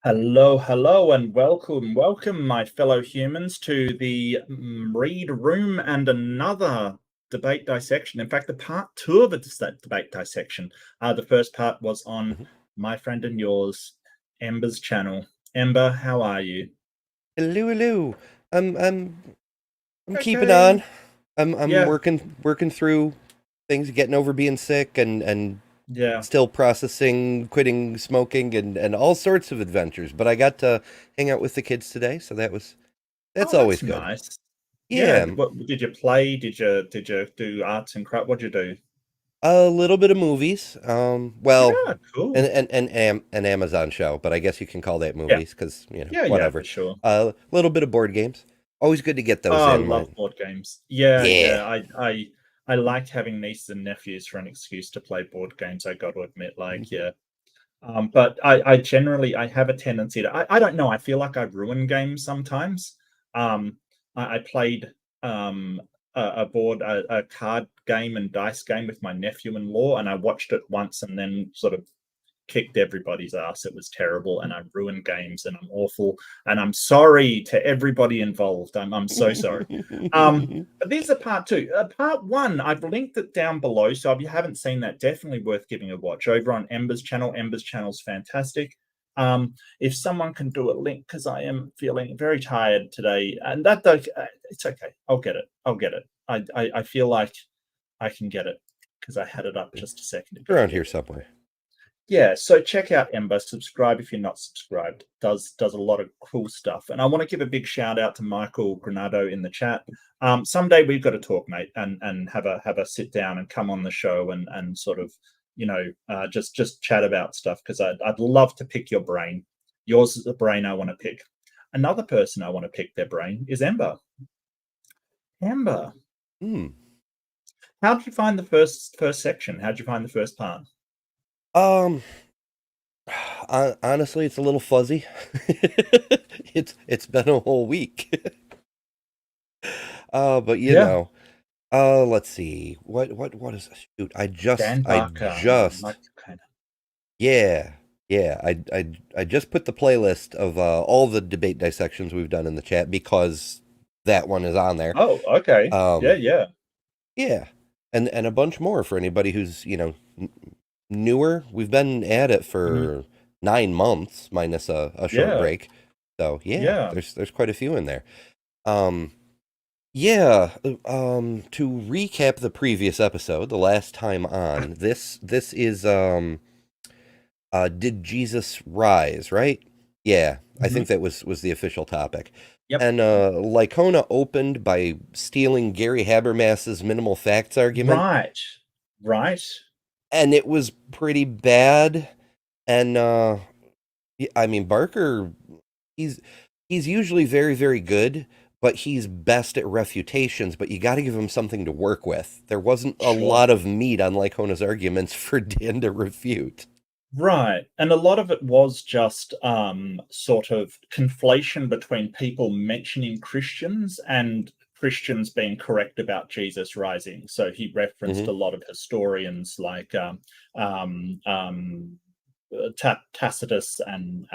Hello, hello, and welcome, my fellow humans, to the Read Room and another debate dissection. In fact, the part two of that debate dissection. The first part was on Mhm. my friend and yours, Ember's channel. Ember, how are you? Hello, hello. I'm keeping Okay. on. I'm Yeah, working through things, getting over being sick, and yeah. still processing quitting smoking and all sorts of adventures. But I got to hang out with the kids today, so that's Oh, that's always good. nice. Yeah. Yeah, What did you play? Did you do arts and craft? What'd you do? a little bit of movies. Well, Yeah, an cool. an Amazon show, but I guess you can call that Yeah, movies because yeah, for whatever. sure. A little bit of board games. Always good to get those Oh, I in. love board games. Yeah, Yeah. yeah. I like having nieces and nephews for an excuse to play board games. I got to admit, like, yeah. But I generally I have a tendency to I don't know. I feel like I ruin games sometimes. I played a card game and dice game with my nephew-in-law, and I watched it once and then sort of kicked everybody's ass. It was terrible, and I ruined games, and I'm awful, and I'm sorry to everybody involved. I'm so sorry. But this is a part two. Part one, I've linked it down below, so if you haven't seen that, definitely worth giving a watch over on Ember's channel. Ember's channel's fantastic. If someone can do a link, because I am feeling very tired today, and it's okay. I'll get it. I'll get it. I feel like I can get it because I had it up just a second ago. Around Here here we go. somewhere. Yeah, so check out Ember. Subscribe if you're not subscribed. Does a lot of cool stuff. And I want to give a big shout out to Michael Granado in the chat. Someday we've got to talk, mate, and have a sit down and come on the show and sort of just chat about stuff because I'd love to pick your brain. Yours is the brain I want to pick. Another person I want to pick their brain is Ember. Ember, Hmm. how did you find the first section? How did you find the first part? Um, Honestly, it's a little fuzzy. It's been a whole week. But Yeah, let's see. What is shoot? Dan I Barker, just Mike kind of. yeah. Yeah, I just put the playlist of all the debate dissections we've done in the chat because that one is on there. Oh, okay. Yeah, Um, yeah. yeah, and a bunch more for anybody who's newer. We've been at it Mhm. for 9 months minus a short Yeah, break. So yeah, yeah. there's quite a few in there. Um, yeah, to recap the previous episode, the last time on, this is did Jesus rise, right? Yeah, I Mhm. think that was the official topic. Yep. And Licona opened by stealing Gary Habermas's minimal facts argument, Right. Right. and it was pretty bad. And I mean, Barker, he's he's usually very, very good, but he's best at refutations. But you got to give him something to work with. There wasn't a Sure. lot of meat on Lycona's arguments for Dan to refute. Right. And a lot of it was just sort of conflation between people mentioning Christians and Christians being correct about Jesus rising. So he referenced Hmm. a lot of historians like um, um, Tacitus and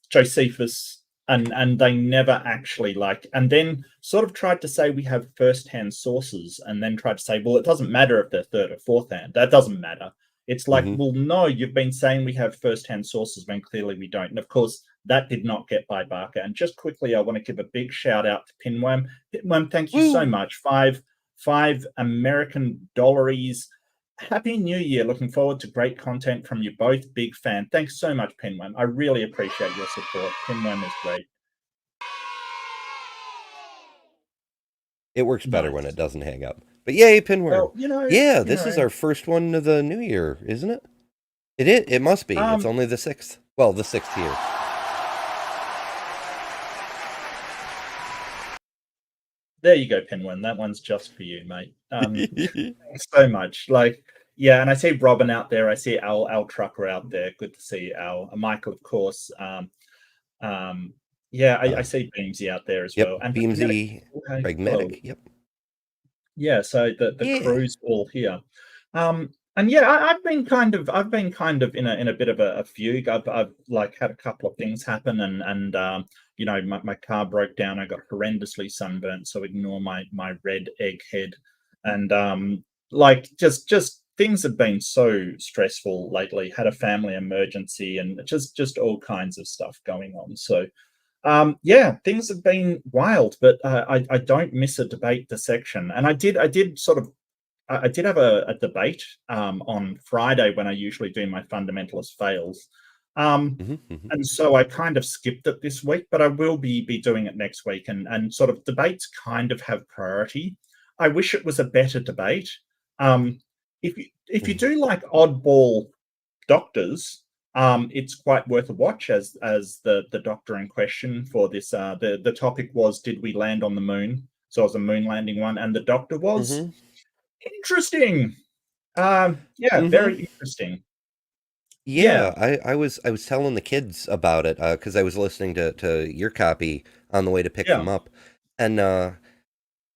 Josephus, and they never actually and then sort of tried to say we have first-hand sources, and then tried to say, well, it doesn't matter if they're third or fourth hand. That doesn't matter. It's like, Hmm. well, no, you've been saying we have first-hand sources when clearly we don't. And of course, that did not get by Barker. And just quickly, I want to give a big shout out to Pinwam. Pinwam, thank you so Woo! much. Five American dollaries. Happy New Year. Looking forward to great content from you both. Big fan. Thanks so much, Pinwam. I really appreciate your support. Pinwam is great. It works better when it Nice. doesn't hang up. But yay, Pinworm. Well, Yeah, this is our first one of the new year, isn't it? It must be. It's um, only the sixth. Well, the sixth year. there you go, Pinwam. That one's just for you, mate. Thanks so much. Like, yeah, and I see Robin out there. I see Al Trucker out there. Good to see you, Al. Michael, of course. Um, yeah, I uh, see Beamsy out there as yep, well. And Pragmatic. Beamsy, Okay. Hello. Pragmatic. Yep. Yeah, so the Yeah. crew's all here. Um, And yeah, I've been kind of in a bit of a fugue. I've like had a couple of things happen, and you know, my car broke down. I got horrendously sunburnt, so ignore my red egg head. And like just things have been so stressful lately. Had a family emergency, and just all kinds of stuff going on. So yeah, things have been wild, but I don't miss a debate dissection. And I did have a debate on Friday when I usually do my fundamentalist fails. And so I kind of skipped it this week, but I will be doing it next week. And sort of debates kind of have priority. I wish it was a better debate. If you do like oddball doctors, it's quite worth a watch. As the doctor in question for this, the topic was, did we land on the moon? So it was a moon landing one, and the doctor was interesting. Yeah, very interesting. Yeah, I was telling the kids about it because I was listening to your copy on the way to pick Yeah. them up, and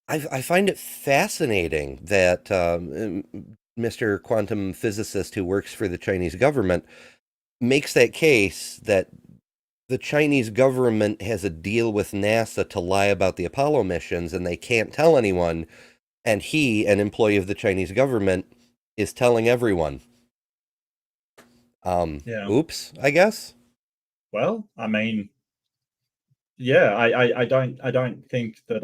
I find it fascinating that Mr. Quantum Physicist who works for the Chinese government makes that case that the Chinese government has a deal with NASA to lie about the Apollo missions and they can't tell anyone, and he, an employee of the Chinese government, is telling everyone. Yeah. Oops, I guess. Well, I mean, yeah, I don't think that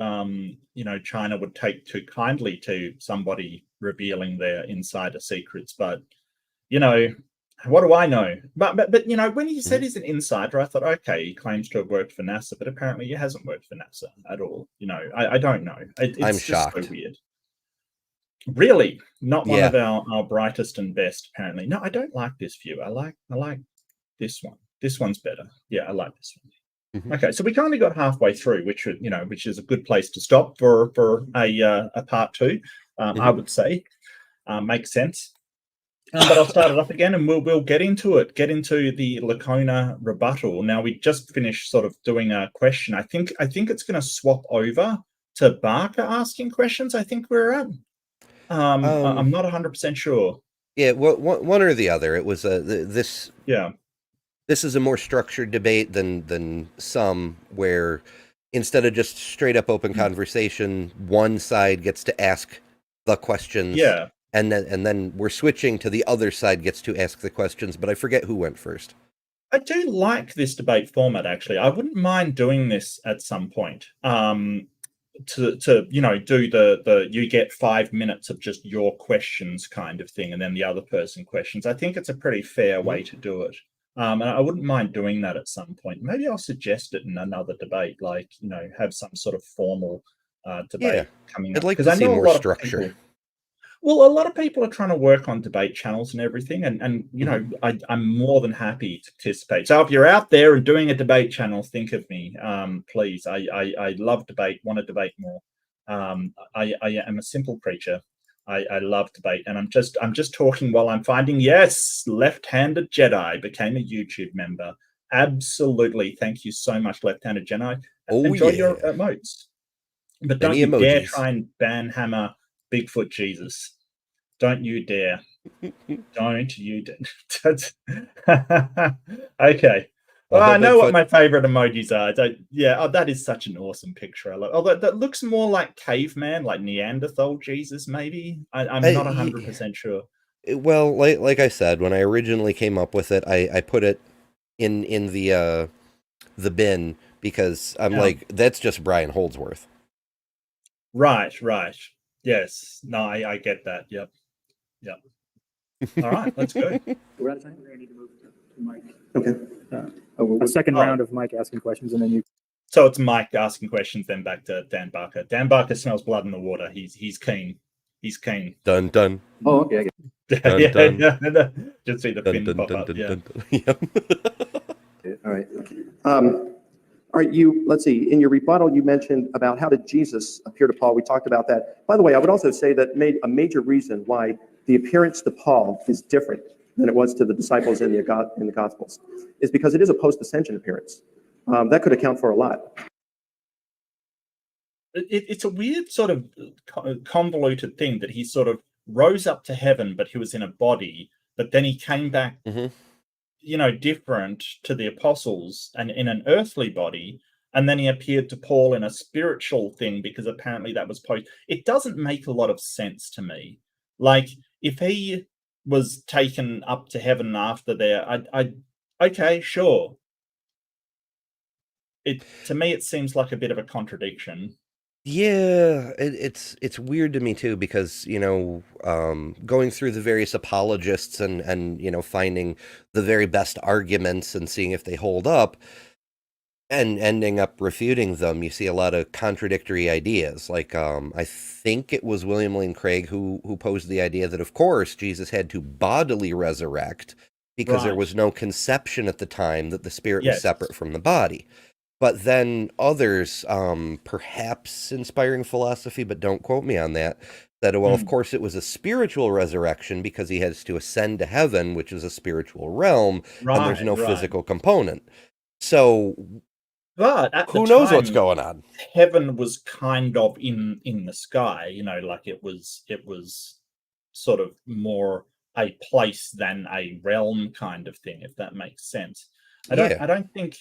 you know, China would take too kindly to somebody revealing their insider secrets, but you know, what do I know? But you know, when he said he's an insider, I thought, okay, he claims to have worked for NASA, but apparently he hasn't worked for NASA at all. You know, I don't know. I'm It's just so shocked. weird. Really, not one Yeah. of our brightest and best, apparently. No, I don't like this view. I like this one. This one's better. Yeah, I like this one. Okay, so we kind of got halfway through, which is a good place to stop for a part two. I would say makes sense. But I'll start it up again, and we'll get into it. Get into the Licona rebuttal. Now we just finished sort of doing a question. I think it's going to swap over to Barker asking questions. I think we're at. I'm not 100% sure. Yeah, one or the other. It was this. Yeah. This is a more structured debate than some, where instead of just straight up open conversation, one side gets to ask the questions. Yeah. And then we're switching to the other side gets to ask the questions, but I forget who went first. I do like this debate format, actually. I wouldn't mind doing this at some point. To you know, do the you get 5 minutes of just your questions kind of thing, and then the other person questions. I think it's a pretty fair way to do it. And I wouldn't mind doing that at some point. Maybe I'll suggest it in another debate, like, you know, have some sort of formal debate coming up. I'd like Because to I see know more a lot structure. of people. Well, a lot of people are trying to work on debate channels and everything, and you know, I'm more than happy to participate. So if you're out there and doing a debate channel, think of me, please. I love debate, want to debate more. I am a simple creature. I love debate, and I'm just talking while I'm finding. Yes, left-handed Jedi became a YouTube member. Absolutely, thank you so much, left-handed Jedi. Enjoy your emotes, but don't Many you dare emojis. try and banhammer Bigfoot Jesus. Don't you dare. Don't you dare. Okay. Well, I know what my favorite emojis are. That is such an awesome picture. I love. Although that looks more like caveman, like Neanderthal Jesus, maybe. I'm not 100% sure. Well, like I said, when I originally came up with it, I put it in the bin because I'm like, that's just Brian Holdsworth. Right. Yes. No, I get that. Yep. All right, let's go. We're out of time. We're gonna need to move to Mike. Okay. A second round of Mike asking questions, and then you. So it's Mike asking questions, then back to Dan Barker. Dan Barker smells blood in the water. He's keen. He's keen. Dun dun. Oh, okay. I get it. Dun, Yeah. Just see the Dun, fin dun, pop dun, up. dun, Yeah. dun, dun. Yep. Okay, all right. All right, let's see, in your rebuttal, you mentioned about how did Jesus appear to Paul. We talked about that. By the way, I would also say that a major reason why the appearance to Paul is different than it was to the disciples in the Gospels is because it is a post-ascension appearance. That could account for a lot. It's a weird sort of convoluted thing that he sort of rose up to heaven, but he was in a body, but then he came back, different to the apostles and in an earthly body. And then he appeared to Paul in a spiritual thing because apparently that was it doesn't make a lot of sense to me. Like, if he was taken up to heaven after there, okay, sure. To me, it seems like a bit of a contradiction. Yeah, it's weird to me too, because going through the various apologists and finding the very best arguments and seeing if they hold up, and ending up refuting them, you see a lot of contradictory ideas. Like, I think it was William Lane Craig who posed the idea that, of course, Jesus had to bodily resurrect because there was no conception at the time that the spirit was separate from the body. But then others, perhaps inspiring philosophy, but don't quote me on that, that, well, of course, it was a spiritual resurrection because he has to ascend to heaven, which is a spiritual realm, and there's no physical component. So, but who knows what's going on? Heaven was kind of in the sky, like it was sort of more a place than a realm kind of thing, if that makes sense. I don't think.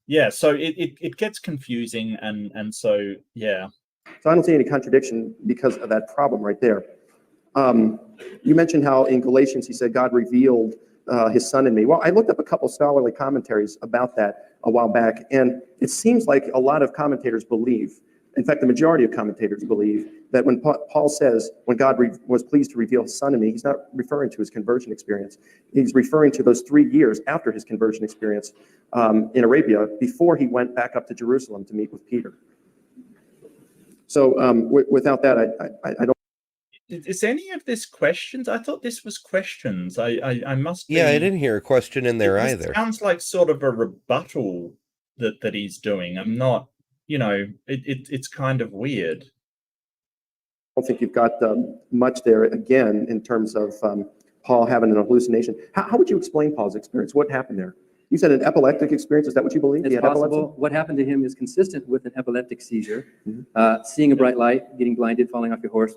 Yeah, so it gets confusing, and so yeah. So I don't see any contradiction because of that problem right there. You mentioned how in Galatians he said God revealed his son in me. Well, I looked up a couple scholarly commentaries about that a while back, and it seems like a lot of commentators believe, in fact, the majority of commentators believe that when Paul says, when God was pleased to reveal his son in me, he's not referring to his conversion experience. He's referring to those 3 years after his conversion experience in Arabia, before he went back up to Jerusalem to meet with Peter. So without that, I don't. Is any of this questions? I thought this was questions. I must be... Yeah, I didn't hear a question in there either. It sounds like sort of a rebuttal that he's doing. I'm not, it's kind of weird. I don't think you've got much there again in terms of Paul having an hallucination. How would you explain Paul's experience? What happened there? You said an epileptic experience. Is that what you believe? It's possible. What happened to him is consistent with an epileptic seizure. Seeing a bright light, getting blinded, falling off your horse,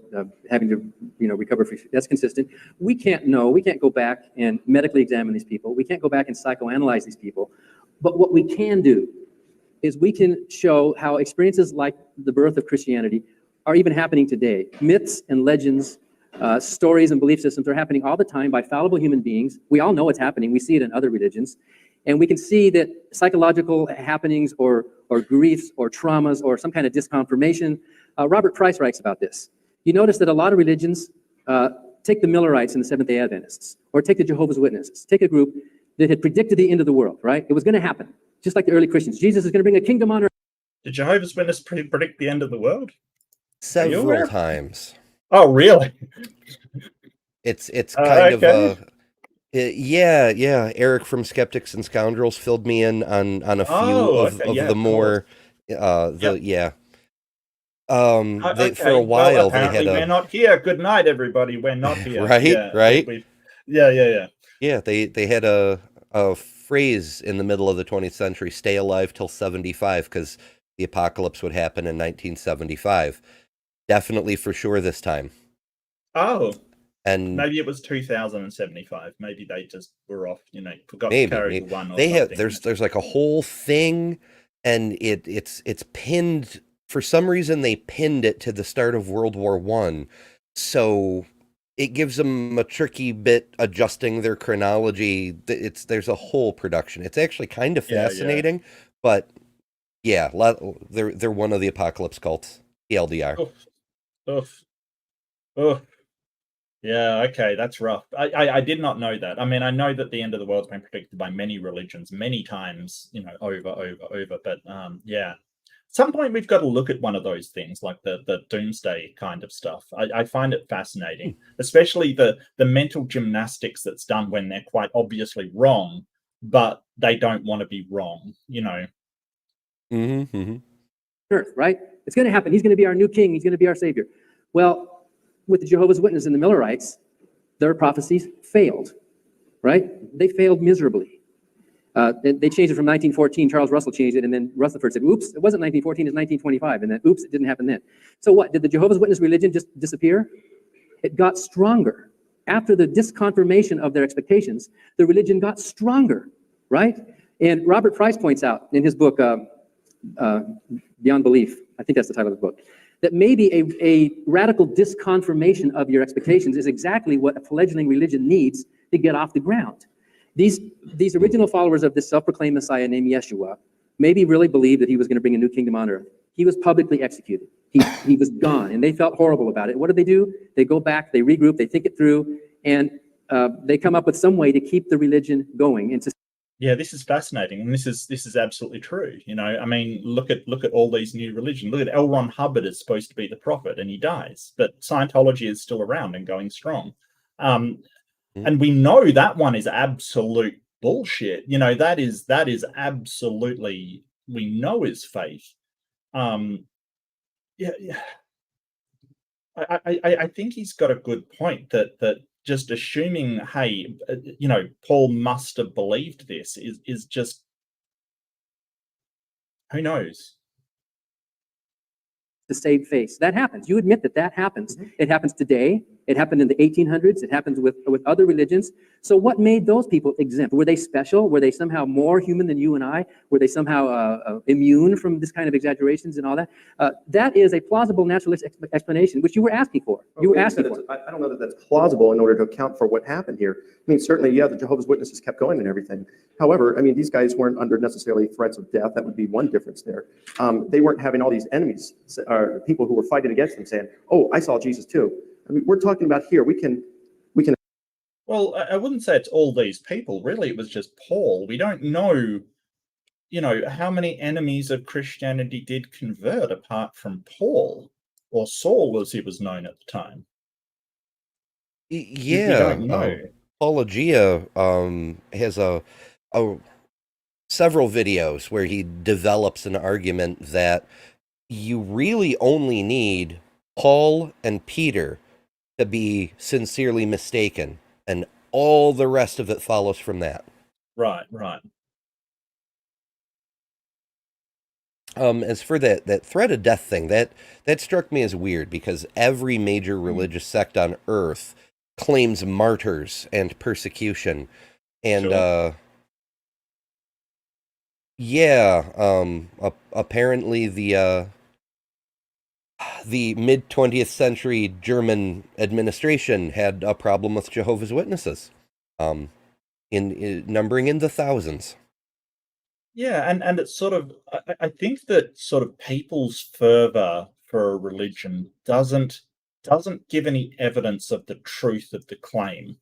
having to, recover. That's consistent. We can't know. We can't go back and medically examine these people. We can't go back and psychoanalyze these people. But what we can do is we can show how experiences like the birth of Christianity are even happening today. Myths and legends, stories and belief systems are happening all the time by fallible human beings. We all know it's happening. We see it in other religions. And we can see that psychological happenings or griefs or traumas or some kind of disconfirmation. Robert Price writes about this. You notice that a lot of religions, take the Millerites and the Seventh-day Adventists, or take the Jehovah's Witnesses, take a group that had predicted the end of the world, right? It was going to happen, just like the early Christians. Jesus is going to bring a kingdom on earth. Did Jehovah's Witnesses predict the end of the world? Several times. Oh, really? It's kind of a... Yeah. Eric from Skeptics and Scoundrels filled me in on a few of the more, for a while they had we're not here. Good night, everybody. We're not here. Right. Yeah. They had a phrase in the middle of the 20th century: "Stay alive till 75," because the apocalypse would happen in 1975. Definitely for sure this time. Oh. And maybe it was 2075. Maybe they just were off, forgot to carry the one. Or they something. have there's like a whole thing, and it's pinned for some reason. They pinned it to the start of World War I, so it gives them a tricky bit adjusting their chronology. There's a whole production. It's actually kind of fascinating, but they're one of the apocalypse cults, the LDR. Oof. Yeah, okay, that's rough. I did not know that. I mean, I know that the end of the world's been predicted by many religions, many times, over. But at some point we've got to look at one of those things, like the doomsday kind of stuff. I find it fascinating, especially the mental gymnastics that's done when they're quite obviously wrong, but they don't want to be wrong, Earth, right? It's going to happen. He's going to be our new king. He's going to be our savior. Well, with the Jehovah's Witnesses and the Millerites, their prophecies failed, right? They failed miserably. They changed it from 1914. Charles Russell changed it, and then Rutherford said, oops, it wasn't 1914, it's 1925. And then, oops, it didn't happen then. So what? Did the Jehovah's Witness religion just disappear? it got stronger. After the disconfirmation of their expectations, the religion got stronger, right? And Robert Price points out in his book, Beyond Belief, I think that's the title of the book, that maybe a radical disconfirmation of your expectations is exactly what a fledgling religion needs to get off the ground. These original followers of this self-proclaimed Messiah named Yeshua maybe really believed that he was going to bring a new kingdom on earth. He was publicly executed. He was gone, and they felt horrible about it. What do? They go back, they regroup, they think it through, and they come up with some way to keep the religion going. And yeah, this is fascinating, and this is absolutely true. You know, I mean, look at all these new religions. Look at L. Ron Hubbard is supposed to be the prophet, and he dies, but Scientology is still around and going strong. And we know that one is absolute bullshit. You know, that is absolutely, we know is faith. Yeah. I think he's got a good point that just assuming, hey, you know, Paul must have believed this is just, who knows? to save face. That happens. You admit that that happens. It happens today. It happened in the 1800s. It happens with other religions. So what made those people exempt? Were they special? Were they somehow more human than you and I? Were they somehow immune from this kind of exaggerations and all that? That is a plausible naturalist explanation, which you were asking for. You were asking for. I don't know that that's plausible in order to account for what happened here. I mean, certainly, yeah, the Jehovah's Witnesses kept going and everything. However, I mean, these guys weren't under necessarily threats of death. That would be one difference there. They weren't having all these enemies, people who were fighting against them saying, oh, I saw Jesus too. I mean, we're talking about here, we can. Well, I wouldn't say it's all these people. Really, it was just Paul. We don't know, you know, how many enemies of Christianity did convert apart from Paul, or Saul as he was known at the time. Yeah, we don't know. Apologia has several videos where he develops an argument that you really only need Paul and Peter to be sincerely mistaken, and all the rest of it follows from that. Right. As for that threat of death thing, that struck me as weird because every major religious sect on earth claims martyrs and persecution. And Sure. Apparently the mid-20th century German administration had a problem with Jehovah's Witnesses, in numbering in the thousands. Yeah, and it's sort of, I think that sort of people's fervor for a religion doesn't give any evidence of the truth of the claim,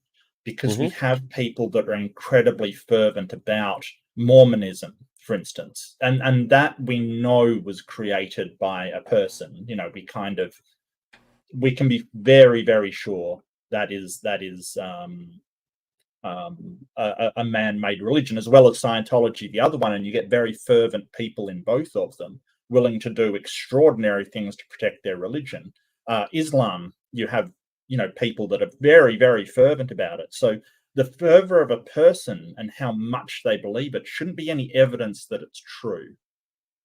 because we have people that are incredibly fervent about Mormonism, for instance, and that we know was created by a person. You know, we can be very, very sure that is a man-made religion, as well as Scientology, the other one, and you get very fervent people in both of them willing to do extraordinary things to protect their religion. Islam, you have, you know, people that are very, very fervent about it. So the fervor of a person and how much they believe it shouldn't be any evidence that it's true.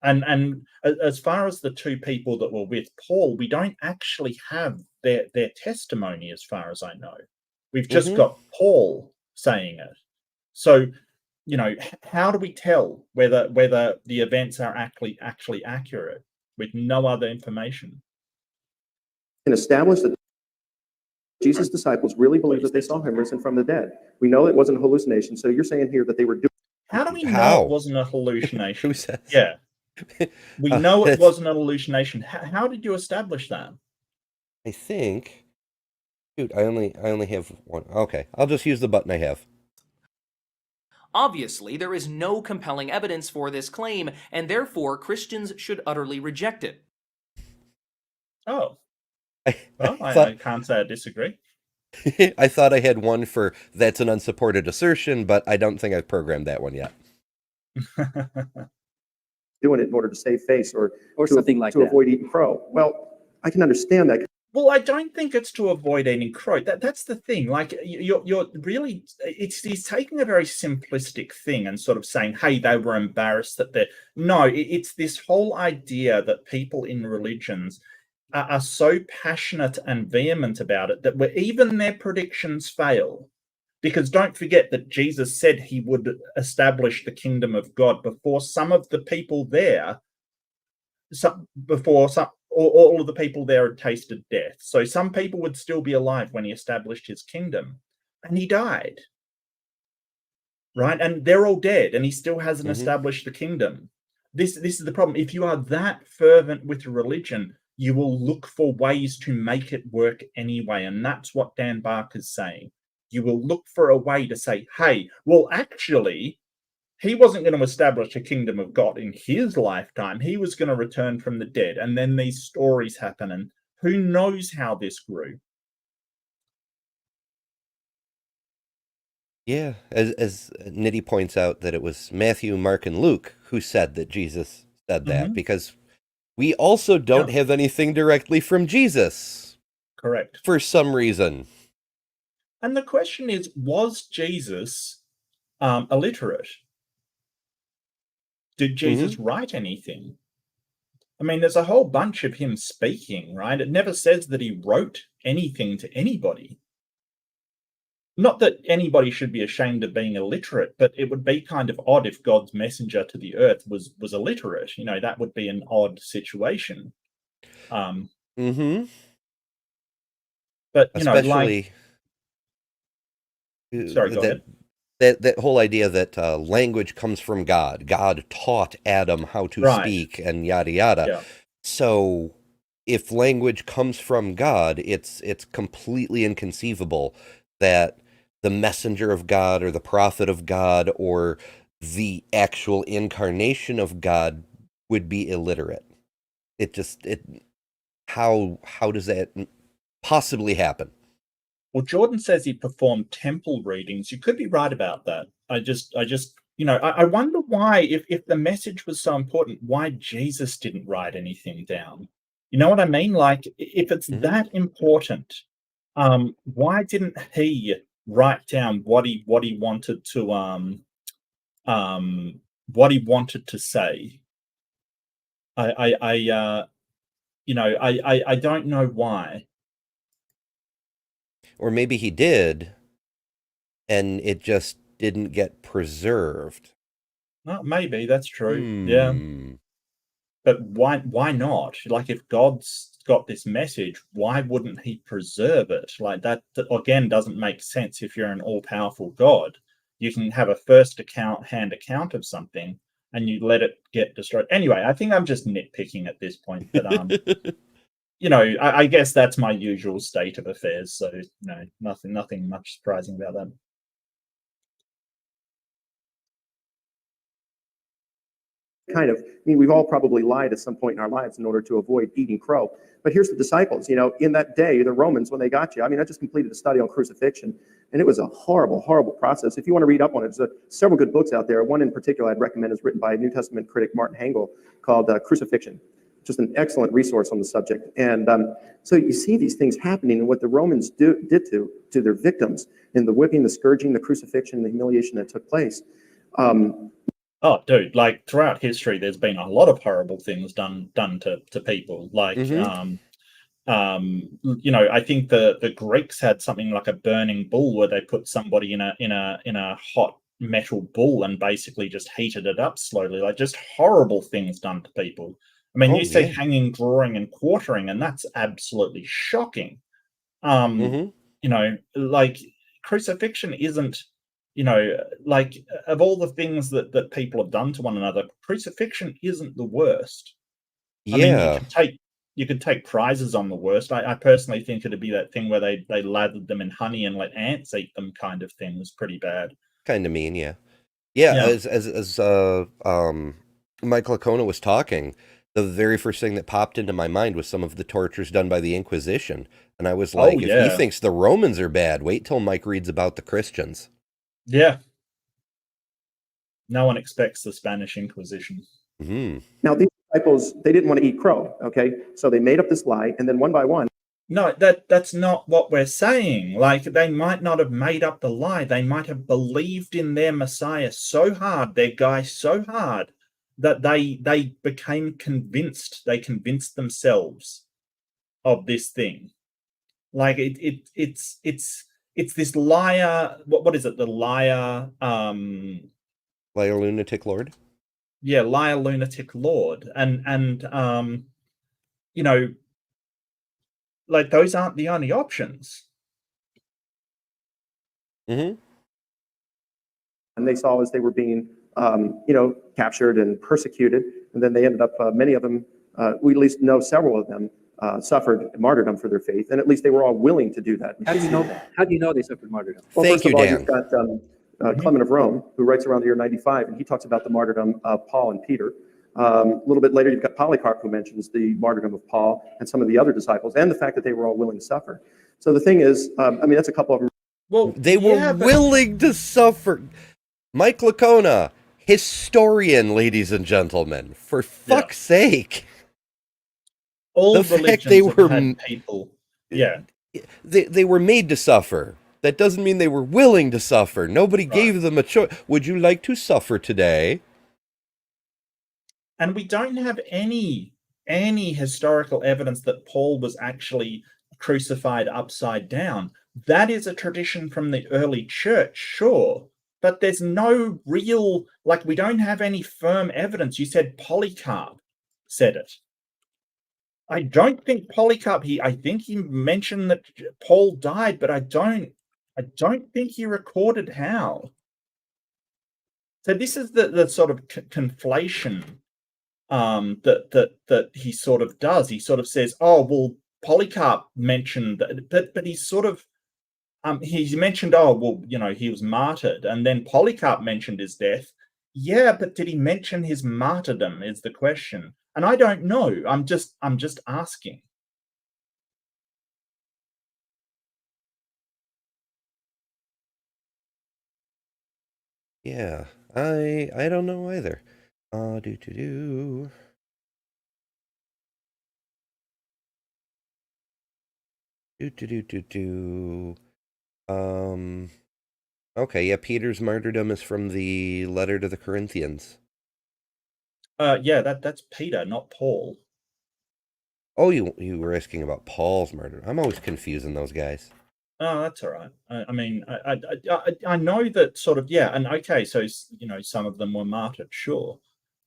And as far as the two people that were with Paul, we don't actually have their testimony, as far as I know. We've just got Paul saying it. So, you know, how do we tell whether the events are actually accurate with no other information? Can establish that Jesus' disciples really believed that they saw him risen from the dead. We know it wasn't a hallucination. So you're saying here that they were doing. How do we know it wasn't a hallucination? Who says? Yeah. We know it wasn't a hallucination. How did you establish that? I think. Dude, I only have one. Okay, I'll just use the button I have. Obviously, there is no compelling evidence for this claim, and therefore Christians should utterly reject it. Oh. I Can't say I disagree. I thought I had one for that's an unsupported assertion, but I don't think I've programmed that one yet. Doing it in order to save face or something like to that. avoid eating crow. Well, I can understand that. Well, I don't think it's to avoid eating crow. That's the thing. Like, you're really, he's taking a very simplistic thing and sort of saying, hey, they were embarrassed that they're. No, it's this whole idea that people in religions are so passionate and vehement about it that even their predictions fail. Because don't forget that Jesus said he would establish the kingdom of God before some of the people there, all of the people there had tasted death. So some people would still be alive when he established his kingdom, and he died. Right? And they're all dead, and he still hasn't established the kingdom. This is the problem. If you are that fervent with religion, you will look for ways to make it work anyway. And that's what Dan Barker's saying. You will look for a way to say, hey, well, actually, he wasn't going to establish a kingdom of God in his lifetime. He was going to return from the dead. And then these stories happen, and who knows how this grew. Yeah, as Nitty points out, that it was Matthew, Mark, and Luke who said that Jesus said that, because we also don't have anything directly from Jesus. Correct. For some reason. And the question is, was Jesus illiterate? Did Jesus write anything? I mean, there's a whole bunch of him speaking, right? It never says that he wrote anything to anybody. Not that anybody should be ashamed of being illiterate, but it would be kind of odd if God's messenger to the earth was illiterate. You know, that would be an odd situation. But, you especially, know, like... Sorry, go ahead. That whole idea that language comes from God. God taught Adam how to speak and yada yada. Yeah. So if language comes from God, it's completely inconceivable that the messenger of God or the prophet of God or the actual incarnation of God would be illiterate. How does that possibly happen? Well, Jordan says he performed temple readings. You could be right about that. I just, you know, I wonder why, if the message was so important, why Jesus didn't write anything down. You know what I mean? Like, if it's that important, why didn't he write down what he wanted to say? I don't know why. Or maybe he did, and it just didn't get preserved. Well, maybe that's true. Yeah. But why not? Like, if God's got this message, why wouldn't he preserve it? Like, that again doesn't make sense. If you're an all-powerful God, you can have a hand account of something and you let it get destroyed. Anyway, I think I'm just nitpicking at this point, but you know, I guess that's my usual state of affairs. So, you know, nothing much surprising about that. Kind of, I mean, we've all probably lied at some point in our lives in order to avoid eating crow. But here's the disciples, you know, in that day, the Romans, when they got you, I mean, I just completed a study on crucifixion, and it was a horrible, horrible process. If you want to read up on it, there's several good books out there. One in particular I'd recommend is written by New Testament critic Martin Hengel called Crucifixion. Just an excellent resource on the subject. And so you see these things happening, and what the Romans did to their victims in the whipping, the scourging, the crucifixion, the humiliation that took place. Oh, dude, like, throughout history, there's been a lot of horrible things done to people. Like, you know, I think the Greeks had something like a burning bull where they put somebody in a hot metal bull and basically just heated it up slowly. Like, just horrible things done to people. I mean, you say hanging, drawing, and quartering, and that's absolutely shocking. You know, like, crucifixion isn't, you know, like, of all the things that people have done to one another, crucifixion isn't the worst. Yeah. I mean, you could take prizes on the worst. I personally think it'd be that thing where they lathered them in honey and let ants eat them, kind of thing. Was pretty bad. Kind of mean, yeah. As Mike Licona was talking, the very first thing that popped into my mind was some of the tortures done by the Inquisition. And I was like, if he thinks the Romans are bad, wait till Mike reads about the Christians. Yeah. No one expects the Spanish Inquisition. Now, these disciples, they didn't want to eat crow, okay? So they made up this lie, and then one by one. No, that's not what we're saying. Like, they might not have made up the lie. They might have believed in their Messiah so hard, their guy so hard, that they became convinced. They convinced themselves of this thing. Like it's this liar. What is it? The liar. Liar lunatic lord. Yeah, liar lunatic lord, and you know, like those aren't the only options. Mm-hmm. And they saw as they were being, captured and persecuted. And then they ended up, many of them, we at least know several of them, suffered martyrdom for their faith. And at least they were all willing to do that. How do you know that? How do you know they suffered martyrdom? Well, Thank first you, of all, Dan. you've got Clement of Rome, who writes around the year 95, and he talks about the martyrdom of Paul and Peter. A little bit later, you've got Polycarp, who mentions the martyrdom of Paul and some of the other disciples, and the fact that they were all willing to suffer. So the thing is, that's a couple of them. Well, They were willing to suffer. Mike Licona, historian, ladies and gentlemen, for fuck's sake. All the fact religions they have were had people. Yeah. They were made to suffer. That doesn't mean they were willing to suffer. Nobody gave them a choice. Would you like to suffer today? And we don't have any historical evidence that Paul was actually crucified upside down. That is a tradition from the early church, sure, but there's no real, like, we don't have any firm evidence. You said Polycarp said it. I don't think Polycarp, I think he mentioned that Paul died, but I don't think he recorded how. So this is the sort of conflation that he sort of does. He sort of says, "Oh, well, Polycarp mentioned that," but he's sort of he's mentioned, "Oh, well, he was martyred," and then Polycarp mentioned his death. Yeah, but did he mention his martyrdom? Is the question, and I don't know. I'm just asking. Yeah, I don't know either. Okay, yeah, Peter's martyrdom is from the letter to the Corinthians. Yeah, that's Peter, not Paul. Oh, you were asking about Paul's murder. I'm always confusing those guys. Oh, that's all right. I mean, I know that sort of, yeah, and okay, so some of them were martyred, sure,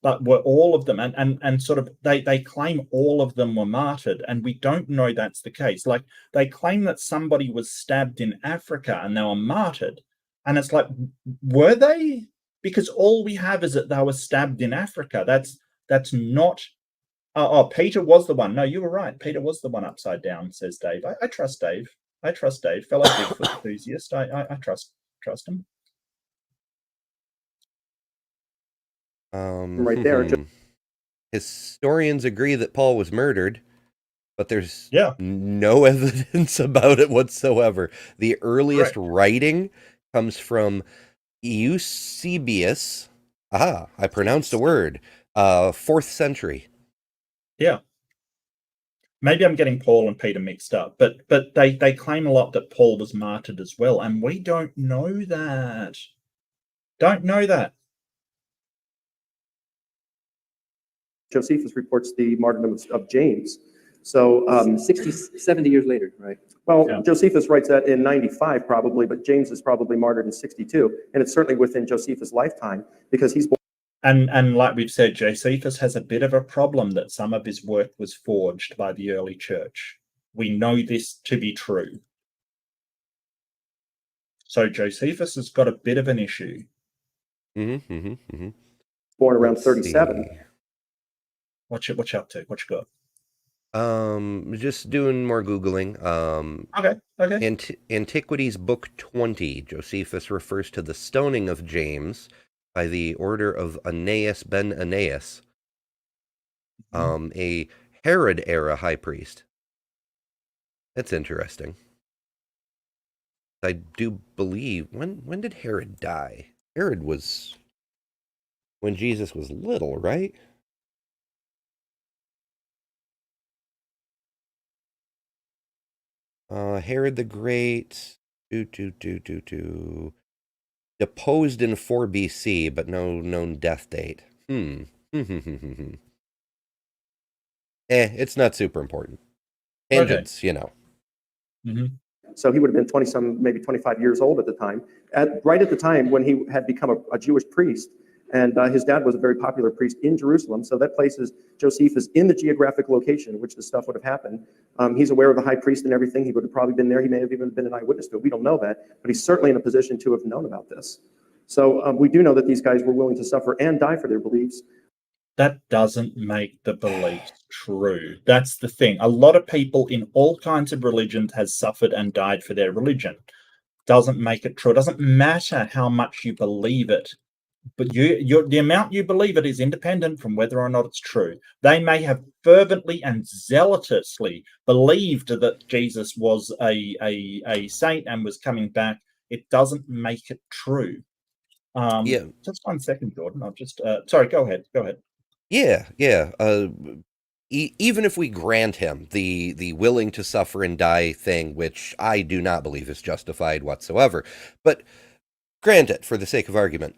but were all of them, and sort of they claim all of them were martyred, and we don't know that's the case. Like, they claim that somebody was stabbed in Africa and they were martyred, and it's like, were they? Because all we have is that they were stabbed in Africa. That's not. Oh, Peter was the one. No, you were right. Peter was the one upside down, says Dave. I trust Dave. I trust Dave, fellow Bigfoot enthusiast. I trust him. Right there. Historians agree that Paul was murdered, but there's Yeah. no evidence about it whatsoever. The earliest writing comes from Eusebius. Aha, I pronounced a word. 4th century. Yeah. Maybe I'm getting Paul and Peter mixed up, but they claim a lot that Paul was martyred as well, and we don't know that. Don't know that. Josephus reports the martyrdom of James. So 60, 70 years later, right? Well, Yeah. Josephus writes that in 95 probably, but James is probably martyred in 62. And it's certainly within Josephus' lifetime because he's born. And like we've said, Josephus has a bit of a problem that some of his work was forged by the early church. We know this to be true. So Josephus has got a bit of an issue. Born around 37. What you up to? What you got? Just doing more Googling. Okay. Antiquities Book 20. Josephus refers to the stoning of James by the order of Aeneas ben Aeneas, a Herod-era high priest. That's interesting. I do believe, when did Herod die? Herod was when Jesus was little, right? Herod the Great, deposed in 4 BC, but no known death date. It's not super important. Tangents, you know. Hmm. So he would have been 20 some, maybe 25 years old at the time. Right at the time when he had become a Jewish priest, and his dad was a very popular priest in Jerusalem. So that places Josephus in the geographic location in which this stuff would have happened. He's aware of the high priest and everything. He would have probably been there. He may have even been an eyewitness to it. We don't know that, but he's certainly in a position to have known about this. So we do know that these guys were willing to suffer and die for their beliefs. That doesn't make the belief true. That's the thing. A lot of people in all kinds of religions has suffered and died for their religion. Doesn't make it true. It doesn't matter how much you believe it, but the amount you believe it is independent from whether or not it's true. They may have fervently and zealously believed that Jesus was a saint and was coming back. It doesn't make it true. Yeah. Just 1 second, Jordan. I'll just sorry. Go ahead. Yeah. Even if we grant him the willing to suffer and die thing, which I do not believe is justified whatsoever, but grant it for the sake of argument.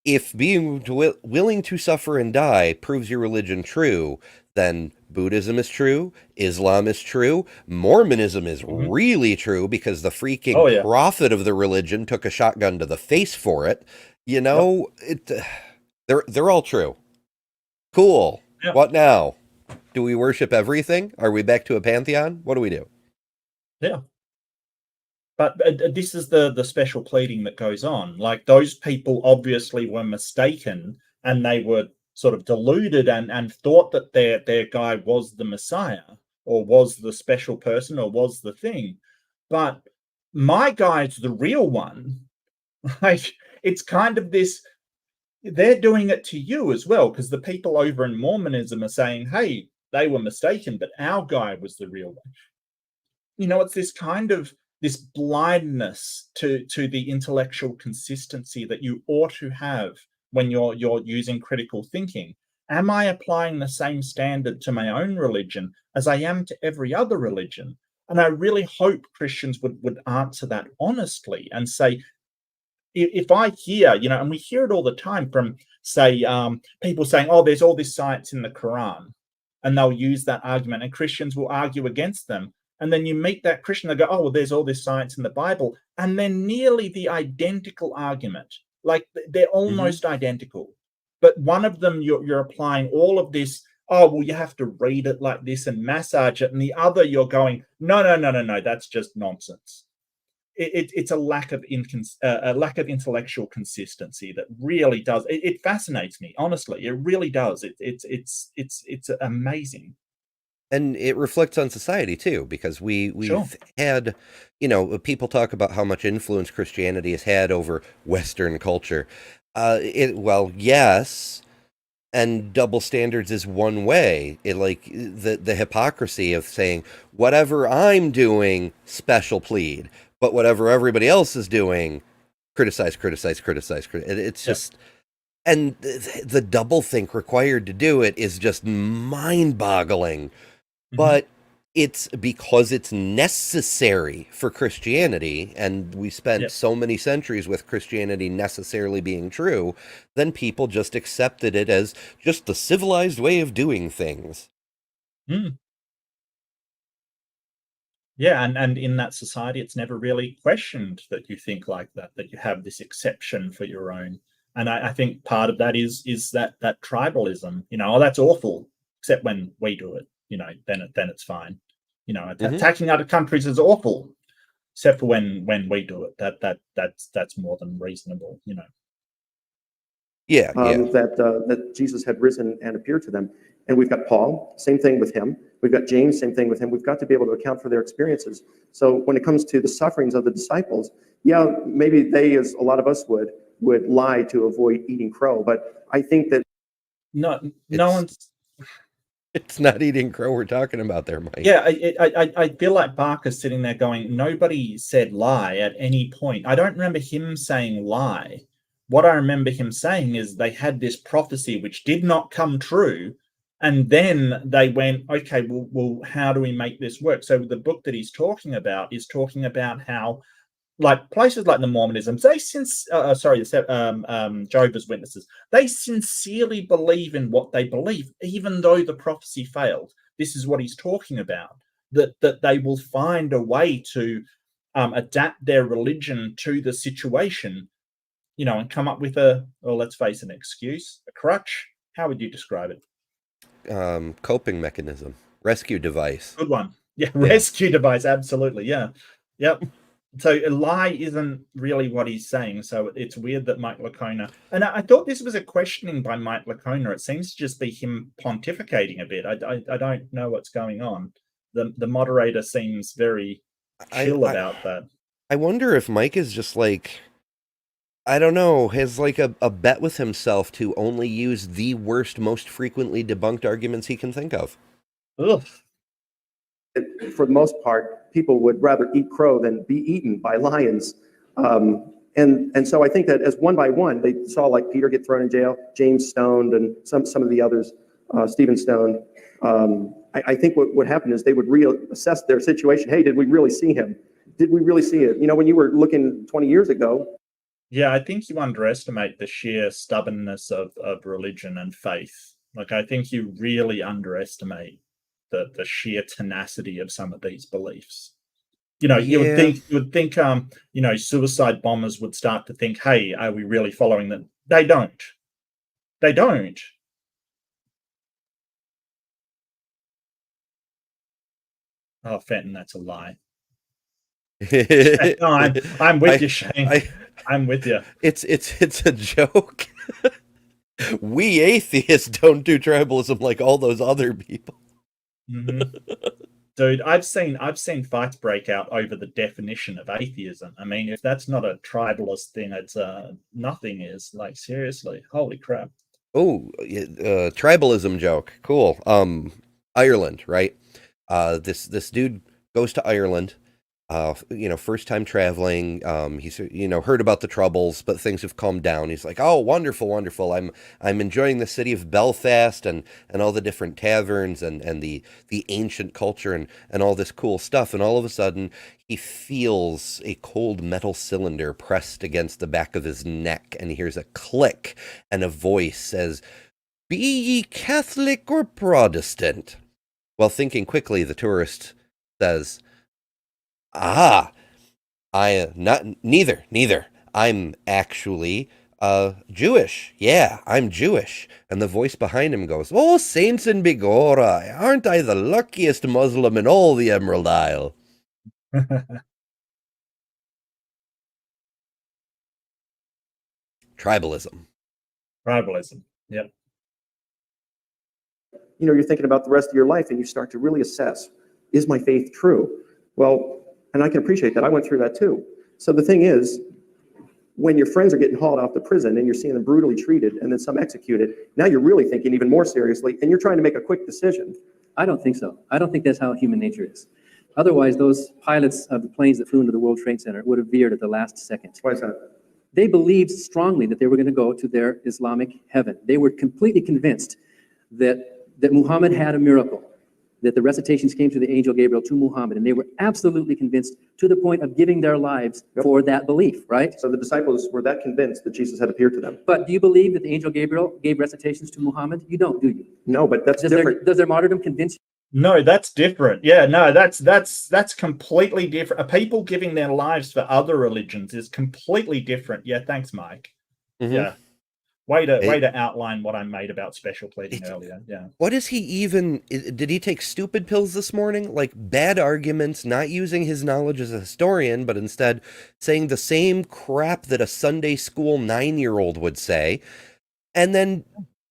If being willing to suffer and die proves your religion true, then Buddhism is true, Islam is true, Mormonism is really true because the freaking prophet of the religion took a shotgun to the face for it. You know, they're all true. Cool. Yeah. What now? Do we worship everything? Are we back to a pantheon? What do we do? Yeah. But this is the special pleading that goes on. Like, those people obviously were mistaken, and they were sort of deluded and thought that their guy was the Messiah, or was the special person, or was the thing. But my guy's the real one. Like, it's kind of this, they're doing it to you as well, because the people over in Mormonism are saying, hey, they were mistaken, but our guy was the real one. You know, it's this kind of this blindness to the intellectual consistency that you ought to have when you're using critical thinking. Am I applying the same standard to my own religion as I am to every other religion? And I really hope Christians would answer that honestly and say, if I hear, you know, and we hear it all the time from, say, people saying, oh, there's all this science in the Quran, and they'll use that argument, and Christians will argue against them. And then you meet that Christian, they go, oh, well, there's all this science in the Bible. And they're nearly the identical argument. Like, they're almost identical. But one of them, you're applying all of this, oh, well, you have to read it like this and massage it. And the other, you're going, no, that's just nonsense. It's a lack of intellectual consistency that really does. It fascinates me, honestly. It really does. It's amazing. And it reflects on society too, because we've had, you know, people talk about how much influence Christianity has had over Western culture. Well, yes, and double standards is one way. It, like, the hypocrisy of saying whatever I'm doing, special plead, but whatever everybody else is doing, criticize. It's just. And the doublethink required to do it is just mind-boggling. But it's because it's necessary for Christianity, and we spent so many centuries with Christianity necessarily being true, then people just accepted it as just the civilized way of doing things. Yeah, and in that society, it's never really questioned that you think like that you have this exception for your own. And I think part of that is that tribalism. You know, oh, that's awful, except when we do it. You know, then it's fine. You know, attacking other countries is awful, except for when we do it. That's more than reasonable. You know. That Jesus had risen and appeared to them, and we've got Paul. Same thing with him. We've got James. Same thing with him. We've got to be able to account for their experiences. So when it comes to the sufferings of the disciples, yeah, maybe they, as a lot of us would lie to avoid eating crow. But I think that no one's. It's not eating crow we're talking about there, Mike. Yeah, I feel like Barker's sitting there going, nobody said lie at any point. I don't remember him saying lie. What I remember him saying is they had this prophecy which did not come true, and then they went, okay, well, how do we make this work? So the book that he's talking about is talking about how, like, places like the Mormonism, Jehovah's Witnesses, they sincerely believe in what they believe, even though the prophecy failed. This is what he's talking about. that they will find a way to adapt their religion to the situation, and come up with let's face it, an excuse, a crutch. How would you describe it? Coping mechanism, rescue device. Good one. Yeah, rescue device. Absolutely. Yeah. Yep. So a lie isn't really what he's saying. So it's weird that Mike Licona, and I thought this was a questioning by Mike Licona. It seems to just be him pontificating a bit. I don't know what's going on. The moderator seems very chill about that. I wonder if Mike is just like, I don't know, has like a bet with himself to only use the worst, most frequently debunked arguments he can think of. Ugh. For the most part, people would rather eat crow than be eaten by lions. And so I think that as one by one, they saw like Peter get thrown in jail, James stoned, and some of the others, Stephen stoned. I think what happened is they would reassess their situation. Hey, did we really see him? Did we really see it? When you were looking 20 years ago. Yeah, I think you underestimate the sheer stubbornness of religion and faith. Like, I think you really underestimate the sheer tenacity of some of these beliefs. You would think suicide bombers would start to think, hey, are we really following them? They don't. Oh, Fenton, that's a lie. No, I'm with you, Shane. I'm with you. It's a joke. We atheists don't do tribalism like all those other people. Mm-hmm. Dude, I've seen fights break out over the definition of atheism. I mean, if that's not a tribalist thing, it's nothing is. Like, seriously, holy crap. Oh, tribalism joke. Cool. Ireland, right? This dude goes to Ireland. First time traveling. He's heard about the troubles, but things have calmed down. He's like, oh, wonderful, wonderful. I'm enjoying the city of Belfast and all the different taverns and the ancient culture and all this cool stuff. And all of a sudden, he feels a cold metal cylinder pressed against the back of his neck, and he hears a click, and a voice says, "Be ye Catholic or Protestant?" While thinking quickly, the tourist says, neither. I'm actually Jewish. Yeah, I'm Jewish. And the voice behind him goes, "Oh, saints and begorra, aren't I the luckiest Muslim in all the Emerald Isle?" Tribalism. Yep. You're thinking about the rest of your life and you start to really assess, is my faith true? Well, and I can appreciate that. I went through that too. So the thing is, when your friends are getting hauled off to prison and you're seeing them brutally treated and then some executed, now you're really thinking even more seriously and you're trying to make a quick decision. I don't think so. I don't think that's how human nature is. Otherwise, those pilots of the planes that flew into the World Trade Center would have veered at the last second. Why is that? They believed strongly that they were going to go to their Islamic heaven. They were completely convinced that Muhammad had a miracle, that the recitations came to the angel Gabriel to Muhammad, and they were absolutely convinced to the point of giving their lives for that belief, right? So the disciples were that convinced that Jesus had appeared to them. But do you believe that the angel Gabriel gave recitations to Muhammad? You don't, do you? No, but that's different. Does their martyrdom convince you? No, that's different. Yeah, no, that's completely different. People giving their lives for other religions is completely different. Yeah, thanks, Mike. Mm-hmm. Yeah. Way to outline what I made about special pleading earlier. Yeah. What is he even? Did he take stupid pills this morning? Like bad arguments, not using his knowledge as a historian, but instead saying the same crap that a Sunday school 9-year-old would say. And then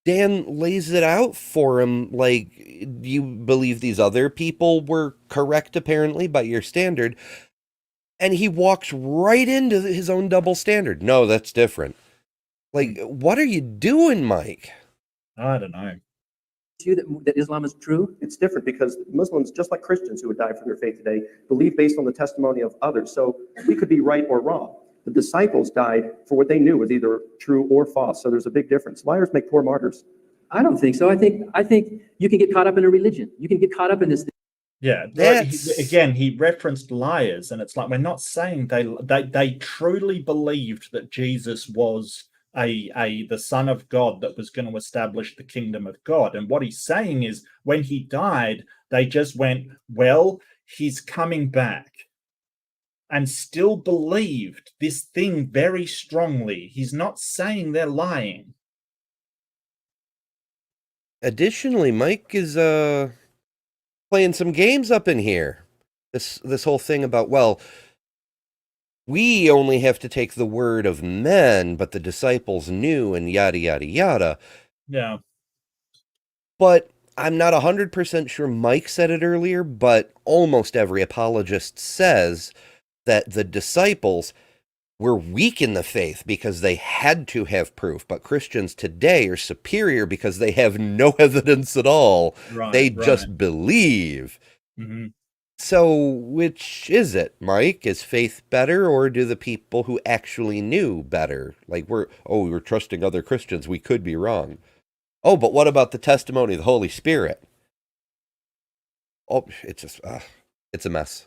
Dan lays it out for him like, you believe these other people were correct, apparently, by your standard. And he walks right into his own double standard. No, that's different. Like, what are you doing, Mike? I don't know. You that Islam is true? It's different because Muslims, just like Christians who would die for their faith today, believe based on the testimony of others. So we could be right or wrong. The disciples died for what they knew was either true or false. So there's a big difference. Liars make poor martyrs. I don't think so. I think you can get caught up in a religion. You can get caught up in this. Yeah, he referenced liars, and it's like, we're not saying they truly believed that Jesus was the son of God that was going to establish the kingdom of God. And what he's saying is, when he died, they just went, well, he's coming back, and still believed this thing very strongly. He's not saying they're lying. Additionally, Mike is playing some games up in here. This whole thing about, well, we only have to take the word of men, but the disciples knew, and yada yada yada. Yeah. But I'm not 100% sure Mike said it earlier, but almost every apologist says that the disciples were weak in the faith because they had to have proof, but Christians today are superior because they have no evidence at all. Right, They right. just believe. Mm-hmm. So which is it, Mike? Is faith better, or do the people who actually knew better? Like, we're trusting other Christians. We could be wrong. Oh, but what about the testimony of the Holy Spirit? Oh, it's just, it's a mess.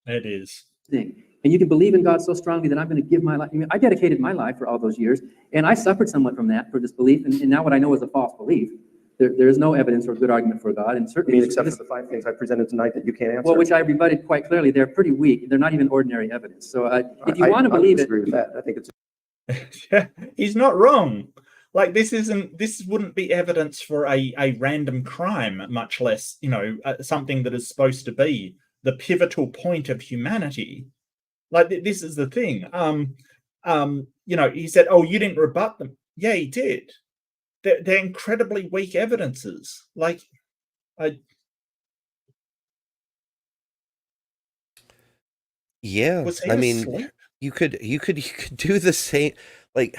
It is. Thing. And you can believe in God so strongly that I'm going to give my life. I mean, I dedicated my life for all those years, and I suffered somewhat from that, for this belief. And now what I know is a false belief. There is no evidence or good argument for God, and I certainly mean, except for the 5 things I presented tonight that you can't answer. well, which I rebutted quite clearly. They're pretty weak. They're not even ordinary evidence. So if you want to I believe it, disagree with that. I think it's Yeah, he's not wrong. Like, this wouldn't be evidence for a random crime, much less, something that is supposed to be the pivotal point of humanity. Like, this is the thing. He said, "Oh, you didn't rebut them." Yeah, he did. They're incredibly weak evidences. Like, Yeah, was he I mean, asleep? you could do the same. Like,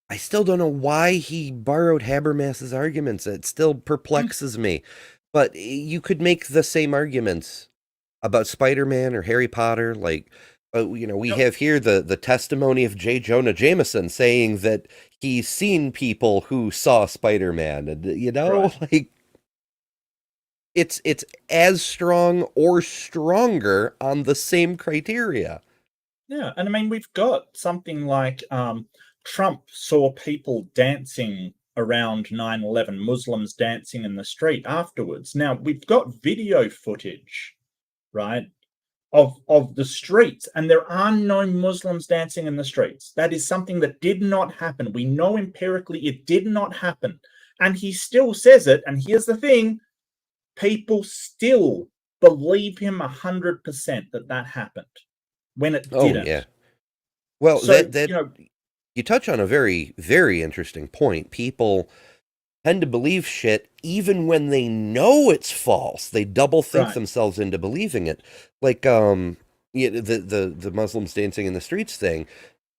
I still don't know why he borrowed Habermas's arguments. It still perplexes me. But you could make the same arguments about Spider-Man or Harry Potter. Like, we Yep. have here the testimony of J. Jonah Jameson saying that he's seen people who saw Spider-Man, and Right. like, it's as strong or stronger on the same criteria. Yeah, and I mean, we've got something like Trump saw people dancing around 9/11, Muslims dancing in the street afterwards. Now, we've got video footage, right, of the streets, and there are no Muslims dancing in the streets. That is something that did not happen. We know empirically it did not happen. And he still says it, and here's the thing, people still believe him 100% that happened when it Oh, didn't. yeah. Well, So, that you touch on a very, very interesting point. People tend to believe shit even when they know it's false. They double think Right. themselves into believing it. Like, the Muslims dancing in the streets thing.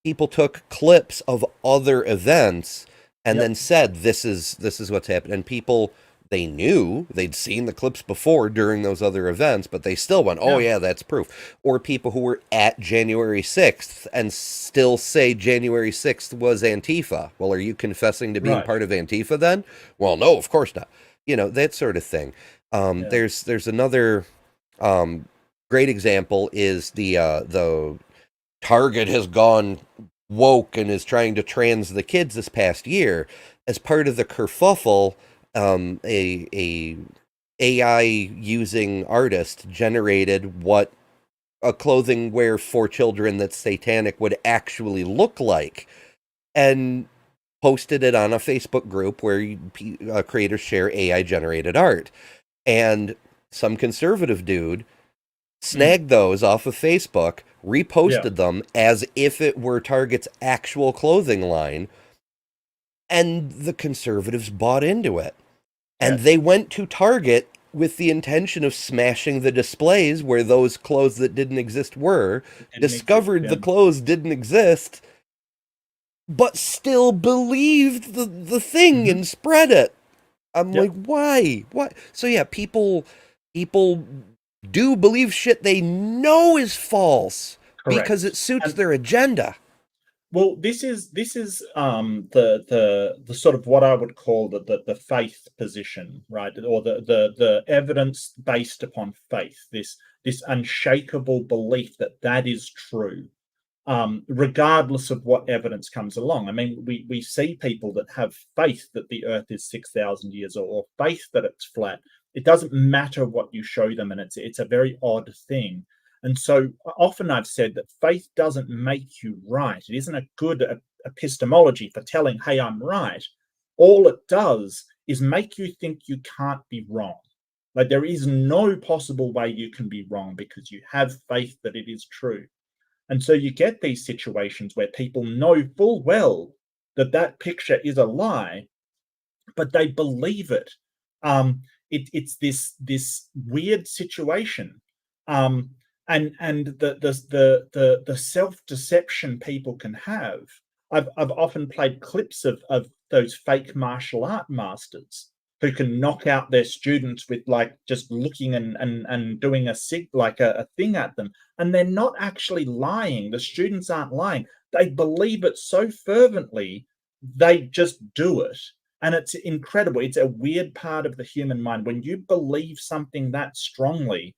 People took clips of other events and Yep. then said, this is what's happened. And people, they knew, they'd seen the clips before during those other events, but they still went, oh yeah, that's proof. Or people who were at January 6th and still say January 6th was Antifa. Well, are you confessing to being Right. part of Antifa then? Well, no, of course not. That sort of thing. Yeah. There's another great example is the Target has gone woke and is trying to trans the kids this past year. As part of the kerfuffle, a AI using artist generated what a clothing wear for children that's satanic would actually look like, and posted it on a Facebook group where creators share AI generated art. And some conservative dude snagged those off of Facebook, reposted them as if it were Target's actual clothing line, and the conservatives bought into it. And they went to Target with the intention of smashing the displays where those clothes that didn't exist were, discovered the clothes didn't exist, but still believed the thing and spread it. I'm like, why? What? So yeah, people do believe shit they know is false. Correct. Because it suits their agenda. Well, this is the sort of what I would call the faith position, right? Or the evidence based upon faith. This unshakable belief that is true. regardless of what evidence comes along. I mean, we see people that have faith that the earth is 6,000 years old, or faith that it's flat. It doesn't matter what you show them, and it's a very odd thing. And so often I've said that faith doesn't make you right. It isn't a good epistemology for telling, hey, I'm right. All it does is make you think you can't be wrong. Like, there is no possible way you can be wrong because you have faith that it is true. And so you get these situations where people know full well that that picture is a lie, but they believe it. It's this weird situation, and the self-deception people can have. I've often played clips of those fake martial art masters who can knock out their students with like just looking and doing a thing at them, and they're not actually lying. The students aren't lying. They believe it so fervently, they just do it. And it's incredible. It's a weird part of the human mind. When you believe something that strongly,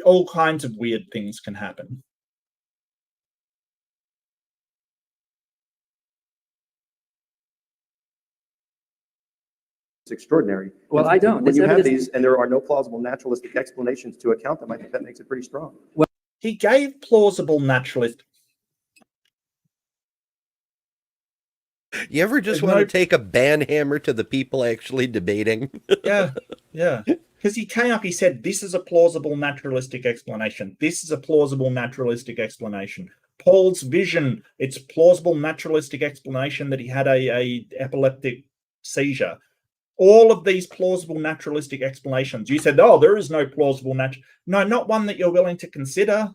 all kinds of weird things can happen. It's extraordinary. Well, I don't. When you have evidence- these and there are no plausible naturalistic explanations to account them, I think that makes it pretty strong. He gave plausible naturalist. You ever just There's want no- to take a banhammer to the people actually debating? Yeah. Because he came up, he said, this is a plausible naturalistic explanation. This is a plausible naturalistic explanation. Paul's vision, it's plausible naturalistic explanation that he had a epileptic seizure. All of these plausible naturalistic explanations. You said, oh, there is no plausible No, not one that you're willing to consider.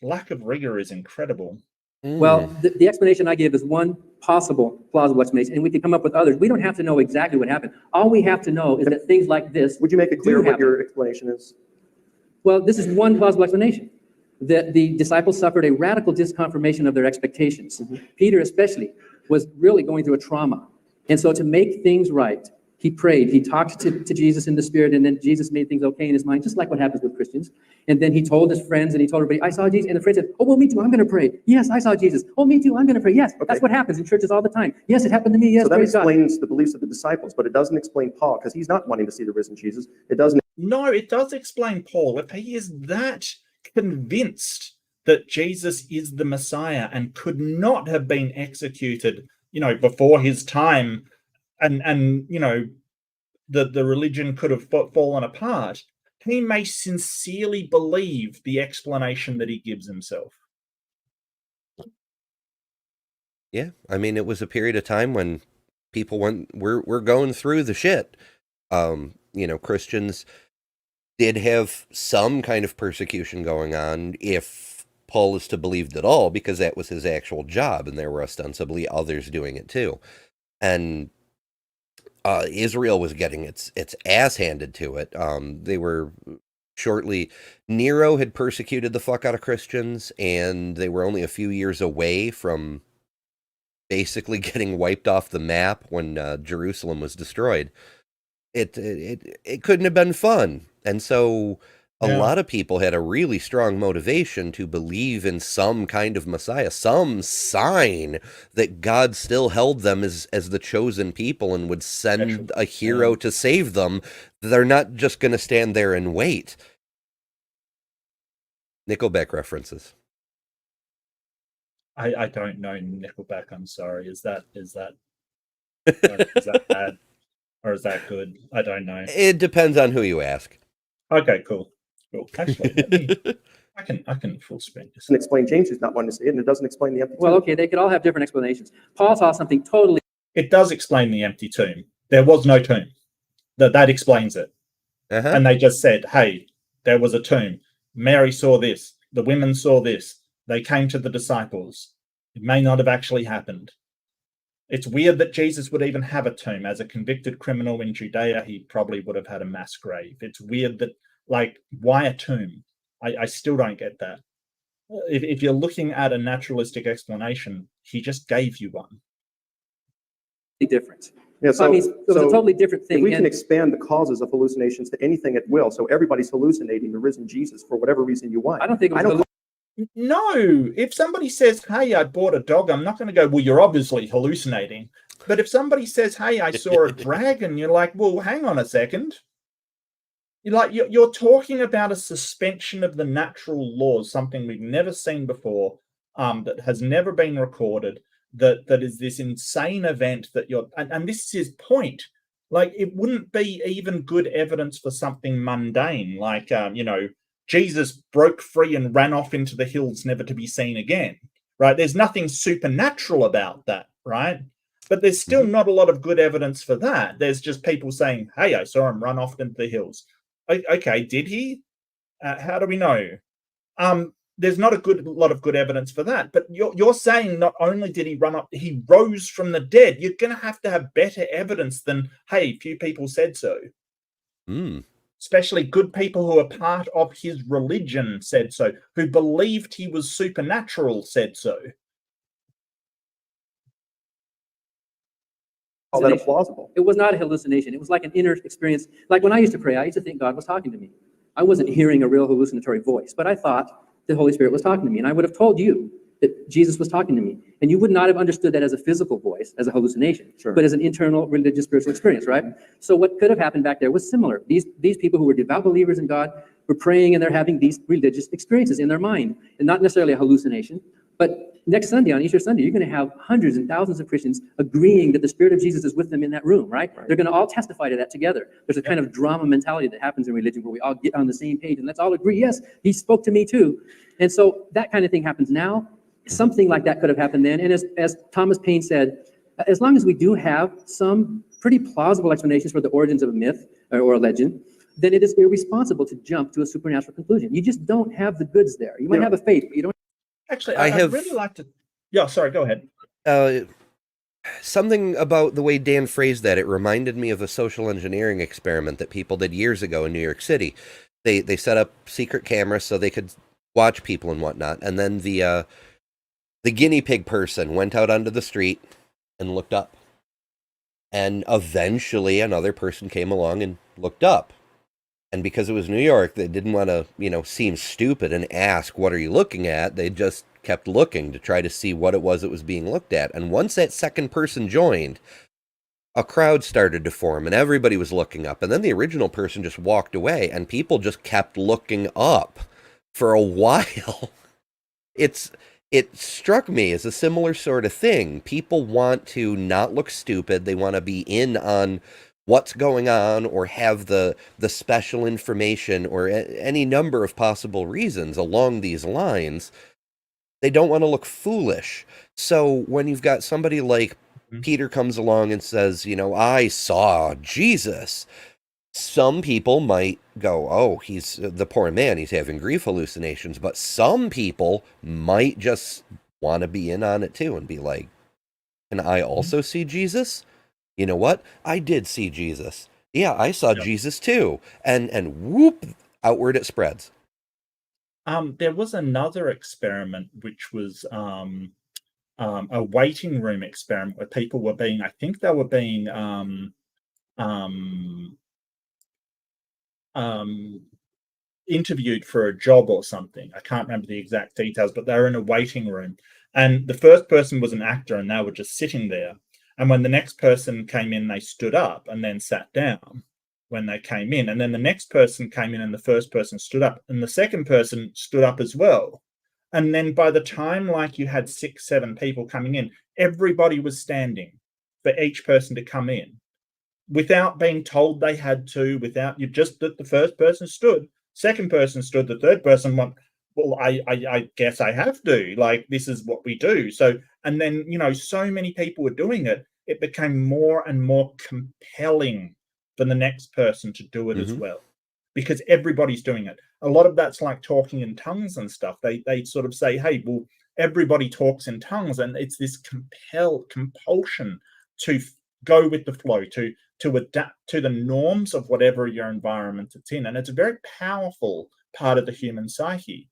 Lack of rigor is incredible. Well, the explanation I give is one possible plausible explanation, and we can come up with others. We don't have to know exactly what happened. All we have to know is that things like this. Would you make it clear do what happen. your explanation is? Well, this is one plausible explanation. That the disciples suffered a radical disconfirmation of their expectations. Peter especially was really going through a trauma. And so to make things right, he prayed, he talked to Jesus in the spirit, and then Jesus made things okay in his mind, just like what happens with Christians. And then he told his friends and he told everybody, I saw Jesus. And the friend said, oh, well, me too, I'm going to pray. Yes, I saw Jesus. Oh, me too, I'm going to pray. Yes, that's what happens in churches all the time. Yes, it happened to me. Yes, So that praise God. explains the beliefs of the disciples, but it doesn't explain Paul because he's not wanting to see the risen Jesus. It doesn't. No, it does explain Paul. If he is that convinced that Jesus is the Messiah and could not have been executed, before his time, and the religion could have fallen apart, he may sincerely believe the explanation that he gives himself. Yeah, I mean, it was a period of time when people we're going through the shit. Christians did have some kind of persecution going on, if Paul is to be believed at all, because that was his actual job, and there were ostensibly others doing it too. And Israel was getting its ass handed to it. They were Nero had persecuted the fuck out of Christians, and they were only a few years away from basically getting wiped off the map when Jerusalem was destroyed. It couldn't have been fun. And so a lot of people had a really strong motivation to believe in some kind of Messiah, some sign that God still held them as the chosen people and would send a hero to save them. They're not just going to stand there and wait. Nickelback references. I don't know Nickelback. I'm sorry. Is that bad or is that good? I don't know. It depends on who you ask. Okay, cool. Actually, I can full screen this. Doesn't explain James who's not wanting to see it, and it doesn't explain the empty Well, tomb. okay, they could all have different explanations. Paul saw something totally. It does explain the empty tomb. There was no tomb. That explains it. And they just said, hey, there was a tomb. Mary saw this. The women saw this. They came to the disciples. It may not have actually happened. It's weird that Jesus would even have a tomb. As a convicted criminal in Judea, he probably would have had a mass grave. It's weird that, why a tomb? I still don't get that. If you're looking at a naturalistic explanation, he just gave you one. Different. Yeah, So, I mean, it was a totally different if thing. we can And expand the causes of hallucinations to anything at will, so everybody's hallucinating the risen Jesus for whatever reason you want. I don't think it was No, if somebody says, "Hey, I bought a dog," I'm not going to go, "Well, you're obviously hallucinating." But if somebody says, "Hey, I saw a dragon," you're like, "Well, hang on a second." You're talking about a suspension of the natural laws, something we've never seen before, that has never been recorded. That is this insane event that and this is his point. Like, it wouldn't be even good evidence for something mundane, like Jesus broke free and ran off into the hills, never to be seen again. Right? There's nothing supernatural about that, right? But there's still not a lot of good evidence for that. There's just people saying, "Hey, I saw him run off into the hills." Okay, did he? How do we know? There's not a lot of good evidence for that. But you're saying not only did he run up, he rose from the dead. You're going to have better evidence than, "Hey, few people said so." Especially good people who are part of his religion said so, who believed he was supernatural said so. All that plausible. It was not a hallucination. It was like an inner experience. Like when I used to pray, I used to think God was talking to me. I wasn't hearing a real hallucinatory voice, but I thought the Holy Spirit was talking to me. And I would have told you that Jesus was talking to me. And you would not have understood that as a physical voice, as a hallucination, but as an internal religious spiritual experience, right? So what could have happened back there was similar. These people who were devout believers in God were praying, and they're having these religious experiences in their mind, and not necessarily a hallucination. But next Sunday, on Easter Sunday, you're going to have hundreds and thousands of Christians agreeing that the Spirit of Jesus is with them in that room, right? They're going to all testify to that together. There's a kind of drama mentality that happens in religion where we all get on the same page and let's all agree, yes, he spoke to me too. And so that kind of thing happens now. Something like that could have happened then. And as Thomas Paine said, as long as we do have some pretty plausible explanations for the origins of a myth or a legend, then it is irresponsible to jump to a supernatural conclusion. You just don't have the goods there. You might have a faith, but you don't. Actually, I'd really like to. Yeah, sorry, go ahead. Something about the way Dan phrased that, it reminded me of a social engineering experiment that people did years ago in New York City. They set up secret cameras so they could watch people and whatnot, and then the guinea pig person went out onto the street and looked up. And eventually another person came along and looked up. And because it was New York, they didn't want to, seem stupid and ask, "What are you looking at?" They just kept looking to try to see what it was that was being looked at. And once that second person joined, a crowd started to form and everybody was looking up. And then the original person just walked away and people just kept looking up for a while. It struck me as a similar sort of thing. People want to not look stupid. They want to be in on what's going on or have the special information or any number of possible reasons along these lines. They don't want to look foolish. So when you've got somebody like Peter comes along and says, "I saw Jesus," some people might go, "Oh, he's the poor man, he's having grief hallucinations." But some people might just want to be in on it too and be like, "Can I also see Jesus? You know what? I did see Jesus. Yeah, I saw Jesus too." And whoop, outward it spreads. There was another experiment which was a waiting room experiment where people were being, I think they were being interviewed for a job or something. I can't remember the exact details, but they were in a waiting room. And the first person was an actor and they were just sitting there. And when the next person came in, they stood up and then sat down when they came in. And then the next person came in and the first person stood up. And the second person stood up as well. And then by the time you had 6, 7 people coming in, everybody was standing for each person to come in without being told they had to, without that the first person stood, second person stood, the third person went, "Well, I guess I have to, this is what we do." So, and then, so many people were doing it, it became more and more compelling for the next person to do it as well, because everybody's doing it. A lot of that's like talking in tongues and stuff. They sort of say, "Hey, well, everybody talks in tongues," and it's this compulsion to go with the flow, to adapt to the norms of whatever your environment it's in. And it's a very powerful part of the human psyche.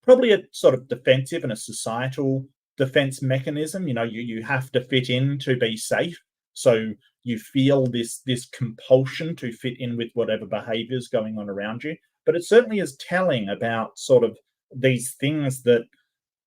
Probably a sort of defensive and a societal defense mechanism. You have to fit in to be safe. So you feel this compulsion to fit in with whatever behavior is going on around you. But it certainly is telling about sort of these things that,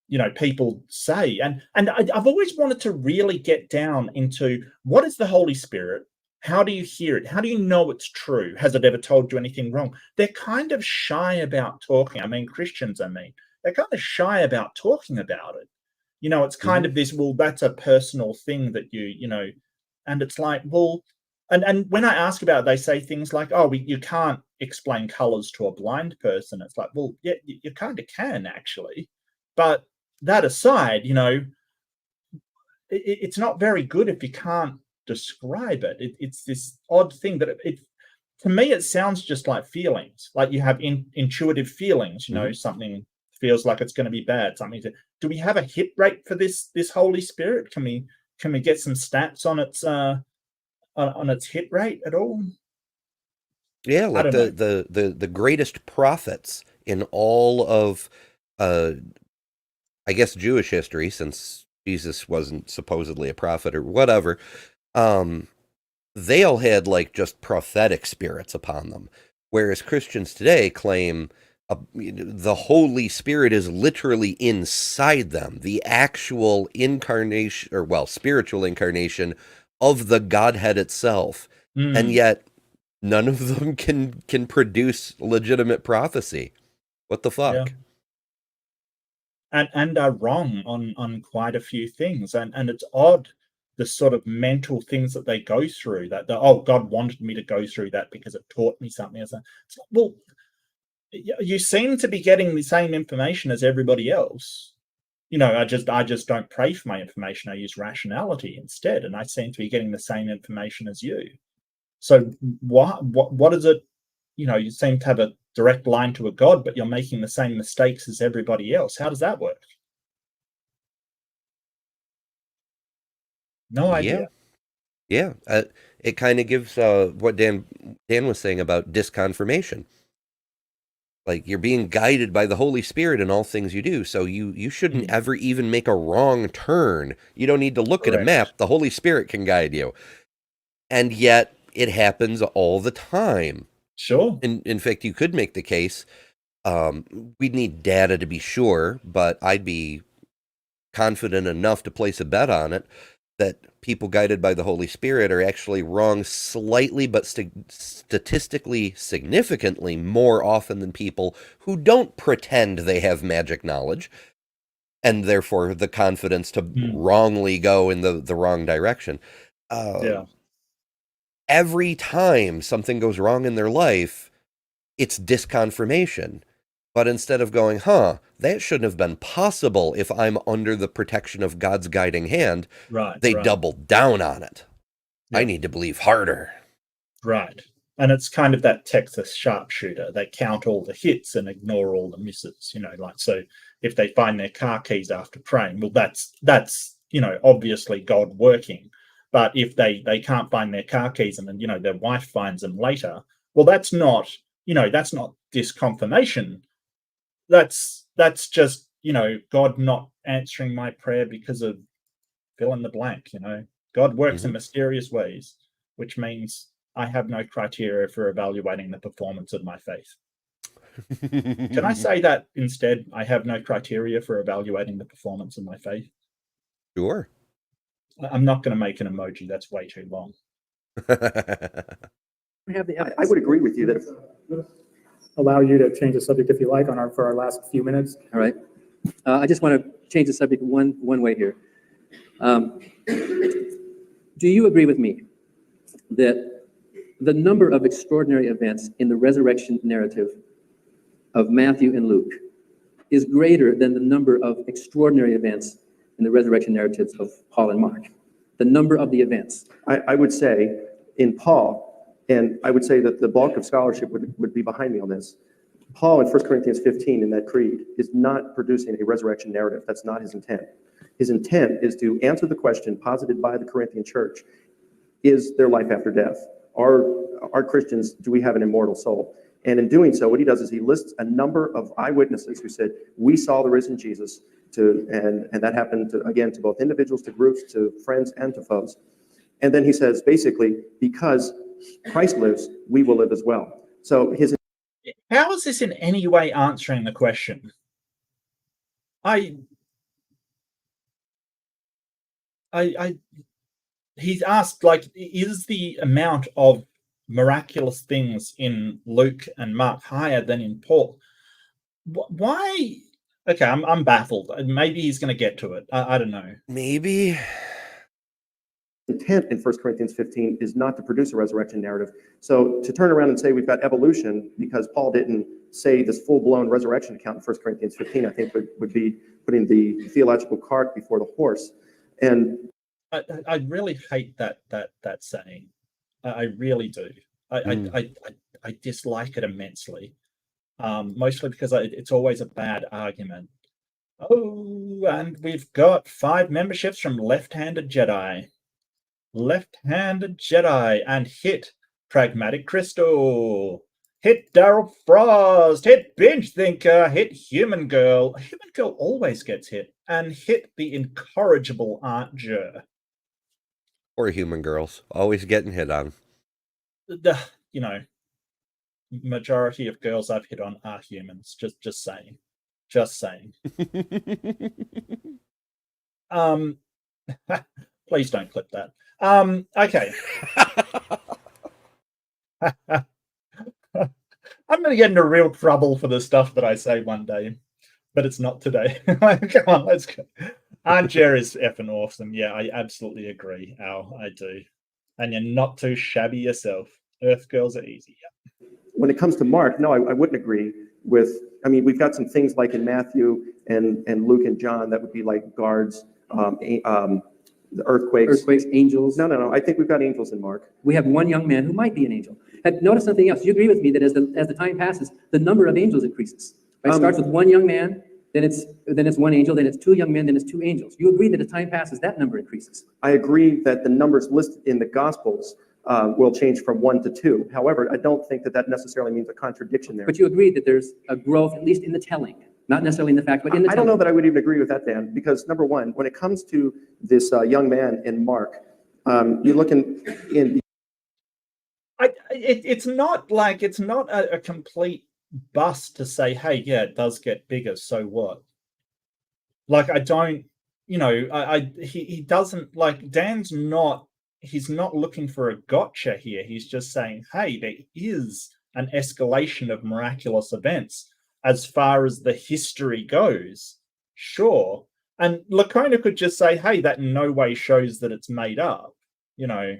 you know, people say. And I've always wanted to really get down into what is the Holy Spirit? How do you hear it? How do you know it's true? Has it ever told you anything wrong? They're kind of shy about talking. I mean, Christians, they're kind of shy about talking about it. You know, it's kind of this, well, that's a personal thing that you know, and it's like, well, and when I ask about it, they say things like, oh, you can't explain colors to a blind person. It's like, well, yeah, you kind of can actually. But that aside, you know, it's not very good if you can't describe it. It's this odd thing that it to me, it sounds just like feelings, like you have intuitive feelings, you know, something feels like it's going to be bad. Do we have a hit rate for this Holy Spirit? Can we get some stats on its hit rate at all? Yeah, like the greatest prophets in all of I guess Jewish history, since Jesus wasn't supposedly a prophet or whatever, they all had like just prophetic spirits upon them. Whereas Christians today claim the Holy Spirit is literally inside them, the actual incarnation, or well, spiritual incarnation of the Godhead itself. And yet none of them can produce legitimate prophecy. What the fuck? Yeah. And are wrong on quite a few things. And it's odd, the sort of mental things that they go through, that oh, God wanted me to go through that because it taught me something. It's like, well, you seem to be getting the same information as everybody else. You know, I just don't pray for my information. I use rationality instead, and I seem to be getting the same information as you. So what is it? You know, you seem to have a direct line to a God, but you're making the same mistakes as everybody else. How does that work? No idea. Yeah. It kind of gives what Dan was saying about disconfirmation. Like, you're being guided by the Holy Spirit in all things you do, so you shouldn't ever even make a wrong turn. You don't need to look at a map. The Holy Spirit can guide you. And yet it happens all the time. Sure. In fact, you could make the case, we'd need data to be sure, but I'd be confident enough to place a bet on it that people guided by the Holy Spirit are actually wrong slightly, but statistically significantly more often than people who don't pretend they have magic knowledge, and therefore the confidence to wrongly go in the wrong direction. Every time something goes wrong in their life, it's disconfirmation. But instead of going, that shouldn't have been possible if I'm under the protection of God's guiding hand, they double down on it. I need to believe harder. Right. And it's kind of that Texas sharpshooter. They count all the hits and ignore all the misses, you know, like, so if they find their car keys after praying, well, that's, you know, obviously God working. But if they can't find their car keys and then, you know, their wife finds them later, well, that's not, you know, that's not disconfirmation. That's just, you know, God not answering my prayer because of fill in the blank, you know. God works in mysterious ways, which means I have no criteria for evaluating the performance of my faith. Can I say that instead? I have no criteria for evaluating the performance of my faith. Sure. I'm not going to make an emoji. That's way too long. I would agree with you that Allow you to change the subject if you like for our last few minutes. All right. I just want to change the subject one way here. Do you agree with me that the number of extraordinary events in the resurrection narrative of Matthew and Luke is greater than the number of extraordinary events in the resurrection narratives of Paul and Mark? The number of the events. I would say in Paul, and I would say that the bulk of scholarship would be behind me on this. Paul in 1 Corinthians 15 in that creed is not producing a resurrection narrative. That's not his intent. His intent is to answer the question posited by the Corinthian church: is there life after death? Are Christians, do we have an immortal soul? And in doing so, what he does is he lists a number of eyewitnesses who said, we saw the risen Jesus, and that happened to, again, to both individuals, to groups, to friends, and to foes. And then he says, basically, because Christ lives, we will live as well. So his How is this in any way answering the question? He's asked, like, is the amount of miraculous things in Luke and Mark higher than in Paul? Why? Okay, I'm baffled. Maybe he's going to get to it. I don't know. Maybe. intent in 1 Corinthians 15 is not to produce a resurrection narrative. So to turn around and say we've got evolution because Paul didn't say this full-blown resurrection account in 1 Corinthians 15, I think would be putting the theological cart before the horse. And I really hate that saying. I really do. I dislike it immensely. Mostly because it's always a bad argument. Oh, and we've got 5 memberships from Left-Handed Jedi. Left-Handed Jedi, and hit Pragmatic Crystal, hit Daryl Frost, hit Binge Thinker, hit Human Girl. Human Girl always gets hit, and hit the incorrigible Aunt Jer. Or human girls, always getting hit on. You know, majority of girls I've hit on are humans. Just saying. Just saying. Please don't clip that. Okay. I'm going to get into real trouble for the stuff that I say one day, but it's not today. Come on, let's go. Aunt Jer is effing awesome. Yeah, I absolutely agree, Al. I do. And you're not too shabby yourself. Earth girls are easy. Yeah. when it comes to Mark, no, I wouldn't agree with, I mean, we've got some things like in Matthew and Luke and John that would be like guards, the earthquakes. Earthquakes, angels. No. I think we've got angels in Mark. We have one young man who might be an angel. And notice something else. You agree with me that as the time passes, the number of angels increases. Right? It starts with one young man, then it's one angel, then it's 2 young men, then it's 2 angels. You agree that as time passes, that number increases. I agree that the numbers listed in the Gospels will change from 1 to 2. However, I don't think that necessarily means a contradiction there. But you agree that there's a growth, at least in the telling, not necessarily in the fact, but in the telling. I don't know that I would even agree with that, Dan, because number one, when it comes to this young man in Mark, you look in it's not a complete bust to say, hey, yeah, it does get bigger, so what? Like, I don't, you know, he doesn't, like, Dan's not, he's not looking for a gotcha here. He's just saying, hey, there is an escalation of miraculous events as far as the history goes. Sure. And Licona could just say, hey, that in no way shows that it's made up, you know.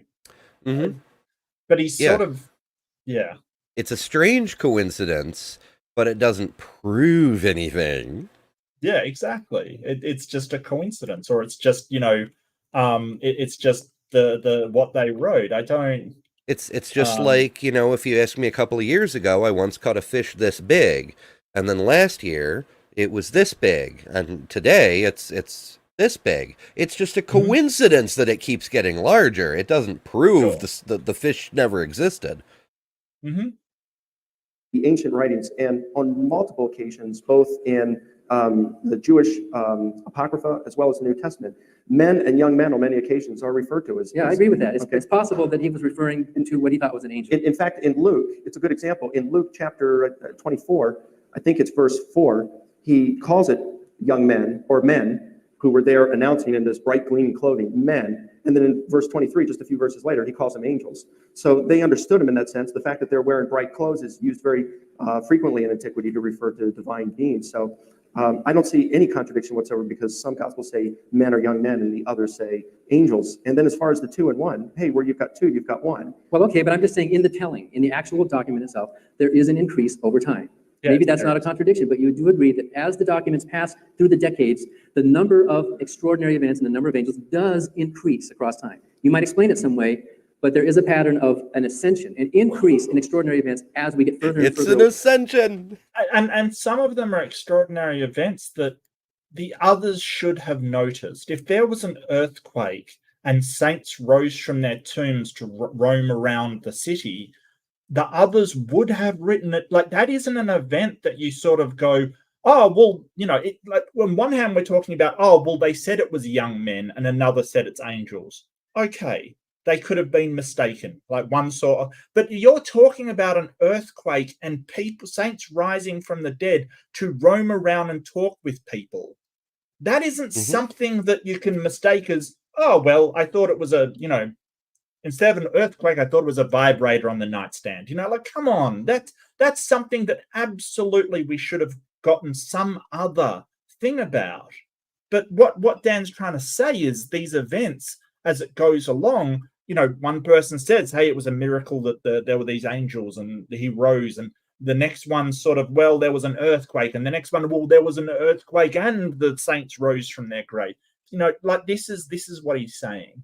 Mm-hmm. But he's sort of, yeah. It's a strange coincidence, but it doesn't prove anything. Yeah, exactly. It's just a coincidence, or it's just, you know, it's just the what they wrote. I don't. It's just like, you know, if you asked me a couple of years ago, I once caught a fish this big, and then last year it was this big, and today it's this big. It's just a coincidence that it keeps getting larger. It doesn't prove the fish never existed. Mm-hmm. the ancient writings, and on multiple occasions, both in the Jewish Apocrypha as well as the New Testament, men and young men on many occasions are referred to as. Yeah, I agree with that. It's possible that he was referring to what he thought was an angel. In fact, in Luke, it's a good example. In Luke chapter 24, I think it's verse 4, he calls it young men or men who were there announcing in this bright gleaming clothing, men. And then in verse 23, just a few verses later, he calls them angels. So they understood him in that sense. The fact that they're wearing bright clothes is used very frequently in antiquity to refer to divine beings. So I don't see any contradiction whatsoever, because some gospels say men are young men and the others say angels. And then as far as the 2 and 1, hey, where you've got 2, you've got 1. Well, okay, but I'm just saying in the telling, in the actual document itself, there is an increase over time. Yeah, maybe that's not a contradiction, but you do agree that as the documents pass through the decades, the number of extraordinary events and the number of angels does increase across time. You might explain it some way, but there is a pattern of an ascension, an increase in extraordinary events as we get further and further. It's an ascension. And some of them are extraordinary events that the others should have noticed. If there was an earthquake and saints rose from their tombs to roam around the city, the others would have written it. Like, that isn't an event that you sort of go, oh, well, you know, like on one hand, we're talking about, oh, well, they said it was young men, and another said it's angels. Okay, they could have been mistaken, like one sort of. But you're talking about an earthquake and people, saints rising from the dead to roam around and talk with people. That isn't something that you can mistake as, oh, well, I thought it was a, instead of an earthquake, I thought it was a vibrator on the nightstand. Like, come on, that's something that absolutely we should have gotten some other thing about. But what Dan's trying to say is these events, as it goes along, one person says, hey, it was a miracle that there were these angels and he rose, and the next one sort of, well, there was an earthquake, and the next one, well, there was an earthquake and the saints rose from their grave. Like this is what he's saying.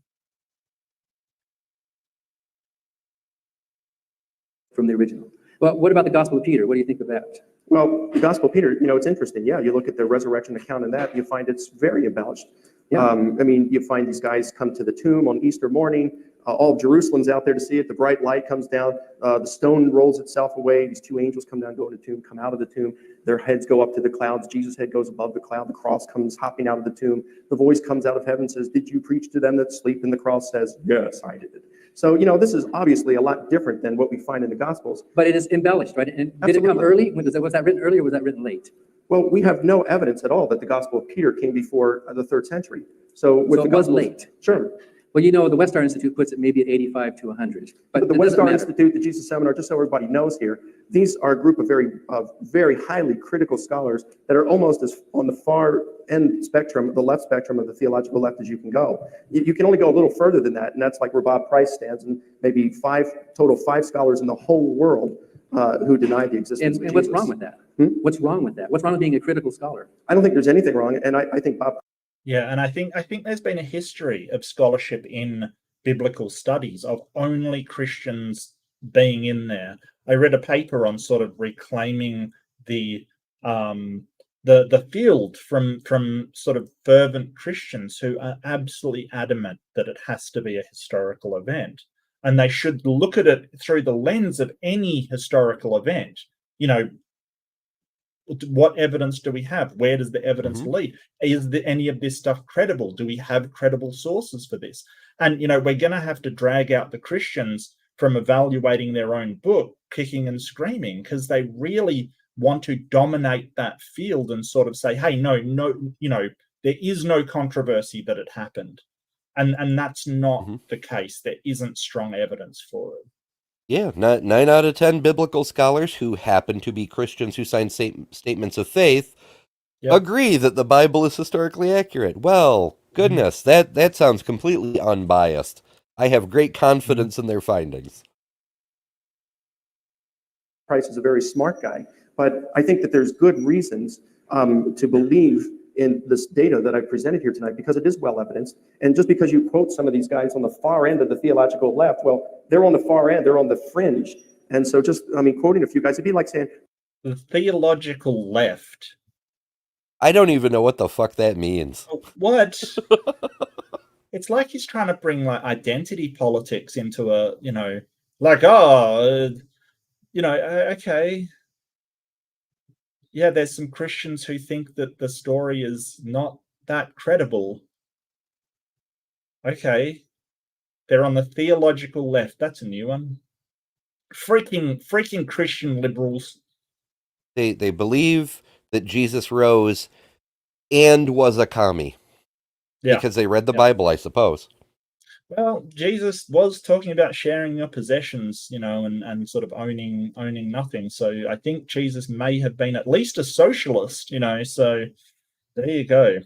From the original. Well, what about the Gospel of Peter? What do you think of that? Well, the Gospel of Peter, it's interesting. Yeah, you look at the resurrection account in that, you find it's very embellished. Yeah. You find these guys come to the tomb on Easter morning. All of Jerusalem's out there to see it. The bright light comes down. The stone rolls itself away. These two angels come down, go in the tomb, come out of the tomb. Their heads go up to the clouds. Jesus' head goes above the cloud. The cross comes hopping out of the tomb. The voice comes out of heaven, says, did you preach to them that sleep? And the cross says, yes, I did. So, this is obviously a lot different than what we find in the Gospels. But it is embellished, right? And did it come early? Was that written early or was that written late? Well, we have no evidence at all that the Gospel of Peter came before the 3rd century. So it was late. Sure. Well, the West Star Institute puts it maybe at 85 to 100. But the West Star Institute, the Jesus Seminar, just so everybody knows here, these are a group of very highly critical scholars that are almost as on the far end spectrum, the left spectrum of the theological left as you can go. You can only go a little further than that, and that's like where Bob Price stands, and maybe five scholars in the whole world who deny the existence of Jesus. And what's wrong with that? What's wrong with that? What's wrong with being a critical scholar? I don't think there's anything wrong, and I think Bob. Yeah, and I think there's been a history of scholarship in biblical studies of only Christians being in there. I read a paper on sort of reclaiming the field from sort of fervent Christians who are absolutely adamant that it has to be a historical event, and they should look at it through the lens of any historical event. What evidence do we have? Where does the evidence lead? Is any of this stuff credible? Do we have credible sources for this? And, we're going to have to drag out the Christians from evaluating their own book, kicking and screaming, because they really want to dominate that field and sort of say, hey, no, there is no controversy that it happened. And that's not the case. There isn't strong evidence for it. Yeah, 9 out of 10 biblical scholars who happen to be Christians who sign statements of faith agree that the Bible is historically accurate. Well, goodness, that sounds completely unbiased. I have great confidence in their findings. Price is a very smart guy, but I think that there's good reasons to believe in this data that I presented here tonight, because it is well evidenced. And just because you quote some of these guys on the far end of the theological left, well, they're on the far end, they're on the fringe. And so quoting a few guys, it'd be like saying the theological left. I don't even know what the fuck that means. What? It's like he's trying to bring like identity politics into okay. Yeah, there's some Christians who think that the story is not that credible. Okay. They're on the theological left. That's a new one. Freaking Christian liberals. They believe that Jesus rose and was a commie. Yeah. Because they read the Bible, I suppose. Well, Jesus was talking about sharing your possessions, and sort of owning nothing. So I think Jesus may have been at least a socialist, so there you go.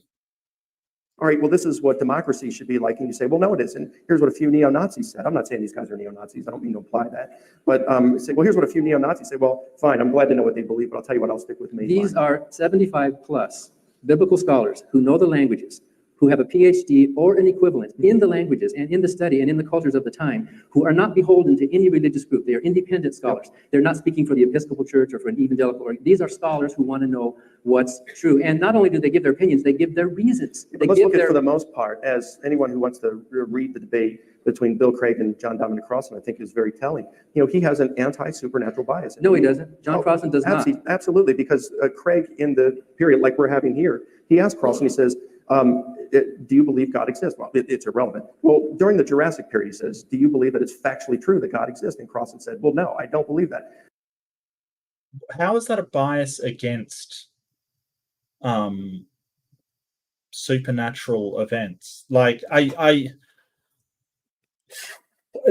All right, well, this is what democracy should be like. And you say, well, no, it isn't. Here's what a few neo-Nazis said. I'm not saying these guys are neo-Nazis. I don't mean to imply that. But say, well, here's what a few neo-Nazis say. Well, fine, I'm glad to know what they believe, but I'll tell you what, I'll stick with me. These are 75 plus biblical scholars who know the languages, who have a PhD or an equivalent in the languages and in the study and in the cultures of the time, who are not beholden to any religious group. They are independent scholars. They're not speaking for the Episcopal Church or for an evangelical. These are scholars who want to know what's true. And not only do they give their opinions, they give their reasons. Let's look at, for the most part, as anyone who wants to read the debate between Bill Craig and John Dominic Crossan, I think is very telling. He has an anti-supernatural bias. No, he doesn't. John Crossan does not. Absolutely, because Craig, in the period like we're having here, he asked Crossan, he says, do you believe God exists? Well, it's irrelevant. Well, during the Jurassic period, he says, do you believe that it's factually true that God exists? And Crossan said, well, no, I don't believe that. How is that a bias against supernatural events? Like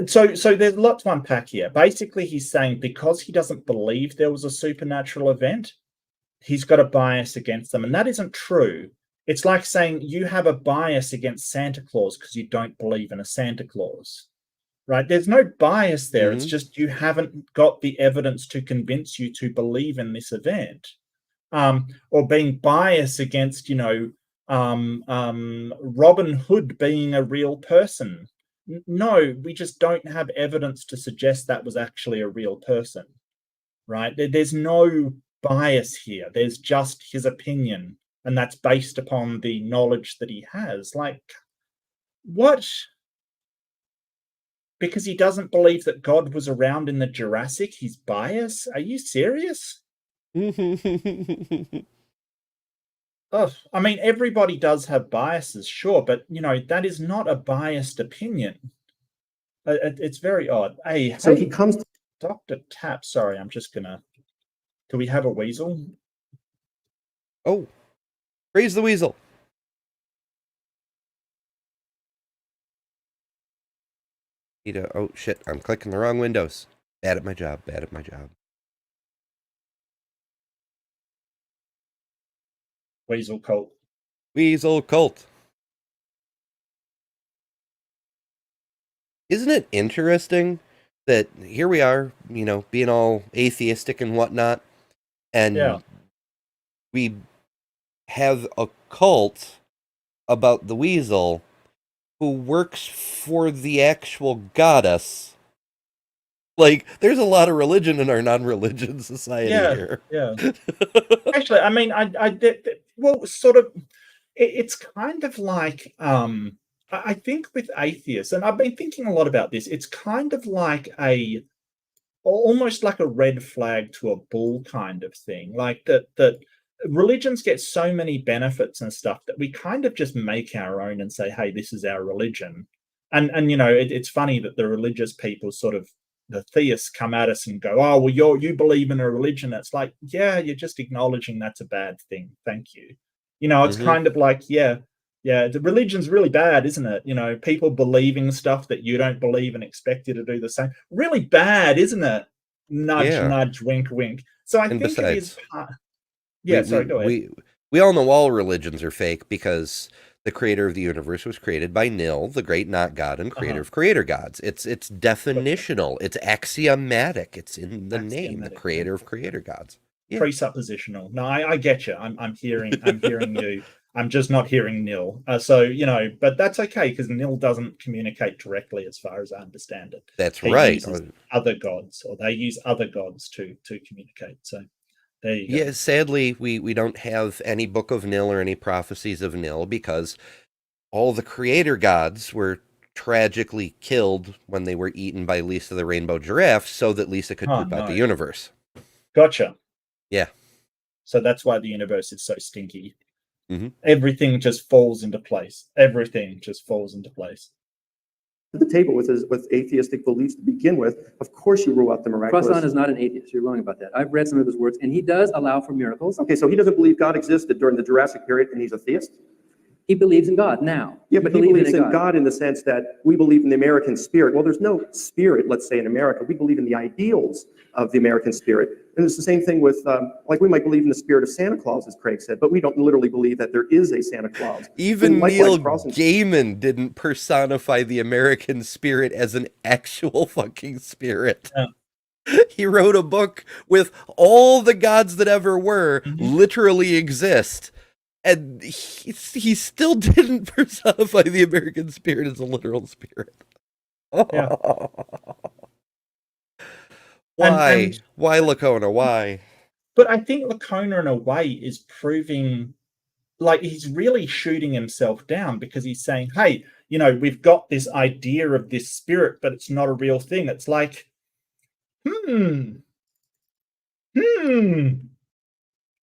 so there's a lot to unpack here. Basically, he's saying because he doesn't believe there was a supernatural event, he's got a bias against them, and that isn't true. It's like saying you have a bias against Santa Claus because you don't believe in a Santa Claus, right? There's no bias there. It's just you haven't got the evidence to convince you to believe in this event, or being biased against, Robin Hood being a real person. No, we just don't have evidence to suggest that was actually a real person, right? There's no bias here. There's just his opinion, and that's based upon the knowledge that he has. Like, what? Because he doesn't believe that God was around in the Jurassic, he's biased? Are you serious? Oh, I mean, everybody does have biases, sure, but that is not a biased opinion. It's very odd. So he comes to Dr. Tapp. Sorry, I'm just gonna. Do we have a weasel? Oh, praise the weasel. Oh shit! I'm clicking the wrong windows. Bad at my job. Bad at my job. Weasel cult. Weasel cult. Isn't it interesting that here we are, being all atheistic and whatnot, and we have a cult about the weasel who works for the actual goddess. Like, there's a lot of religion in our non-religion society here. Yeah. Actually, I mean, sort of, it's kind of like, I think with atheists, and I've been thinking a lot about this, it's kind of like almost like a red flag to a bull kind of thing. Like that religions get so many benefits and stuff that we kind of just make our own and say, hey, this is our religion. And it's funny that the religious people the theists come at us and go, oh, well, you believe in a religion. It's like, yeah, you're just acknowledging that's a bad thing. Thank you. It's kind of like, yeah, the religion's really bad, isn't it? People believing stuff that you don't believe and expect you to do the same. Really bad, isn't it? Nudge, nudge, wink, wink. So I think besides, it is part. Yeah, sorry, go ahead. We all know all religions are fake because the creator of the universe was created by Nil, the great not god and creator of creator gods. It's definitional. It's axiomatic. It's in the name, the creator of creator gods. Yeah. Presuppositional. No, I get you. I'm hearing you. I'm just not hearing Nil. But that's okay because Nil doesn't communicate directly, as far as I understand it. That's he right. Uses other gods, or they use other gods to communicate. So there you go. Yeah, sadly, we don't have any book of Nil or any prophecies of Nil because all the creator gods were tragically killed when they were eaten by Lisa the rainbow giraffe so that Lisa could poop out the universe. Gotcha. Yeah. So that's why the universe is so stinky. Everything just falls into place. Everything just falls into place. At the table with atheistic beliefs to begin with, of course you rule out the miraculous. Crossan is not an atheist. You're wrong about that. I've read some of his words, and he does allow for miracles. Okay, so he doesn't believe God existed during the Jurassic period, and he's a theist? He believes in God now. Yeah, but he believes in God in the sense that we believe in the American spirit. Well, there's no spirit, let's say, in America. We believe in the ideals of the American spirit. And it's the same thing with, like we might believe in the spirit of Santa Claus, as Craig said, but we don't literally believe that there is a Santa Claus. Even Neil Gaiman didn't personify the American spirit as an actual fucking spirit. Yeah. He wrote a book with all the gods that ever were literally exist. And he still didn't personify the American spirit as a literal spirit. Yeah. Why? Why Licona? Why? But I think Licona, in a way, is proving like he's really shooting himself down because he's saying, hey, we've got this idea of this spirit, but it's not a real thing. It's like,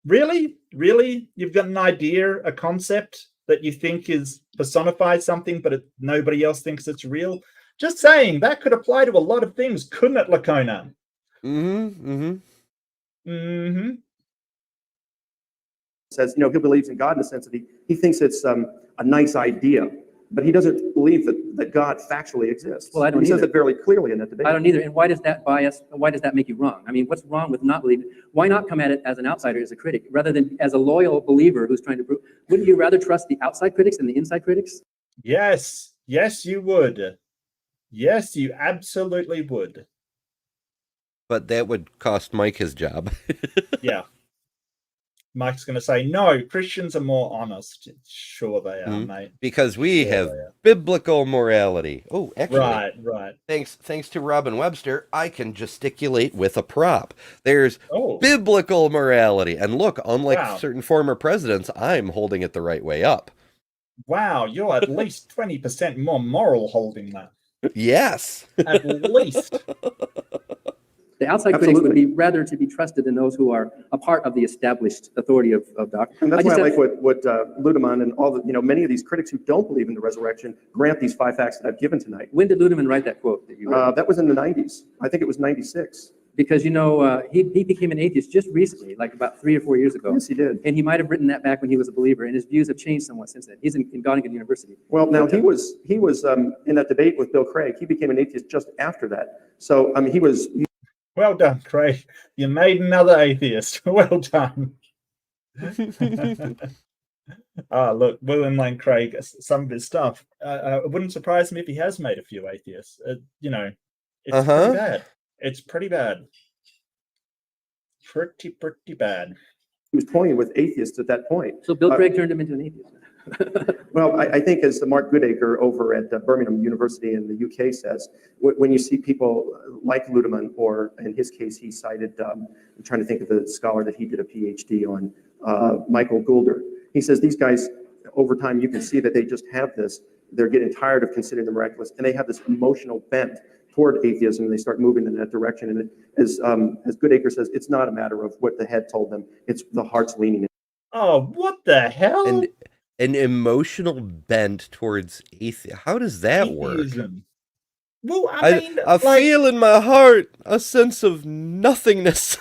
Really? You've got an idea, a concept, that you think is personifies something, but nobody else thinks it's real. Just saying, that could apply to a lot of things, couldn't it, Licona? Says, he believes in God in the sense that he thinks it's a nice idea, but he doesn't believe that God factually exists. Well, I don't He says either. it very clearly in that debate. I don't either. And why does that bias, why does that make you wrong? I mean, what's wrong with not believing? Why not come at it as an outsider, as a critic, rather than as a loyal believer who's trying to prove? Wouldn't you rather trust the outside critics than the inside critics? Yes, you would. Yes, you absolutely would. But that would cost Mike his job. Yeah. Mike's going to say, no, Christians are more honest. Sure they are, mate. Because we Sure have they are. biblical morality. Oh, actually. Right. Thanks to Robin Webster, I can gesticulate with a prop. There's Oh. biblical morality. And look, unlike Wow. certain former presidents, I'm holding it the right way up. Wow, you're at least 20% more moral holding that. Yes. At least. The outside critics would Absolutely. be rather to be trusted than those who are a part of the established authority of doctrine. And that's why I just like have- what Ludemann and all the, many of these critics who don't believe in the resurrection grant these 5 facts that I've given tonight. When did Ludemann write that quote that you read? That was in the 90s. I think it was 96. Because, he became an atheist just recently, like about 3 or 4 years ago. Yes, he did. And he might have written that back when he was a believer, and his views have changed somewhat since then. He's in Göttingen University. Well, now he was in that debate with Bill Craig. He became an atheist just after that. So, he was. Well done, Craig. You made another atheist. Well done. Look, William Lane Craig, some of his stuff. It wouldn't surprise me if he has made a few atheists. It's pretty bad. It's pretty bad. Pretty bad. He was toying with atheists at that point. So Bill Craig turned him into an atheist. Well, I think as Mark Goodacre over at Birmingham University in the UK says, when you see people like Ludemann, or in his case, he cited, I'm trying to think of the scholar that he did a PhD on, Michael Goulder. He says these guys, over time, you can see that they just have this, they're getting tired of considering the miraculous, and they have this emotional bent toward atheism, and they start moving in that direction. And as Goodacre says, it's not a matter of what the head told them, it's the heart's leaning in. Oh, what the hell? And an emotional bent towards atheism. How does that work? Atheism. Well, I mean, I feel in my heart a sense of nothingness.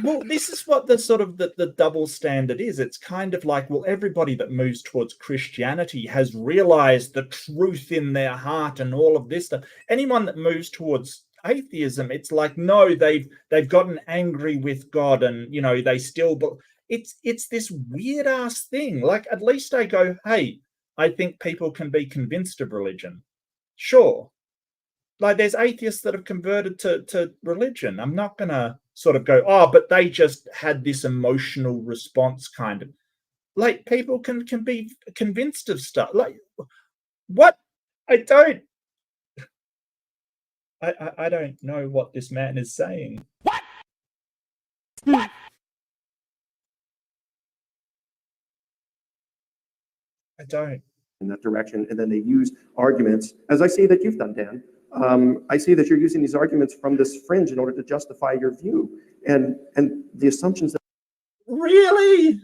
Well, this is what the sort of the double standard is. It's kind of like, well, everybody that moves towards Christianity has realized the truth in their heart and all of this stuff. Anyone that moves towards atheism, it's like, no, they've gotten angry with God, and they still. But it's this weird ass thing. Like, at least I go, hey, I think people can be convinced of religion. Sure. Like, there's atheists that have converted to religion. I'm not gonna sort of go, oh, but they just had this emotional response, kind of. Like, people can be convinced of stuff. Like, what? I don't know what this man is saying. What? I don't. In that direction, and then they use arguments, as I see that you've done, Dan. I see that you're using these arguments from this fringe in order to justify your view, and the assumptions that. Really?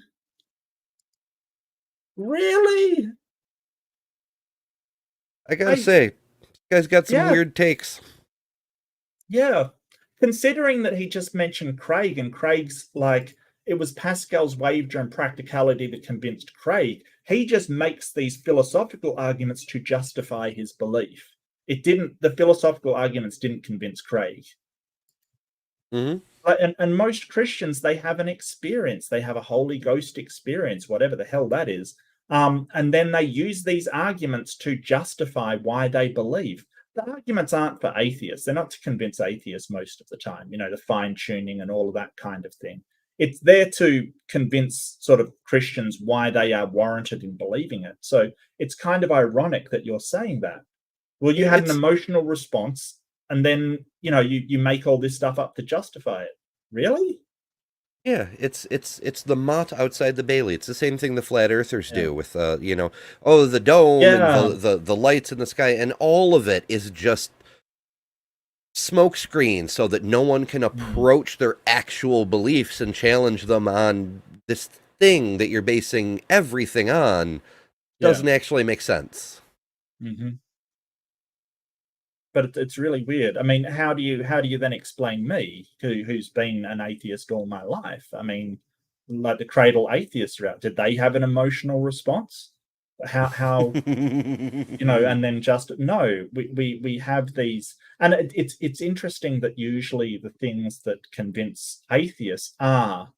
I gotta say, this guy's got some weird takes. Yeah. Considering that he just mentioned Craig, and Craig's like, it was Pascal's waveger practicality that convinced Craig. He just makes these philosophical arguments to justify his belief. The philosophical arguments didn't convince Craig. Mm-hmm. And most Christians, they have an experience. They have a Holy Ghost experience, whatever the hell that is. And then they use these arguments to justify why they believe. The arguments aren't for atheists. They're not to convince atheists most of the time, the fine tuning and all of that kind of thing. It's there to convince sort of Christians why they are warranted in believing it. So it's kind of ironic that you're saying that. Well, you had an emotional response, and then, you make all this stuff up to justify it. Really? Yeah, it's the mott outside the Bailey. It's the same thing the flat earthers do with the dome and the lights in the sky, and all of it is just smoke screen so that no one can approach their actual beliefs and challenge them on this thing that you're basing everything on. doesn't actually make sense. Mm-hmm. But it's really weird. I mean, how do you then explain me, who's been an atheist all my life? I mean, like the cradle atheists are out. Did they have an emotional response? How and then just no. We have these, and it's interesting that usually the things that convince atheists are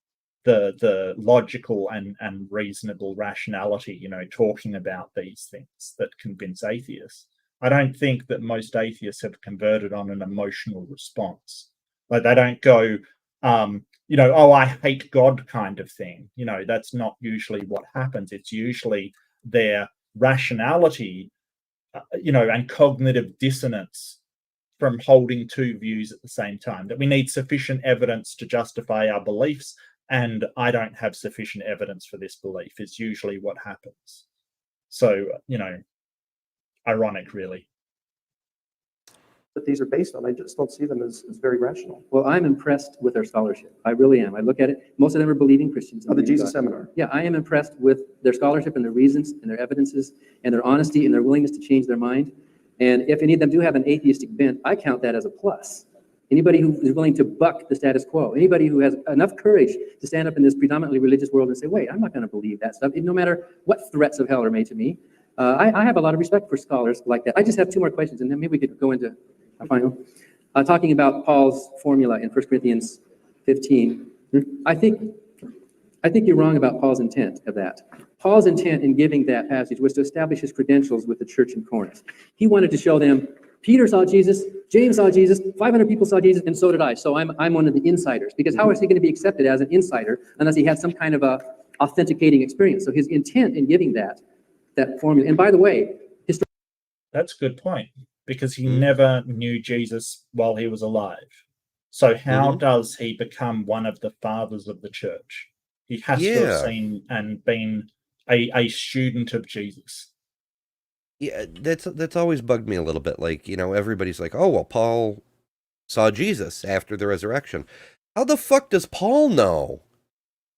the logical and reasonable rationality, talking about these things that convince atheists. I don't think that most atheists have converted on an emotional response. Like they don't go, oh, I hate God kind of thing. That's not usually what happens. It's usually their rationality, and cognitive dissonance from holding two views at the same time, that we need sufficient evidence to justify our beliefs, and I don't have sufficient evidence for this belief is usually what happens. So, ironic, really. That these are based on, I just don't see them as very rational. Well, I'm impressed with their scholarship. I really am. I look at it, most of them are believing Christians. Of the Jesus Seminar. Yeah, I am impressed with their scholarship and their reasons and their evidences and their honesty and their willingness to change their mind. And if any of them do have an atheistic bent, I count that as a plus. Anybody who is willing to buck the status quo, anybody who has enough courage to stand up in this predominantly religious world and say, wait, I'm not going to believe that stuff, no matter what threats of hell are made to me. I have a lot of respect for scholars like that. I just have two more questions, and then maybe we could go into a final. Talking about Paul's formula in 1 Corinthians 15, I think you're wrong about Paul's intent of that. Paul's intent in giving that passage was to establish his credentials with the church in Corinth. He wanted to show them, Peter saw Jesus, James saw Jesus, 500 people saw Jesus, and so did I. So I'm one of the insiders. Because how is he going to be accepted as an insider unless he had some kind of a authenticating experience? So his intent in giving that formula, and by the way, that's a good point, because he never knew Jesus while he was alive. So how does he become one of the fathers of the church? He has to have seen and been a student of Jesus. Yeah, that's always bugged me a little bit. Like, everybody's like, oh, well, Paul saw Jesus after the resurrection. How the fuck does Paul know?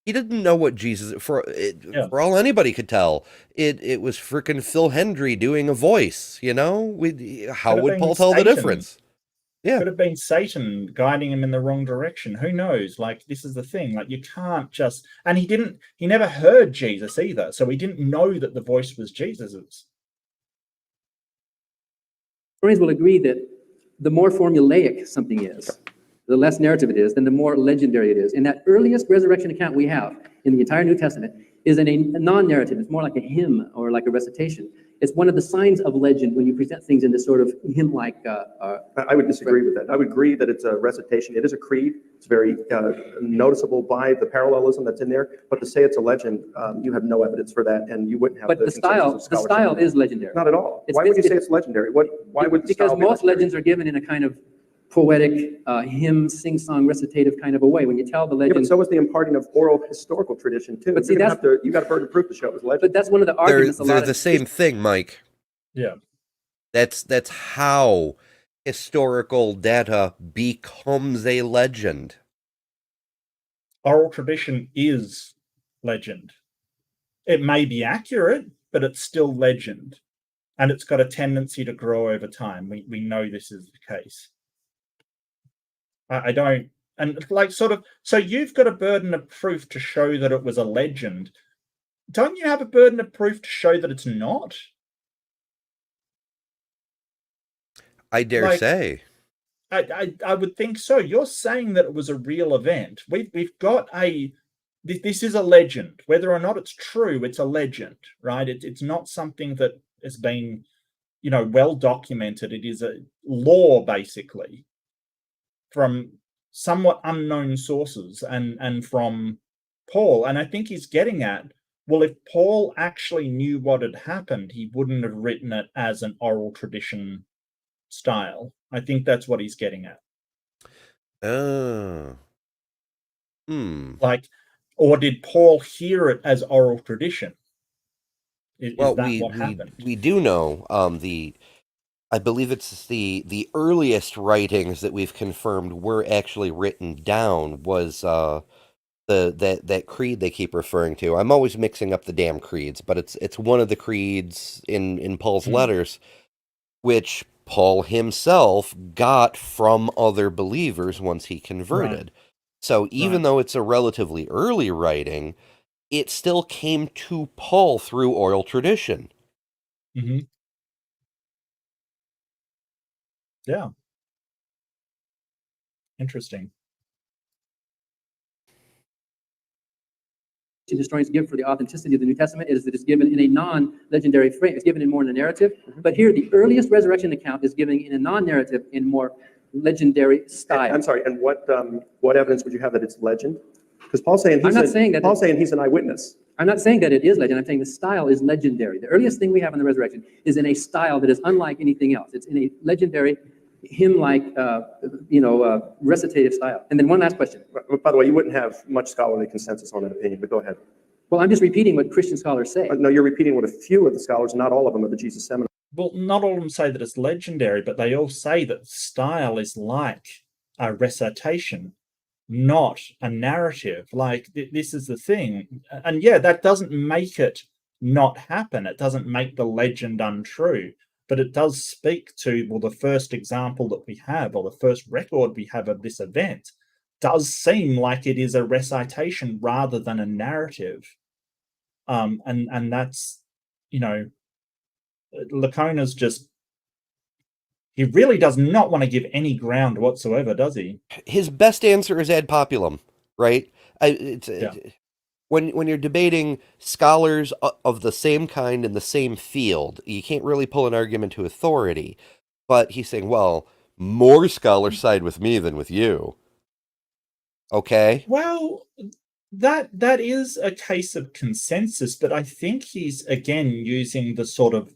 He didn't know what Jesus, for all anybody could tell, it was frickin' Phil Hendry doing a voice, How would Paul tell the difference? Yeah. Could have been Satan guiding him in the wrong direction. Who knows? Like, this is the thing. Like, you can't just, and he never heard Jesus either. So he didn't know that the voice was Jesus's. Historians will agree that the more formulaic something is, the less narrative it is, then the more legendary it is. And that earliest resurrection account we have in the entire New Testament is a non-narrative. It's more like a hymn or like a recitation. It's one of the signs of legend when you present things in this sort of hymn-like. I would disagree with that. I would agree that it's a recitation. It is a creed. It's very noticeable by the parallelism that's in there. But to say it's a legend, you have no evidence for that, and you wouldn't have. But the style is legendary. Not at all. Why would you say it's legendary? Why would? Because most legends are given in a kind of poetic hymn, sing-song, recitative kind of a way. When you tell the legend, but so is the imparting of oral historical tradition too. But see, you got a burden of proof to show it was legend. But that's one of the arguments. They're the same thing, Mike. Yeah, that's how historical data becomes a legend. Oral tradition is legend. It may be accurate, but it's still legend, and it's got a tendency to grow over time. We know this is the case. I don't, and like sort of, so you've got a burden of proof to show that it was a legend. Don't you have a burden of proof to show that it's not? I dare say. I would think so. You're saying that it was a real event. We've got this is a legend. Whether or not it's true, it's a legend, right? It's not something that has been, well documented. It is a lore, basically, from somewhat unknown sources and from Paul. And I think he's getting at, well, if Paul actually knew what had happened, he wouldn't have written it as an oral tradition style. I think that's what he's getting at. Like, or did Paul hear it as oral tradition? Is that what happened? We do know I believe it's the earliest writings that we've confirmed were actually written down was that creed they keep referring to. I'm always mixing up the damn creeds, but it's one of the creeds in Paul's letters, which Paul himself got from other believers once he converted. So even though it's a relatively early writing, it still came to Paul through oral tradition. Mm-hmm. Yeah. Interesting. Historians give for the authenticity of the New Testament is that it's given in a non-legendary frame. It's given in more in a narrative. But here, the earliest resurrection account is given in a non-narrative, in more legendary style. I'm sorry, and what evidence would you have that it's legend? Because Paul's saying I'm not saying that Paul's saying he's an eyewitness. I'm not saying that it is legend. I'm saying the style is legendary. The earliest thing we have in the resurrection is in a style that is unlike anything else. It's in a legendary, hymn-like, recitative style. And then one last question. By the way, you wouldn't have much scholarly consensus on that opinion, but go ahead. Well, I'm just repeating what Christian scholars say. No, you're repeating what a few of the scholars, not all of them, of the Jesus Seminar. Well, not all of them say that it's legendary, but they all say that style is like a recitation, not a narrative. Like, this is the thing. And yeah, that doesn't make it not happen. It doesn't make the legend untrue, but it does speak to, well, the first example that we have, or the first record we have of this event, does seem like it is a recitation rather than a narrative. And that's, Licona's just, he really does not want to give any ground whatsoever, does he? His best answer is ad populum, right? When you're debating scholars of the same kind in the same field, you can't really pull an argument to authority. But he's saying, well, more scholars side with me than with you. Okay? Well, that is a case of consensus, but I think he's again using the sort of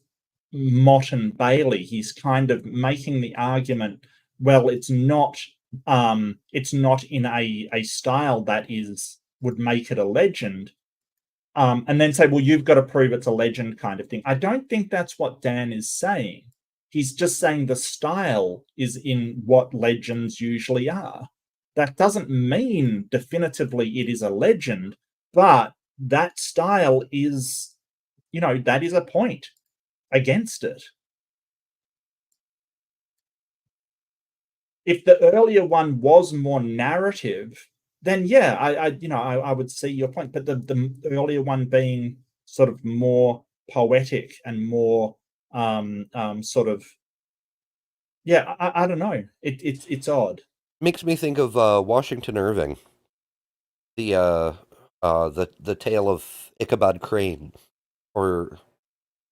Mott and Bailey. He's kind of making the argument, well, it's not in a style that would make it a legend, and then say, well, you've got to prove it's a legend kind of thing. I don't think that's what Dan is saying. He's just saying the style is in what legends usually are. That doesn't mean definitively it is a legend, but that style is, that is a point against it. If the earlier one was more narrative, then yeah, I would see your point. But the earlier one being sort of more poetic and more sort of, yeah, I don't know. It's odd. Makes me think of Washington Irving, the tale of Ichabod Crane, or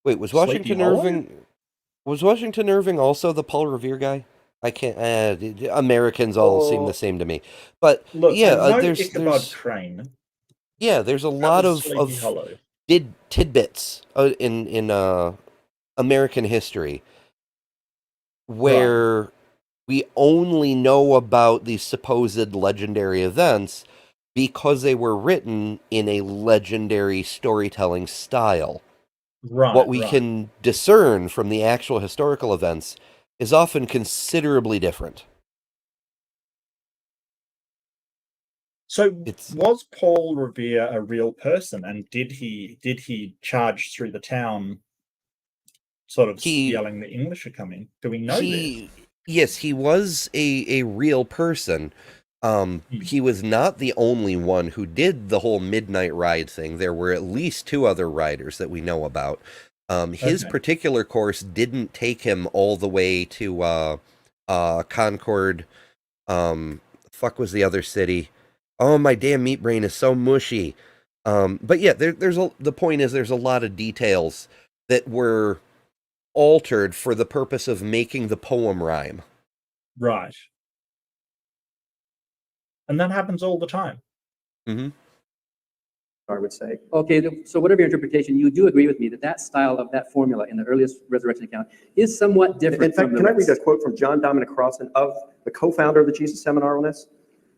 wait, was Washington Irving also the Paul Revere guy? I can't. Americans all seem the same to me, but look, yeah, there's Crane. Yeah, there's a lot of tidbits in American history where we only know about these supposed legendary events because they were written in a legendary storytelling style. What we can discern from the actual historical events is often considerably different. So was Paul Revere a real person, and did he charge through the town sort of yelling the English are coming? Do we know this? Yes, he was a real person. He was not the only one who did the whole midnight ride thing. There were at least 2 other riders that we know about. His particular course didn't take him all the way to Concord. Fuck was the other city? Oh, my damn meat brain is so mushy. But yeah, the point is there's a lot of details that were altered for the purpose of making the poem rhyme. Right. And that happens all the time. Mm-hmm. I would say. Okay, so whatever your interpretation, you do agree with me that style of that formula in the earliest resurrection account is somewhat different. In fact, can I read a quote from John Dominic Crossan, of the co-founder of the Jesus Seminar on this?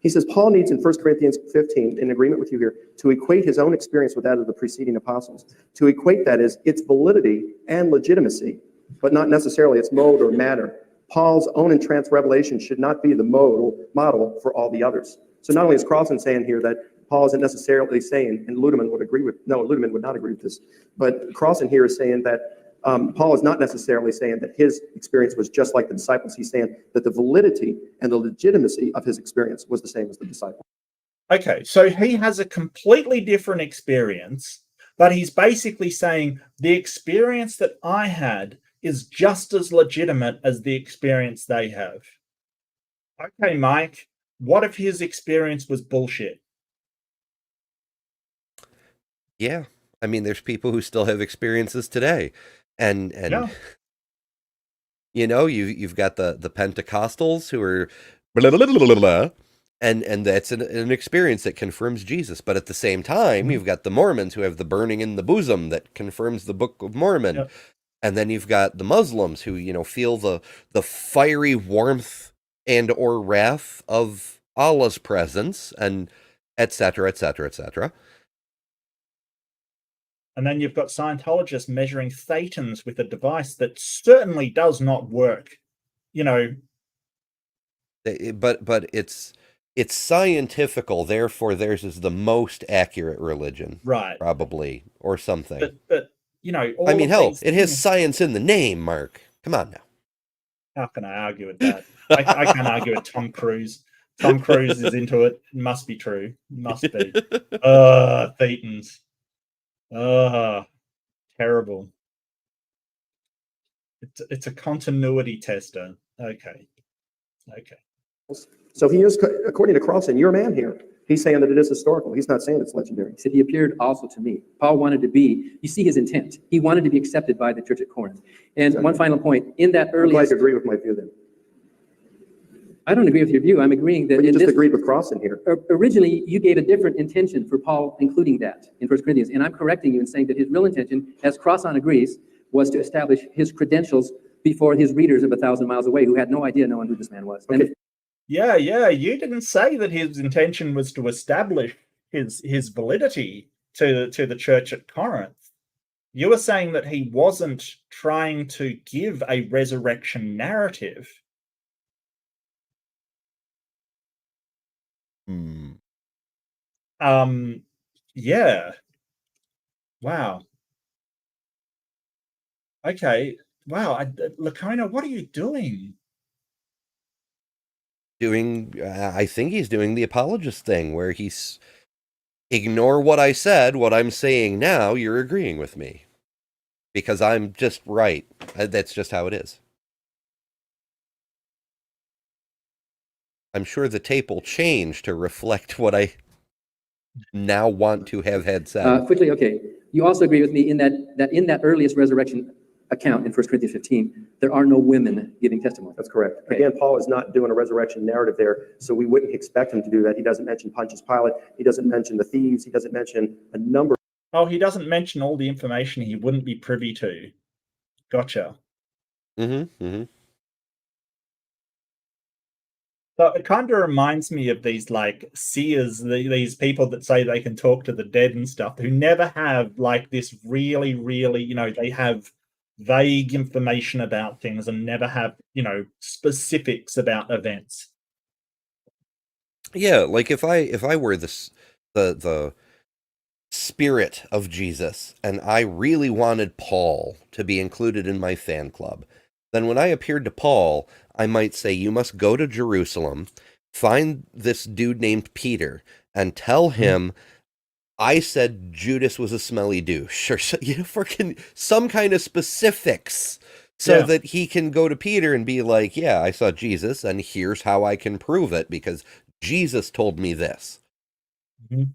He says, Paul needs in 1 Corinthians 15, in agreement with you here, to equate his own experience with that of the preceding apostles. To equate, that is, its validity and legitimacy, but not necessarily its mode or matter. Paul's own entranced revelation should not be the model for all the others. So not only is Crossan saying here that Paul isn't necessarily saying, and Ludeman would agree with, no, Ludeman would not agree with this, but Crossan here is saying that Paul is not necessarily saying that his experience was just like the disciples. He's saying that the validity and the legitimacy of his experience was the same as the disciples. Okay, so he has a completely different experience, but he's basically saying the experience that I had is just as legitimate as the experience they have. Okay, Mike, what if his experience was bullshit? Yeah. I mean, there's people who still have experiences today. And Yeah. you know, you've got the Pentecostals who are blah, blah, blah, blah, blah, and that's an experience that confirms Jesus. But at the same time, you've got the Mormons who have the burning in the bosom that confirms the Book of Mormon. Yep. And then you've got the Muslims who, you know, feel the fiery warmth and or wrath of Allah's presence, and et cetera, et cetera, et cetera. And then you've got Scientologists measuring thetans with a device that certainly does not work. You know, But it's scientifical, therefore theirs is the most accurate religion, right? probably, or something. But you know, I mean, hell, these it has things- science in the name, Mark. Come on now. How can I argue with that? I can't argue with Tom Cruise. Tom Cruise is into it. It must be true. Must be. Thetans. Terrible. It's a continuity tester. Okay. So he is, according to Crossan, your man here. He's saying that it is historical. He's not saying it's legendary. He said he appeared also to me. Paul wanted to be, you see his intent. He wanted to be accepted by the church at Corinth. And one final point, in that I'm glad earliest, you agree with my view then. I don't agree with your view. I'm agreeing that But you in just this, agreed with Crossan here. originally you gave a different intention for Paul including that in 1 Corinthians. And I'm correcting you and saying that his real intention, as Crossan agrees, was to establish his credentials before his readers of 1,000 miles away who had no idea knowing who this man was. Okay. And Yeah. You didn't say that his intention was to establish his validity to the church at Corinth. You were saying that he wasn't trying to give a resurrection narrative. Yeah. Wow. Okay. Wow. Licona, what are you doing? I think he's doing the apologist thing where he's ignore what I said, what I'm saying now, you're agreeing with me. Because I'm just right. That's just how it is. I'm sure the tape will change to reflect what I now want to have had said. quickly, okay. You also agree with me in that in that earliest resurrection account in 1 Corinthians 15, there are no women giving testimony. That's correct. Okay. Again, Paul is not doing a resurrection narrative there, so we wouldn't expect him to do that. He doesn't mention Pontius Pilate. He doesn't mention the thieves. He doesn't mention a number. Oh, he doesn't mention all the information he wouldn't be privy to. Gotcha. So it kind of reminds me of these like seers, these people that say they can talk to the dead and stuff, who never have like this really, you know, they have vague information about things and never have, you know, specifics about events. Yeah, like if I were the spirit of Jesus and I really wanted Paul to be included in my fan club, then when I appeared to Paul, I might say, you must go to Jerusalem, find this dude named Peter, and tell him I said Judas was a smelly douche, or you know, freaking some kind of specifics, so that he can go to Peter and be like, yeah, I saw Jesus, and here's how I can prove it, because Jesus told me this.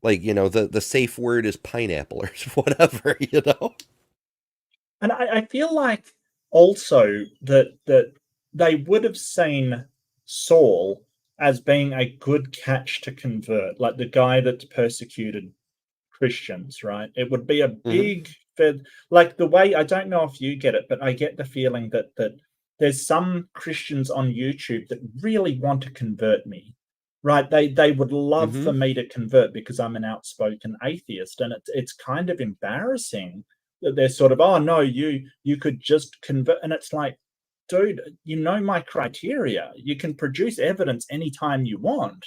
Like, you know, the safe word is pineapple or whatever, you know? And I feel like also that they would have seen Saul as being a good catch to convert, like the guy that persecuted Christians, right? It would be a big like the way, I don't know if you get it, but I get the feeling that there's some Christians on YouTube that really want to convert me, right? They would love for me to convert because I'm an outspoken atheist, and it's kind of embarrassing that they're sort of, oh no, you could just convert, and it's like, dude, you know my criteria. You can produce evidence anytime you want.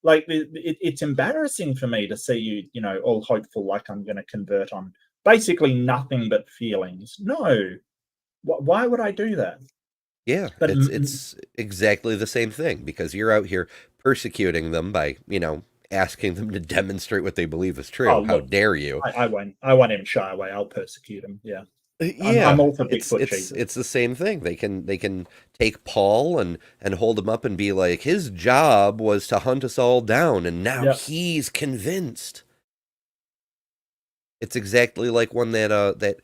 Like it's embarrassing for me to see you, all hopeful, like I'm going to convert on basically nothing but feelings. No, why would I do that? Yeah, But it's exactly the same thing, because you're out here persecuting them by, asking them to demonstrate what they believe is true. oh, How look, dare you? I won't even shy away. I'll persecute him. Yeah, Yeah, I'm all for it's Bigfoot it's Jesus. it's the same thing. They can take Paul and hold him up and be like, his job was to hunt us all down, and now Yeah. he's convinced. It's exactly like one that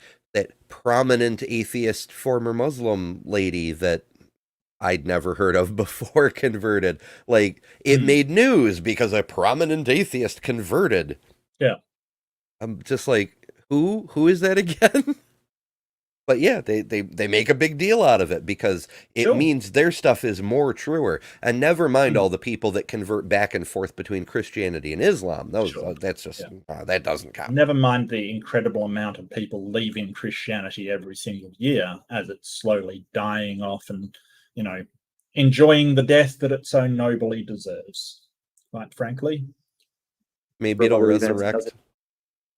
prominent atheist former Muslim lady that I'd never heard of before converted. Like, it made news because a prominent atheist converted. Yeah. I'm just like, who is that again? But yeah, they make a big deal out of it because it Sure. means their stuff is more truer. And never mind all the people that convert back and forth between Christianity and Islam. Sure. That's just that doesn't count. Never mind the incredible amount of people leaving Christianity every single year as it's slowly dying off and, enjoying the death that it so nobly deserves, quite frankly. Maybe it'll other events, it resurrect.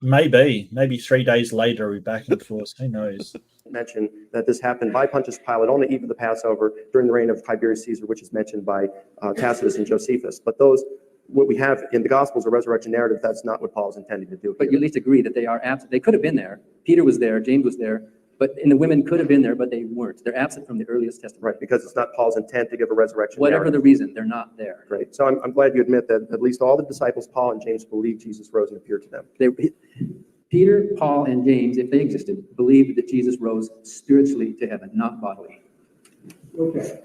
doesn't Maybe 3 days later we're back in force. Who knows? mention that this happened by Pontius Pilate on the eve of the Passover during the reign of Tiberius Caesar, which is mentioned by Tacitus and Josephus. But what we have in the Gospels, a resurrection narrative, that's not what Paul's intending to do. But you at least agree that they are absent. They could have been there. Peter was there, James was there, and the women could have been there, but they weren't. They're absent from the earliest testament. Right, because it's not Paul's intent to give a resurrection Whatever narrative. the reason, they're not there. Great. So I'm glad you admit that at least all the disciples, Paul and James, believed Jesus rose and appeared to them. Peter, Paul, and James, if they existed, believed that Jesus rose spiritually to heaven, not bodily. Okay.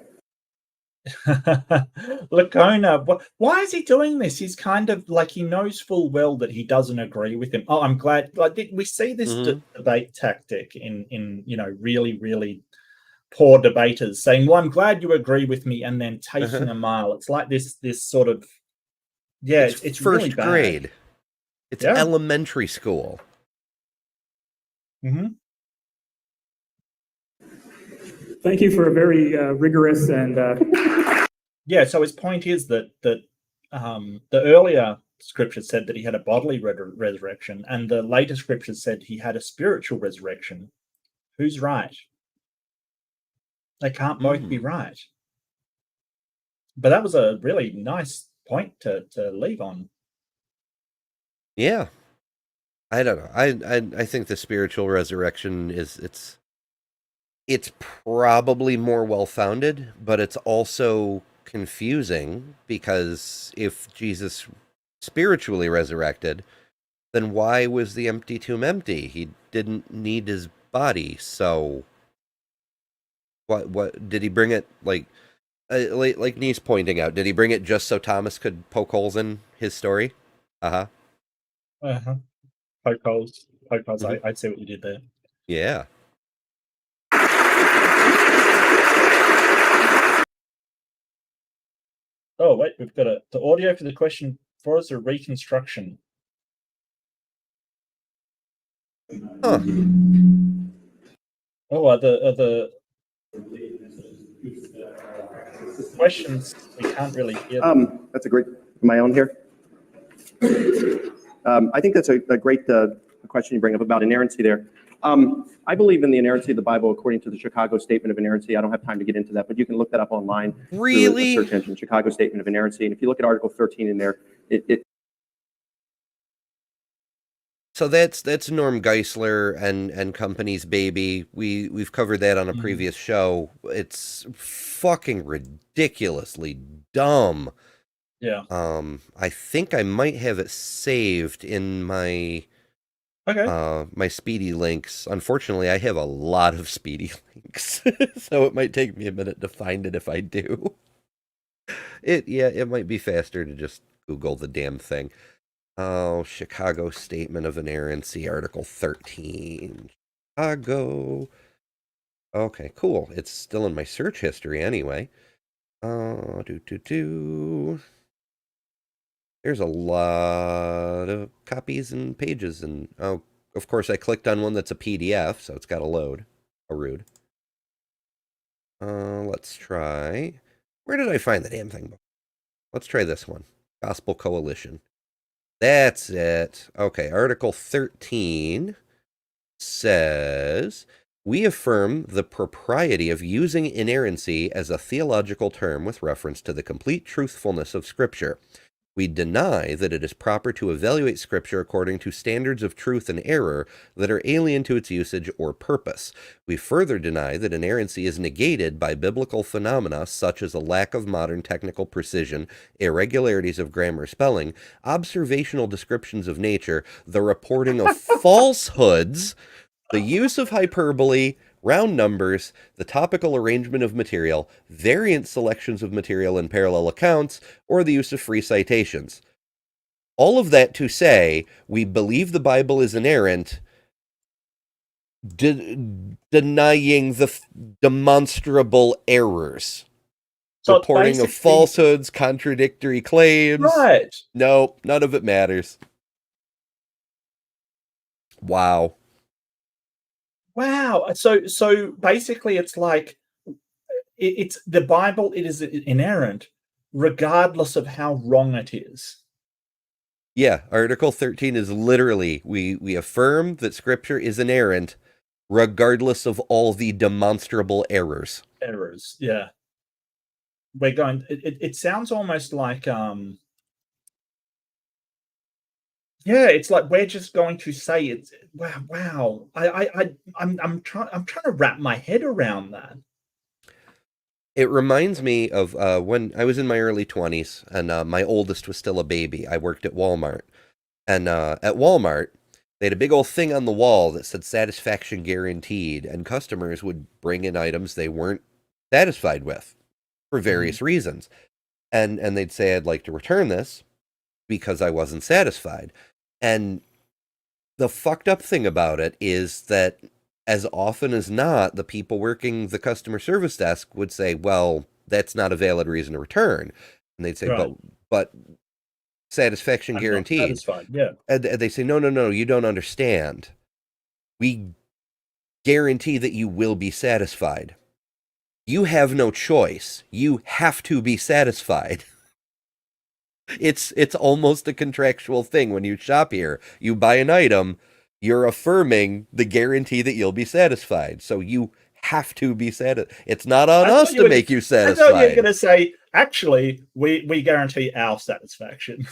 Licona, why is he doing this? He's kind of like, he knows full well that he doesn't agree with him. Oh, I'm glad. Like, we see this debate tactic in really, really poor debaters saying, well, I'm glad you agree with me, and then taking a mile. It's like this sort of, it's first really bad. grade. It's elementary school. Mm-hmm. Thank you for a very rigorous and So his point is that the earlier scriptures said that he had a bodily resurrection, and the later scriptures said he had a spiritual resurrection. Who's right? They can't both be right. But that was a really nice point to leave on. Yeah. I don't know. I think the spiritual resurrection it's probably more well-founded, but it's also confusing, because if Jesus spiritually resurrected, then why was the empty tomb empty? He didn't need his body, so what did he bring it, like Nee's pointing out, did he bring it just so Thomas could poke holes in his story? Poke holes. I see what you did there. Yeah. Oh, wait, we've got the audio for the question for us, a reconstruction. Huh. Oh, are the questions, we can't really hear. That's a great, am I on here? I think that's a great question you bring up about inerrancy there. I believe in the inerrancy of the Bible according to the Chicago Statement of Inerrancy. I don't have time to get into that, but you can look that up online. Really? Through a search engine, Chicago Statement of Inerrancy. And if you look at Article 13 in there, So that's Norm Geisler and company's baby. We've covered that on a previous show. It's fucking ridiculously dumb. Yeah. I think I might have it saved in my my Speedy links. Unfortunately, I have a lot of Speedy links, so it might take me a minute to find it if I do. It might be faster to just Google the damn thing. Oh, Chicago Statement of Inerrancy, Article 13. Chicago. Okay, cool. It's still in my search history anyway. There's a lot of copies and pages, and oh, of course I clicked on one that's a PDF, so it's got to load. How rude. Let's try. Where did I find the damn thing? Let's try this one. Gospel Coalition. That's it. Okay, Article 13 says, we affirm the propriety of using inerrancy as a theological term with reference to the complete truthfulness of Scripture. We deny that it is proper to evaluate Scripture according to standards of truth and error that are alien to its usage or purpose. We further deny that inerrancy is negated by biblical phenomena such as a lack of modern technical precision, irregularities of grammar spelling, observational descriptions of nature, the reporting of falsehoods, the use of hyperbole, round numbers, the topical arrangement of material, variant selections of material in parallel accounts, or the use of free citations. All of that to say, we believe the Bible is inerrant, denying the demonstrable errors. So Reporting of basically- falsehoods, contradictory claims. Right. No, none of it matters. Wow. Wow. So basically it's like it's the Bible, it is inerrant regardless of how wrong it is. Yeah, Article 13 is literally, we affirm that Scripture is inerrant regardless of all the demonstrable errors. Errors. Yeah. We're going it sounds almost like yeah, it's like we're just going to say it's wow. I'm trying to wrap my head around that. It reminds me of when I was in my early 20s and my oldest was still a baby. I worked at Walmart. And at Walmart, they had a big old thing on the wall that said satisfaction guaranteed, and customers would bring in items they weren't satisfied with for various reasons. And they'd say, I'd like to return this because I wasn't satisfied. And the fucked up thing about it is that as often as not, the people working the customer service desk would say, well, that's not a valid reason to return. And they'd say, Right. but satisfaction I'm not guaranteed. satisfied. Yeah. And they say, no, you don't understand. We guarantee that you will be satisfied. You have no choice. You have to be satisfied. It's almost a contractual thing. When you shop here, you buy an item, you're affirming the guarantee that you'll be satisfied. So you have to be satisfied. It's not on us to make you I satisfied. thought you were going to say, actually, we guarantee our satisfaction.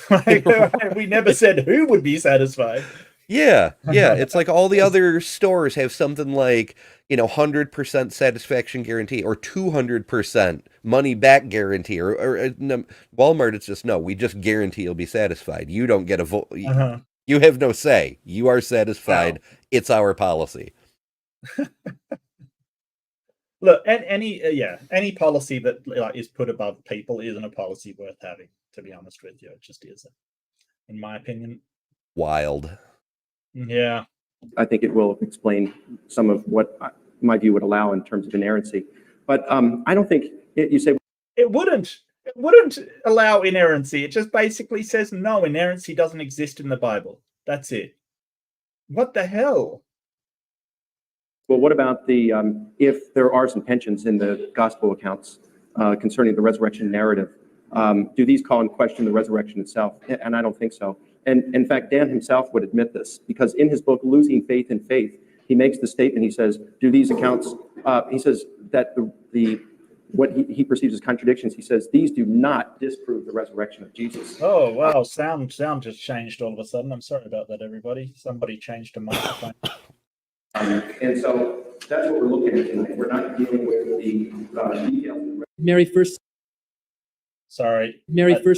We never said who would be satisfied. Yeah. It's like all the other stores have something like, 100% satisfaction guarantee or 200% money back guarantee. Or no, Walmart, it's just, no, we just guarantee you'll be satisfied. You don't get a vote. You have no say. You are satisfied. Wow. It's our policy. Look, any policy that is put above people isn't a policy worth having. To be honest with you, it just isn't, in my opinion. Wild. Yeah. I think it will explain some of what my view would allow in terms of inerrancy. But I don't think you say It wouldn't allow inerrancy. It just basically says no, inerrancy doesn't exist in the Bible. That's it. What the hell? well, what about the if there are some tensions in the gospel accounts concerning the resurrection narrative? Do these call in question the resurrection itself? And I don't think so. And in fact, Dan himself would admit this, because in his book, Losing Faith in Faith, he makes the statement, he says, do these accounts, he says that what he perceives as contradictions, he says, these do not disprove the resurrection of Jesus. Oh, wow. Sound just changed all of a sudden. I'm sorry about that, everybody. Somebody changed a microphone. And so that's what we're looking at tonight. We're not dealing with the details. Mary first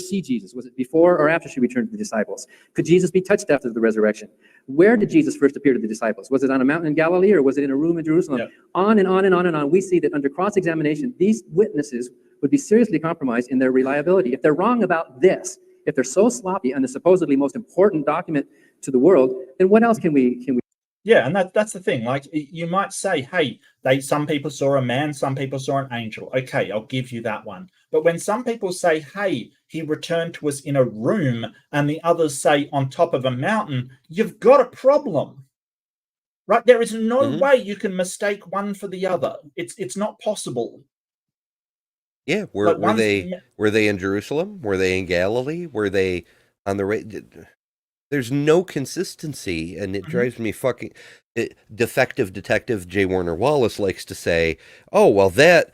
see Jesus. Was it before or after she returned to the disciples? Could Jesus be touched after the resurrection? Where did Jesus first appear to the disciples? Was it on a mountain in Galilee, or was it in a room in Jerusalem? Yeah. On and on and on and on. We see that under cross-examination, these witnesses would be seriously compromised in their reliability. If they're wrong about this, if they're so sloppy on the supposedly most important document to the world, then what else can we? Yeah, and that's the thing. Like, you might say, hey, some people saw a man, some people saw an angel. Okay, I'll give you that one. But when some people say, hey, he returned to us in a room, and the others say on top of a mountain, you've got a problem. Right? There is no way you can mistake one for the other. It's not possible. Yeah, Like, were they in Jerusalem? Were they in Galilee? Were they on the There's no consistency, and it drives me fucking. Defective detective J. Warner Wallace likes to say, "Oh, well, the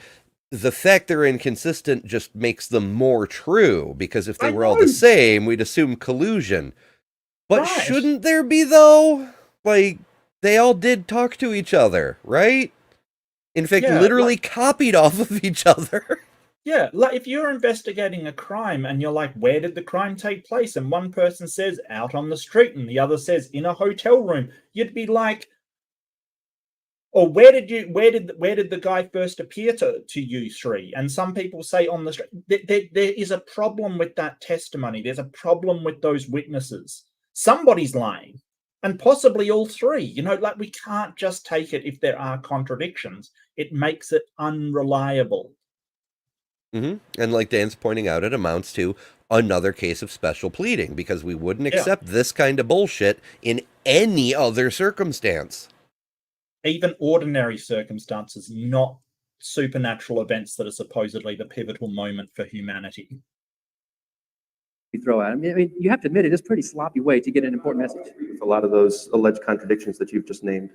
fact they're inconsistent just makes them more true, because if they I were all the know. same, we'd assume collusion." But Right. shouldn't there be, though? Like, they all did talk to each other, right? In fact, Yeah, literally copied off of each other. Yeah, like if you're investigating a crime and you're like, where did the crime take place? And one person says out on the street and the other says in a hotel room, you'd be like, or where did the guy first appear to you three? And some people say on the street. There is a problem with that testimony. There's a problem with those witnesses. Somebody's lying, and possibly all three. You know, like we can't just take it if there are contradictions. It makes it unreliable. And like Dan's pointing out, it amounts to another case of special pleading, because we wouldn't Yeah. accept this kind of bullshit in any other circumstance. Even ordinary circumstances, not supernatural events that are supposedly the pivotal moment for humanity. You throw at him. I mean, you have to admit it is a pretty sloppy way to get an important message. A lot of those alleged contradictions that you've just named.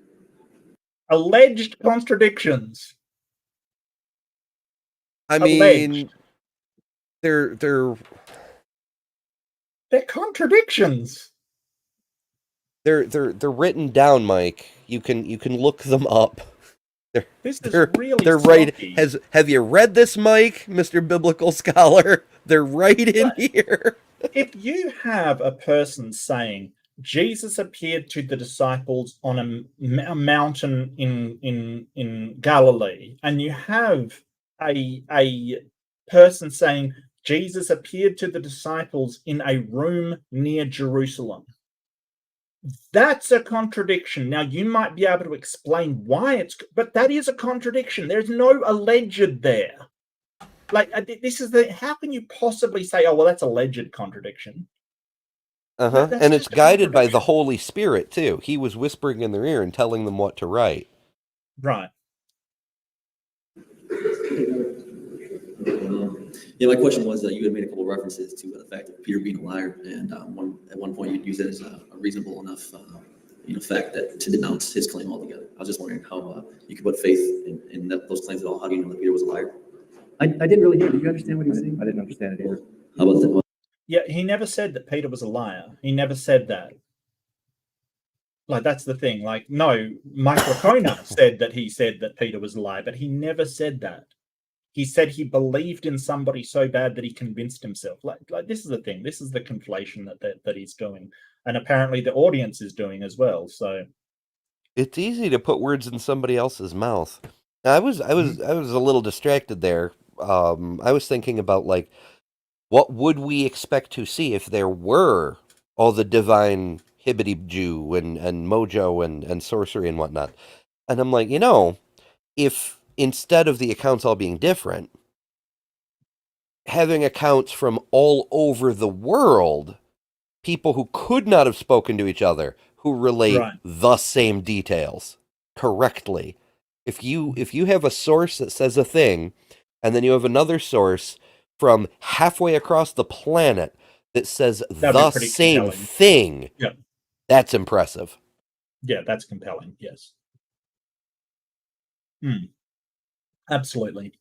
Alleged contradictions. I Alleged. mean, they're contradictions. they're written down, Mike. You can look them up. This is They're really right. sloppy. Have you read this, Mike, Mr. Biblical Scholar? They're right in here. If you have a person saying Jesus appeared to the disciples on a mountain in Galilee, and you have a person saying Jesus appeared to the disciples in a room near Jerusalem, that's a contradiction. Now, you might be able to explain why but that is a contradiction. There's no alleged there. Like, this is how can you possibly say, oh, well, that's alleged contradiction? And it's guided by the Holy Spirit, too. He was whispering in their ear and telling them what to write. Right. Yeah, my question was that you had made a couple of references to the fact of Peter being a liar, and at one point you'd use it as a reasonable enough fact that to denounce his claim altogether. I was just wondering how you could put faith in those claims at all. How do you know that Peter was a liar? I didn't really hear. Did you understand what he was saying? I didn't understand it either. How about that? Yeah, he never said that Peter was a liar. He never said that. Like, that's the thing. Like, no, Mike Licona said that Peter was a liar, but he never said that. He said he believed in somebody so bad that he convinced himself. Like this is the thing. This is the conflation that he's doing, and apparently the audience is doing as well. So it's easy to put words in somebody else's mouth. I was a little distracted there. I was thinking about, like, what would we expect to see if there were all the divine hibbity Jew and mojo and sorcery and whatnot. And I'm like, if instead of the accounts all being different, having accounts from all over the world, people who could not have spoken to each other, who relate the same details correctly. If you have a source that says a thing, and then you have another source from halfway across the planet that says the same thing, that's impressive. Yeah, that's compelling. Yes. Absolutely.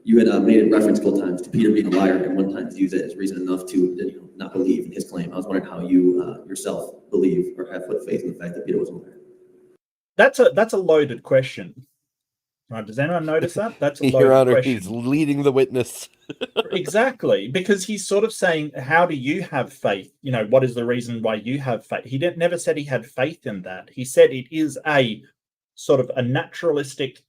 You had made a reference a couple times to Peter being a liar, and one time to use it as reason enough to not believe in his claim. I was wondering how you yourself believe or have put faith in the fact that Peter was a liar. That's a loaded question. Right? Does anyone notice that? That's a loaded Your Honor, question. he's leading the witness. Exactly, because he's sort of saying, how do you have faith? What is the reason why you have faith? He never said he had faith in that. He said it is a sort of a naturalistic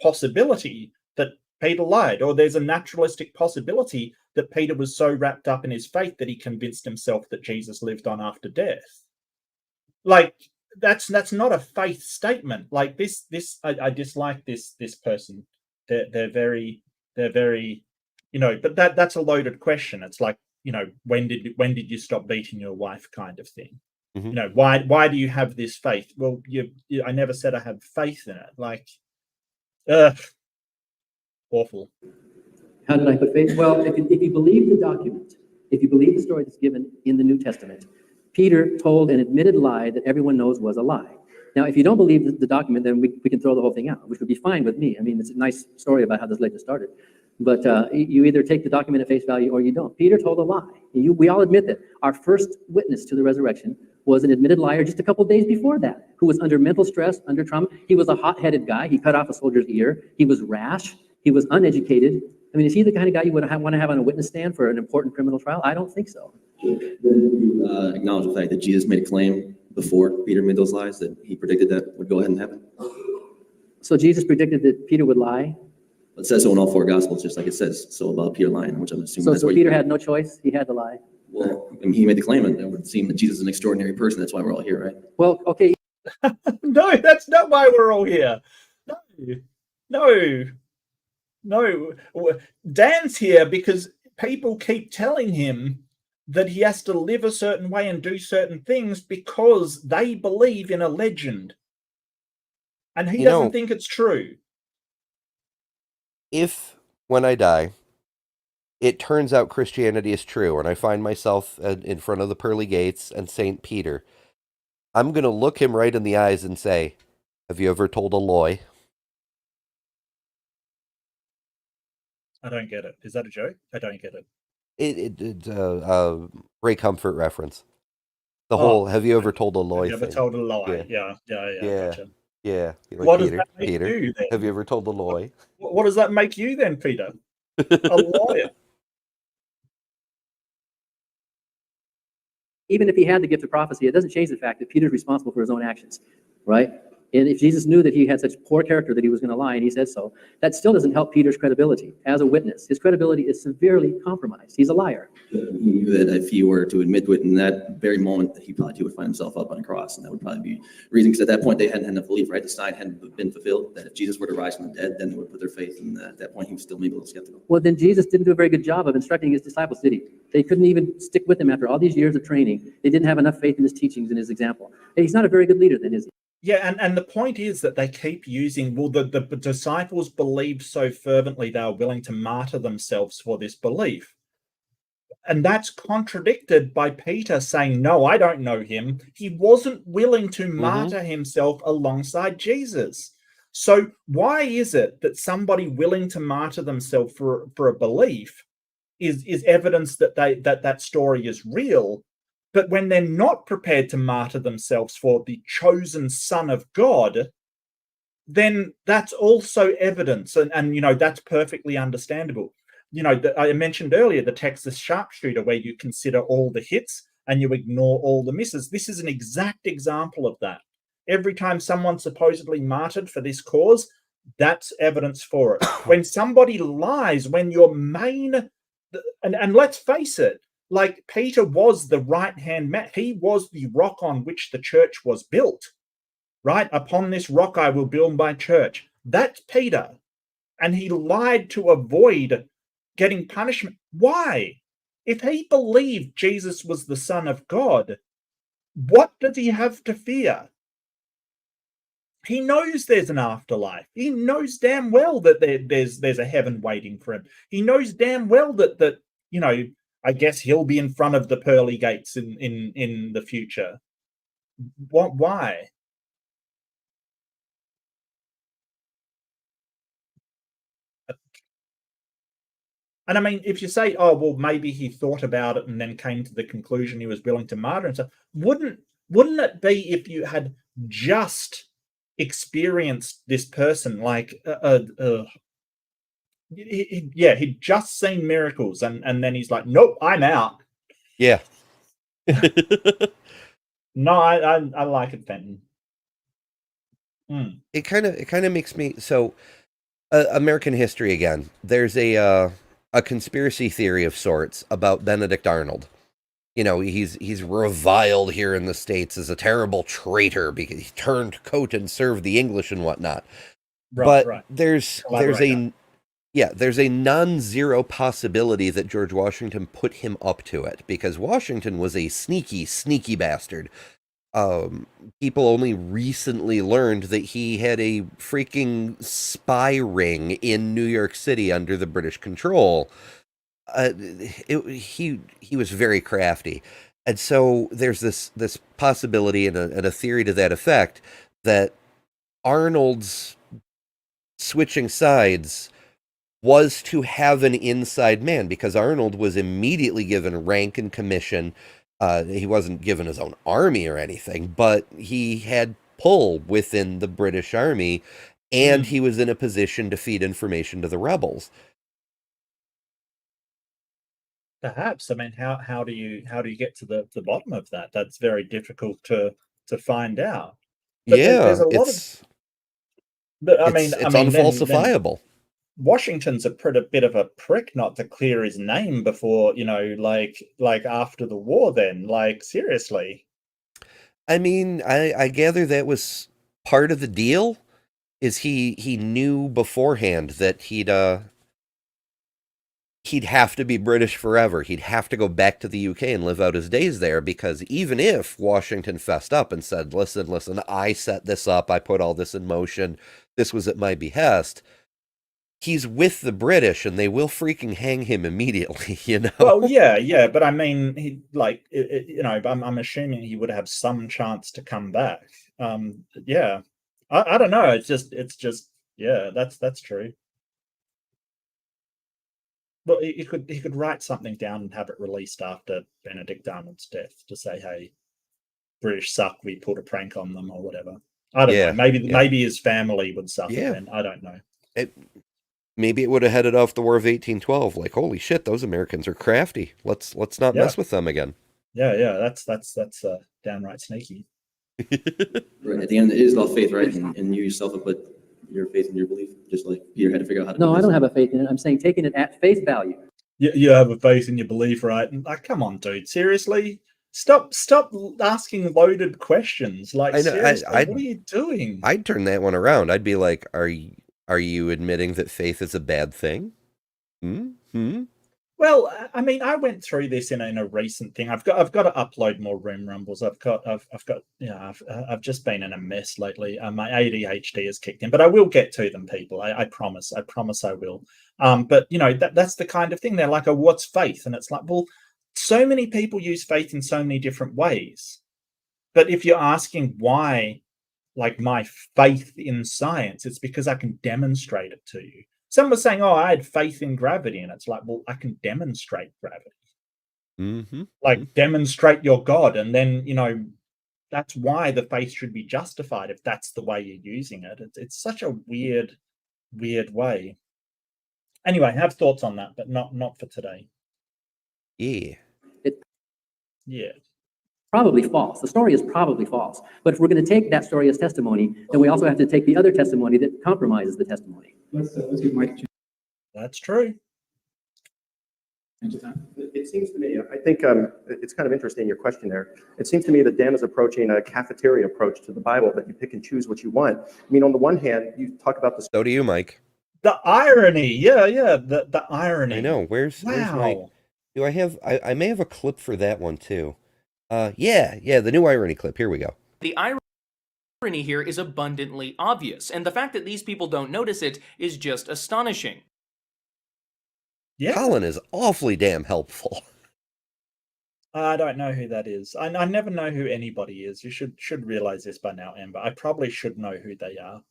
possibility that Peter lied, or there's a naturalistic possibility that Peter was so wrapped up in his faith that he convinced himself that Jesus lived on after death. Like, that's not a faith statement. Like this I dislike this person. They're very but that's a loaded question. It's like, when did you stop beating your wife kind of thing. Why do you have this faith? Well, I never said I have faith in it. Like, Awful. How did I put faith? Well, if you believe the document, if you believe the story that's given in the New Testament, Peter told an admitted lie that everyone knows was a lie. Now, if you don't believe the document, then we can throw the whole thing out, which would be fine with me. I mean, it's a nice story about how this legend started. But you either take the document at face value or you don't. Peter told a lie. We all admit that. Our first witness to the resurrection was an admitted liar just a couple of days before that, who was under mental stress, under trauma. He was a hot-headed guy. He cut off a soldier's ear. He was rash. He was uneducated. I mean, is he the kind of guy you would want to have on a witness stand for an important criminal trial? I don't think so. You acknowledge the fact that Jesus made a claim before Peter made those lies, that he predicted that would go ahead and happen? So Jesus predicted that Peter would lie? It says so in all four Gospels, just like it says so about Peter lying, which I'm assuming So, that's so what Peter had no choice? He had to lie? Well, I mean, he made the claim, and it would seem that Jesus is an extraordinary person. That's why we're all here, right? Well, okay. No, that's not why we're all here. No. Dan's here because people keep telling him that he has to live a certain way and do certain things because they believe in a legend. And he doesn't think it's true. If, when I die, it turns out Christianity is true and I find myself in front of the pearly gates and St. Peter, I'm going to look him right in the eyes and say, have you ever told a lie? I don't get it. Is that a joke? I don't get it. It's a Ray Comfort reference. The whole, have you ever told a lie Have you ever thing? told a lie? Yeah. Gotcha. Yeah. Like, What Peter, does that make Peter, you then? have you ever told a lie? What does that make you then, Peter? A liar. Even if he had the gift of prophecy, it doesn't change the fact that Peter's responsible for his own actions, right? And if Jesus knew that he had such poor character that he was going to lie, and he said so, that still doesn't help Peter's credibility as a witness. His credibility is severely compromised. He's a liar. He knew that if he were to admit to it in that very moment, that he probably too would find himself up on a cross, and that would probably be the reason, because at that point they hadn't had enough belief, right? The sign hadn't been fulfilled, that if Jesus were to rise from the dead, then they would put their faith in that. At that point, he was still maybe a little skeptical. Well, then Jesus didn't do a very good job of instructing his disciples, did he? They couldn't even stick with him after all these years of training. They didn't have enough faith in his teachings and his example. And he's not a very good leader then, is he? Yeah, and the point is that they keep using, well, the disciples believed so fervently they were willing to martyr themselves for this belief. And that's contradicted by Peter saying, no, I don't know him. He wasn't willing to martyr himself alongside Jesus. So why is it that somebody willing to martyr themselves for a belief is evidence that that story is real? But when they're not prepared to martyr themselves for the chosen Son of God, then that's also evidence. And you know, that's perfectly understandable. You know, I mentioned earlier the Texas sharpshooter, where you consider all the hits and you ignore all the misses. This is an exact example of that. Every time someone's supposedly martyred for this cause, that's evidence for it. When somebody lies, when your main... And let's face it, like Peter was the right-hand man. He was the rock on which the church was built, right? Upon this rock I will build my church. That's Peter. And he lied to avoid getting punishment. Why? If he believed Jesus was the Son of God, what does he have to fear? He knows there's an afterlife. He knows damn well that there's a heaven waiting for him. He knows damn well that you know, I guess he'll be in front of the pearly gates in the future. Why? And I mean, if you say, oh, well, maybe he thought about it and then came to the conclusion he was willing to martyr himself, wouldn't it be if you had just experienced this person, like, he'd just seen miracles and then he's like, nope, I'm out. Yeah. No, I like it, Fenton. It kind of makes me so. American history again. There's a conspiracy theory of sorts about Benedict Arnold. You know, he's reviled here in the States as a terrible traitor because he turned coat and served the English and whatnot. Right. There's a non-zero possibility that George Washington put him up to it, because Washington was a sneaky bastard. people only recently learned that he had a freaking spy ring in New York City under the British control. He was very crafty. And so there's this possibility and a theory to that effect that Arnold's switching sides was to have an inside man, because Arnold was immediately given rank and commission. He wasn't given his own army or anything, but he had pull within the British army, and he was in a position to feed information to the rebels. Perhaps. I mean, how do you get to the bottom of that? That's very difficult to find out. But there's Yeah, a lot of. But I mean, it's then unfalsifiable. Washington's a bit of a prick not to clear his name before, like after the war. Then, like, seriously. I mean, I gather that was part of the deal. Is he knew beforehand that he'd have to be British forever. He'd have to go back to the UK and live out his days there, because even if Washington fessed up and said, listen, I set this up, I put all this in motion, this was at my behest, he's with the British and they will freaking hang him immediately, you know? Well, yeah, but I mean, he I'm assuming he would have some chance to come back. Yeah, I don't know. It's just, yeah, that's true. Well, he could write something down and have it released after Benedict Arnold's death to say, "Hey, British suck. We pulled a prank on them," or whatever. I don't know. Maybe his family would suffer then. I don't know. Maybe it would have headed off the War of 1812. Like, holy shit, those Americans are crafty. Let's not mess with them again. Yeah. That's downright sneaky. Right. At the end, it is about faith, right? And you yourself have put your faith in your belief, just like Peter had to figure out how to. No, I don't have a faith in it. I'm saying taking it at face value. You have a faith in your belief, right? And like, come on, dude, seriously, stop asking loaded questions. Like, seriously, what are you doing? I'd turn that one around. I'd be like, are you admitting that faith is a bad thing? Well, I mean, I went through this in a recent thing. I've got to upload more Room Rumbles. I've just been in a mess lately. My ADHD has kicked in, but I will get to them, people. I promise. I promise I will. But that's the kind of thing. They're like, "Oh, what's faith?" And it's like, well, so many people use faith in so many different ways. But if you're asking why, like, my faith in science, it's because I can demonstrate it to you. Someone was saying, "Oh, I had faith in gravity," and it's like, well, I can demonstrate gravity. Like, demonstrate your God, and then that's why the faith should be justified if that's the way you're using it. It's such a weird way. Anyway, have thoughts on that, but not for today. Yeah. Yeah. Probably false. The story is probably false. But if we're going to take that story as testimony, then we also have to take the other testimony that compromises the testimony. Let's give Mike a chance. That's true. It seems to me, I think it's kind of interesting, your question there. It seems to me that Dan is approaching a cafeteria approach to the Bible, that you pick and choose what you want. I mean, on the one hand, you talk about the... So do you, Mike. The irony. Yeah. The irony. I know. Where's my... Do I have... I may have a clip for that one, too. Yeah, the new irony clip. Here we go. The irony here is abundantly obvious, and the fact that these people don't notice it is just astonishing. Yeah. Colin is awfully damn helpful. I don't know who that is. I never know who anybody is. You should realize this by now, Amber. I probably should know who they are.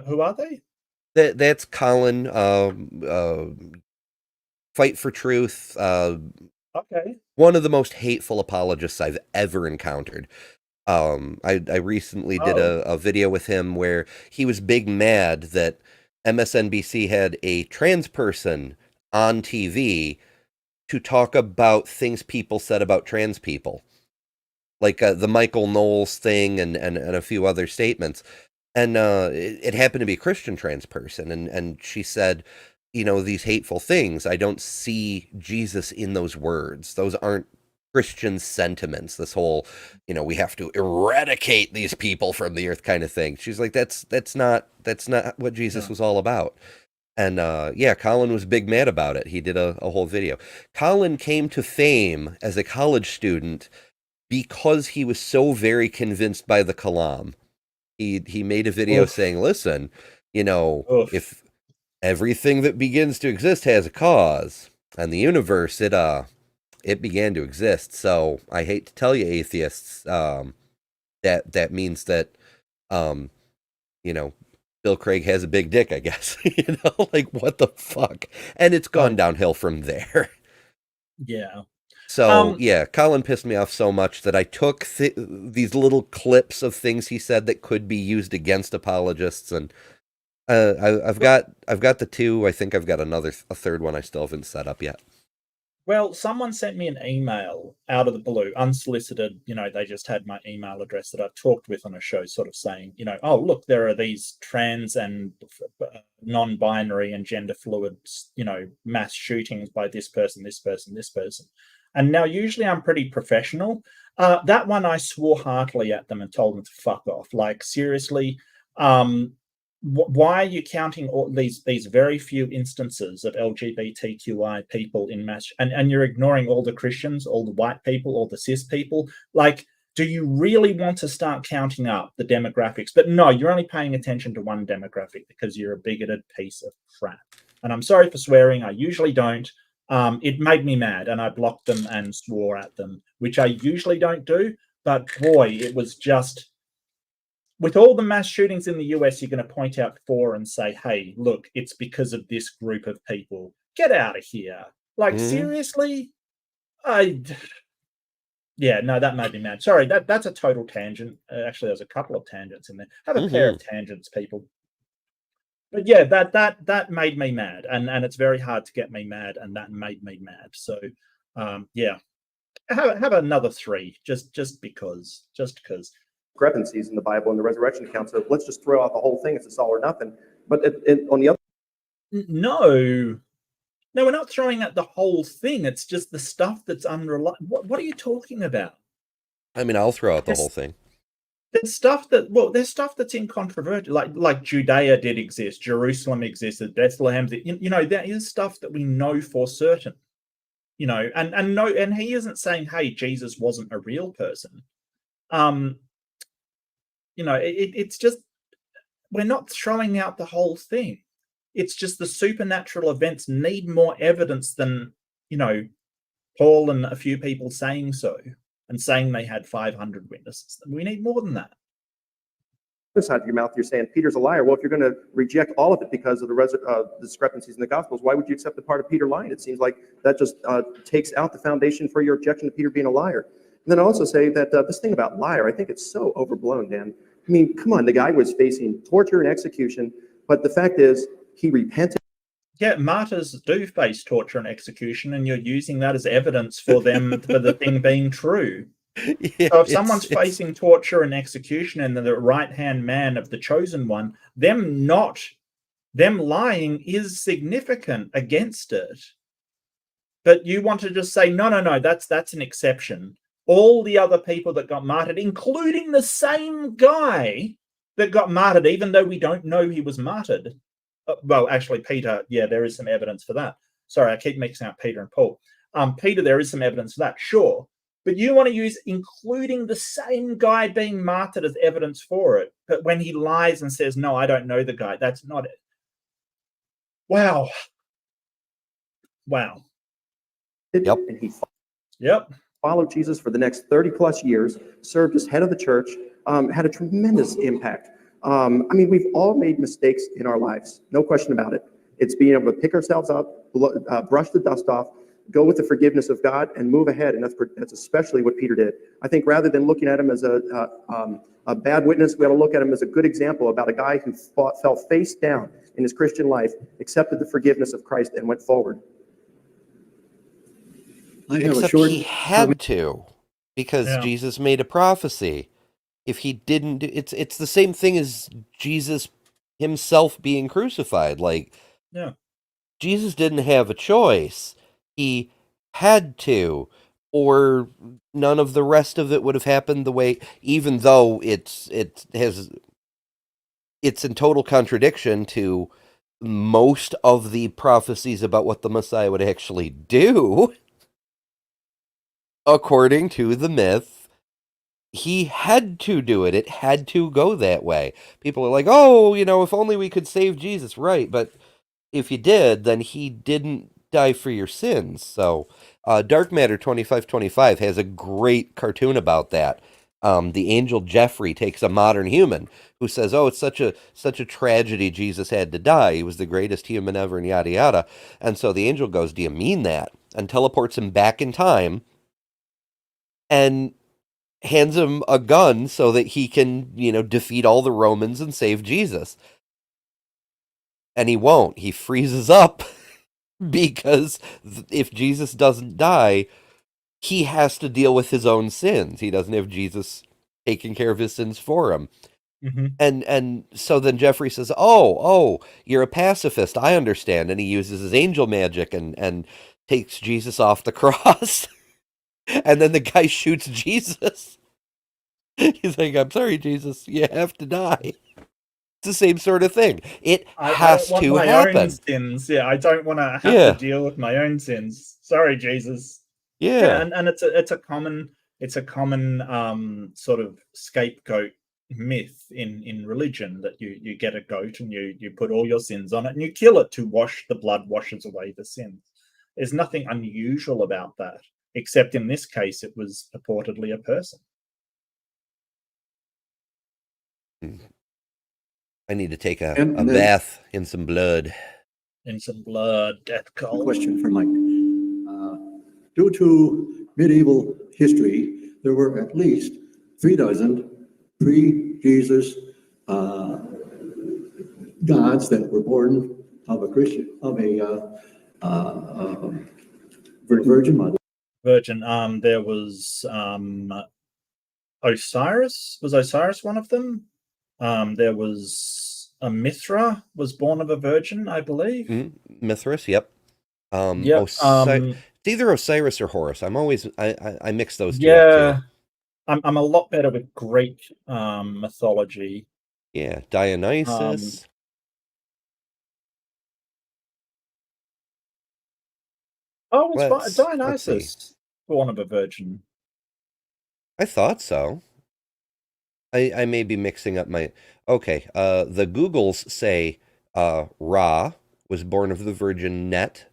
Who are they? That's Colin. Fight for Truth. Okay. One of the most hateful apologists I've ever encountered. I recently did a video with him where he was big mad that MSNBC had a trans person on TV to talk about things people said about trans people. Like the Michael Knowles thing and a few other statements. And it happened to be a Christian trans person. And she said, these hateful things, I don't see Jesus in those words. Those aren't Christian sentiments. This whole, we have to eradicate these people from the earth kind of thing. She's like, that's not what Jesus was all about. And Colin was big mad about it. He did a whole video. Colin came to fame as a college student because he was so very convinced by the Kalam, he made a video saying, listen, if everything that begins to exist has a cause, and the universe, it began to exist. So I hate to tell you, atheists, that means that, Bill Craig has a big dick, I guess. Like, what the fuck? And it's gone downhill from there. Yeah. So, yeah, Colin pissed me off so much that I took these little clips of things he said that could be used against apologists, and I've got the two. I think I've got a third one I still haven't set up yet. Well, someone sent me an email out of the blue, unsolicited. They just had my email address that I've talked with on a show, sort of saying, oh, look, there are these trans and non-binary and gender fluid, mass shootings by this person, this person, this person. And now usually I'm pretty professional. That one I swore heartily at them and told them to fuck off. Like, seriously, why are you counting all these very few instances of LGBTQI people in mass, and you're ignoring all the Christians, all the white people, all the cis people? Like, do you really want to start counting up the demographics? But no, you're only paying attention to one demographic because you're a bigoted piece of crap. And I'm sorry for swearing. I usually don't. It made me mad, and I blocked them and swore at them, which I usually don't do. But boy, it was just... With all the mass shootings in the US, you're going to point out 4 and say, hey, look, it's because of this group of people. Get out of here. Like, seriously? Yeah, no, that made me mad. Sorry, that's a total tangent. Actually, there's a couple of tangents in there. Have a pair of tangents, people. But yeah, that made me mad. And it's very hard to get me mad, and that made me mad. So, yeah. Have another 3, just because. Discrepancies in the Bible and the resurrection account. So let's just throw out the whole thing. It's all or nothing. But on the other... No, we're not throwing out the whole thing. It's just the stuff that's unreliable. What are you talking about? I mean, I'll throw out the whole thing. There's stuff that's incontrovertible. Like Judea did exist, Jerusalem existed, Bethlehem. There is stuff that we know for certain. And he isn't saying, hey, Jesus wasn't a real person. It's just, we're not throwing out the whole thing. It's just the supernatural events need more evidence than, Paul and a few people saying so and saying they had 500 witnesses. We need more than that. Other side of your mouth, you're saying Peter's a liar. Well, if you're going to reject all of it because of the discrepancies in the Gospels, why would you accept the part of Peter lying? It seems like that just takes out the foundation for your objection to Peter being a liar. And then I also say that this thing about liar, I think it's so overblown, Dan. I mean, come on, the guy was facing torture and execution, but the fact is he repented. Yeah, martyrs do face torture and execution, and you're using that as evidence for them for the thing being true. Yeah, so if someone's facing torture and execution and they're the right-hand man of the chosen one, them lying is significant against it. But you want to just say, no, that's an exception. All the other people that got martyred, including the same guy that got martyred, even though we don't know he was martyred. Well, actually, Peter, yeah, there is some evidence for that. Sorry, I keep mixing up Peter and Paul. Peter, there is some evidence for that, sure. But you want to use including the same guy being martyred as evidence for it. But when he lies and says, no, I don't know the guy, that's not it. Wow. Yep. And he followed Jesus for the next 30 plus years, served as head of the church, had a tremendous impact. I mean, we've all made mistakes in our lives, no question about it. It's being able to pick ourselves up, brush the dust off, go with the forgiveness of God, and move ahead. And that's especially what Peter did. I think rather than looking at him as a bad witness, we ought to look at him as a good example about a guy who fell face down in his Christian life, accepted the forgiveness of Christ, and went forward. Except he had to, because Jesus made a prophecy. If he didn't, it's the same thing as Jesus himself being crucified. Like, Jesus didn't have a choice. He had to, or none of the rest of it would have happened the way, even though it's in total contradiction to most of the prophecies about what the Messiah would actually do. According to the myth he had to do it. It had to go that way. People are like, oh, if only we could save Jesus. Right. But if you did, then he didn't die for your sins. So Dark Matter 2525 has a great cartoon about that. The angel Jeffrey takes a modern human who says, oh, it's such a tragedy Jesus had to die. He was the greatest human ever and yada yada. And so the angel goes, do you mean that? And teleports him back in time and hands him a gun so that he can, defeat all the Romans and save Jesus. And he won't. He freezes up because if Jesus doesn't die, he has to deal with his own sins. He doesn't have Jesus taking care of his sins for him. Mm-hmm. And so then Jeffrey says, oh, you're a pacifist. I understand. And he uses his angel magic and takes Jesus off the cross. And then the guy shoots Jesus. He's like, I'm sorry, Jesus, you have to die. It's the same sort of thing. It has I to want my happen. own sins. Yeah, I don't want to have Yeah. to deal with my own sins. Sorry, Jesus. Yeah. And it's a common sort of scapegoat myth in religion that you get a goat and you put all your sins on it and you kill it to wash the blood washes away the sins. There's nothing unusual about that, except in this case it was purportedly a person. I need to take a And then- bath in some blood. In some blood, death cold. Question for Mike. Due to medieval history, there were at least 36 pre-Jesus gods that were born of a virgin mother. Virgin. There was Osiris. Was Osiris one of them? There was a Mithra was born of a virgin, I believe. Mithras, yep. Yep. It's either Osiris or Horus. I mix those two up Yeah, too. I'm a lot better with Greek mythology. Yeah, Dionysus. Oh, it's let's see. Dionysus, born of a virgin. I thought so. I may be mixing up my... Okay, the Googles say Ra was born of the virgin Net.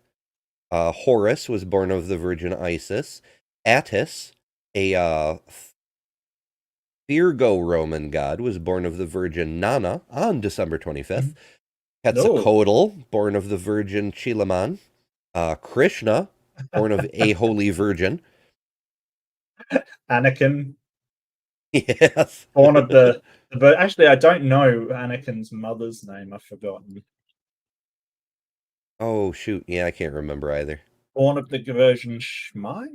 Horus was born of the virgin Isis. Attis, a Virgo Roman god, was born of the virgin Nana on December 25th. Quetzalcoatl, born of the virgin Chilaman. Krishna, born of a holy virgin. Anakin, Yes. born of the actually, I don't know Anakin's mother's name. I've forgotten. Oh, shoot. Yeah, I can't remember either. Born of the virgin Shmi.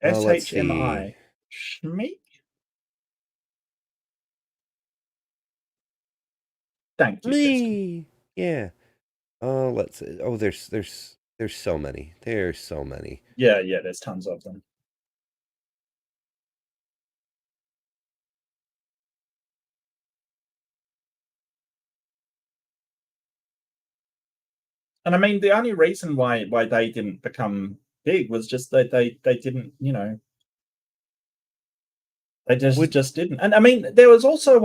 Let's SHMI. see. Shmi. Thank you. Me. Yeah. Let's see. Oh, there's so many. There's so many. Yeah, there's tons of them. And I mean, the only reason why they didn't become big was just that they didn't, they just didn't. And I mean, there was also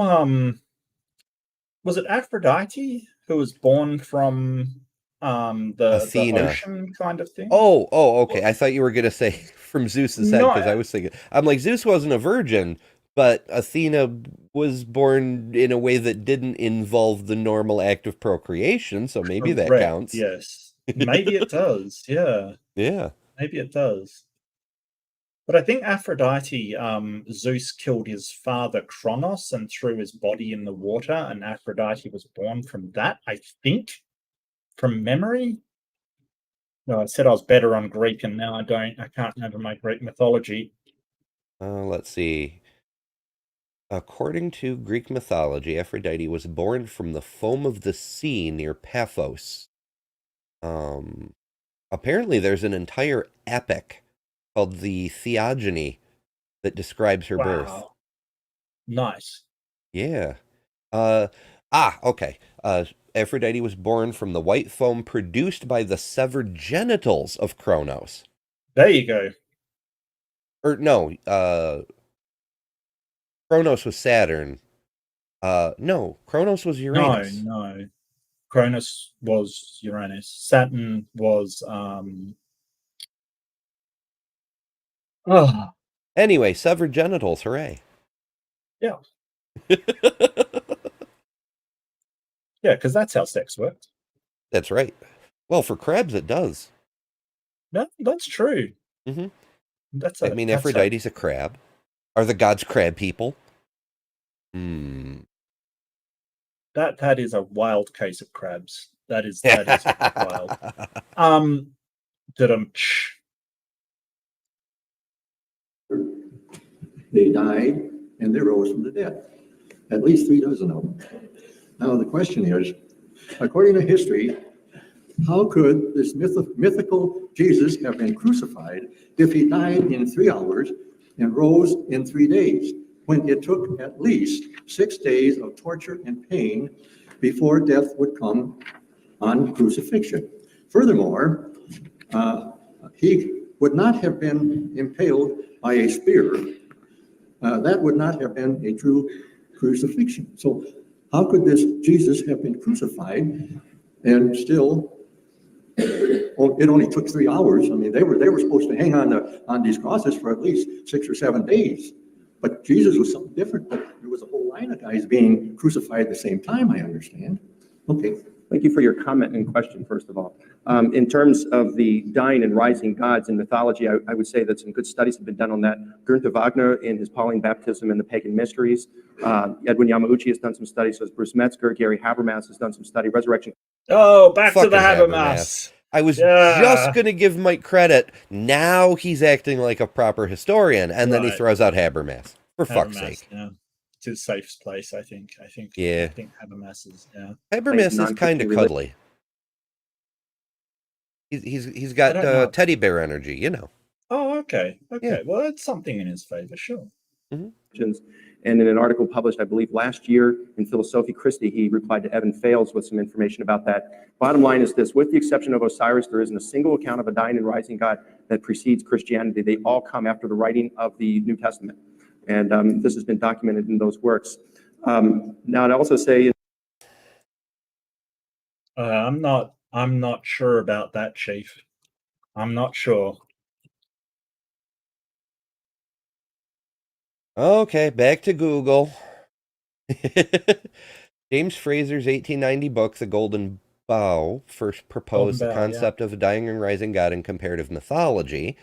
was it Aphrodite who was born from the Athena. ocean kind of thing? Oh, okay. I thought you were gonna say from Zeus's head, No, because I was thinking, I'm like, Zeus wasn't a virgin, but Athena was born in a way that didn't involve the normal act of procreation, so maybe that correct, counts. Yes, maybe it does. Yeah, Yeah. maybe it does. But I think Aphrodite, Zeus killed his father Kronos and threw his body in the water, and Aphrodite was born from that, I think, from memory. No, I said I was better on Greek, and now I can't remember my Greek mythology. Let's see. According to Greek mythology, Aphrodite was born from the foam of the sea near Paphos. Apparently there's an entire epic called the Theogony that describes her birth. Wow. Nice. Yeah. Okay. Aphrodite was born from the white foam produced by the severed genitals of Kronos. There you go. Or no, Kronos was Saturn. No, Kronos was Uranus. No. Cronus was Uranus. Saturn was oh Anyway, severed genitals, hooray. yeah. Yeah, because that's how sex works. That's right. Well, for crabs, it does. No, that's true. Mhm. That's I mean, Aphrodite's a crab. Are the gods crab people? That is a wild case of crabs. That is wild. They died and they rose from the dead. At least 3 dozen of them. Now, the question is, according to history, how could this mythical Jesus have been crucified if he died in 3 hours and rose in 3 days, when it took at least 6 days of torture and pain before death would come on crucifixion? Furthermore, he would not have been impaled by a spear. That would not have been a true crucifixion. So how could this Jesus have been crucified and still, it only took 3 hours. I mean, they were supposed to hang on these crosses for at least 6 or 7 days. But Jesus was something different. But there was a whole line of guys being crucified at the same time, I understand. Okay. Thank you for your comment and question, first of all. In terms of the dying and rising gods in mythology, I would say that some good studies have been done on that. Gunther Wagner in his Pauline Baptism and the Pagan Mysteries. Edwin Yamauchi has done some studies, so has Bruce Metzger. Gary Habermas has done some study. Resurrection. Oh, back to the Fucking Habermas. I was just going to give Mike credit. Now he's acting like a proper historian, and then he throws out Habermas. For fuck's sake. Yeah. It's his safe place, I think. Yeah. I think Habermas is, yeah. Habermas is kind of cuddly. He's got teddy bear energy, you know. Oh, okay. Okay. Yeah. Well, it's something in his favor, sure. And in an article published, I believe, last year in Philosophy Christi, he replied to Evan Fales with some information about that. Bottom line is this: with the exception of Osiris, there isn't a single account of a dying and rising God that precedes Christianity. They all come after the writing of the New Testament. And this has been documented in those works. Now, I'd also say, I'm not sure about that, Chief. I'm not sure. Okay, back to Google. James Fraser's 1890 book, The Golden Bough, first proposed the concept of a dying and rising god in comparative mythology.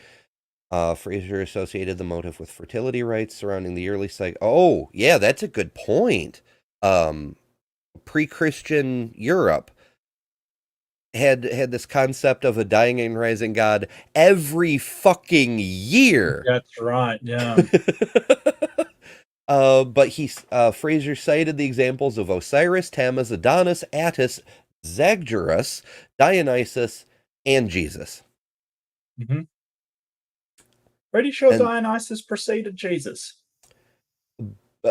Fraser associated the motive with fertility rites surrounding the early cycle. Oh, yeah, that's a good point. Pre-Christian Europe had this concept of a dying and rising god every fucking year. That's right, yeah. But Fraser cited the examples of Osiris, Tammuz, Adonis, Attis, Zagreus, Dionysus, and Jesus. Pretty sure Dionysus preceded Jesus.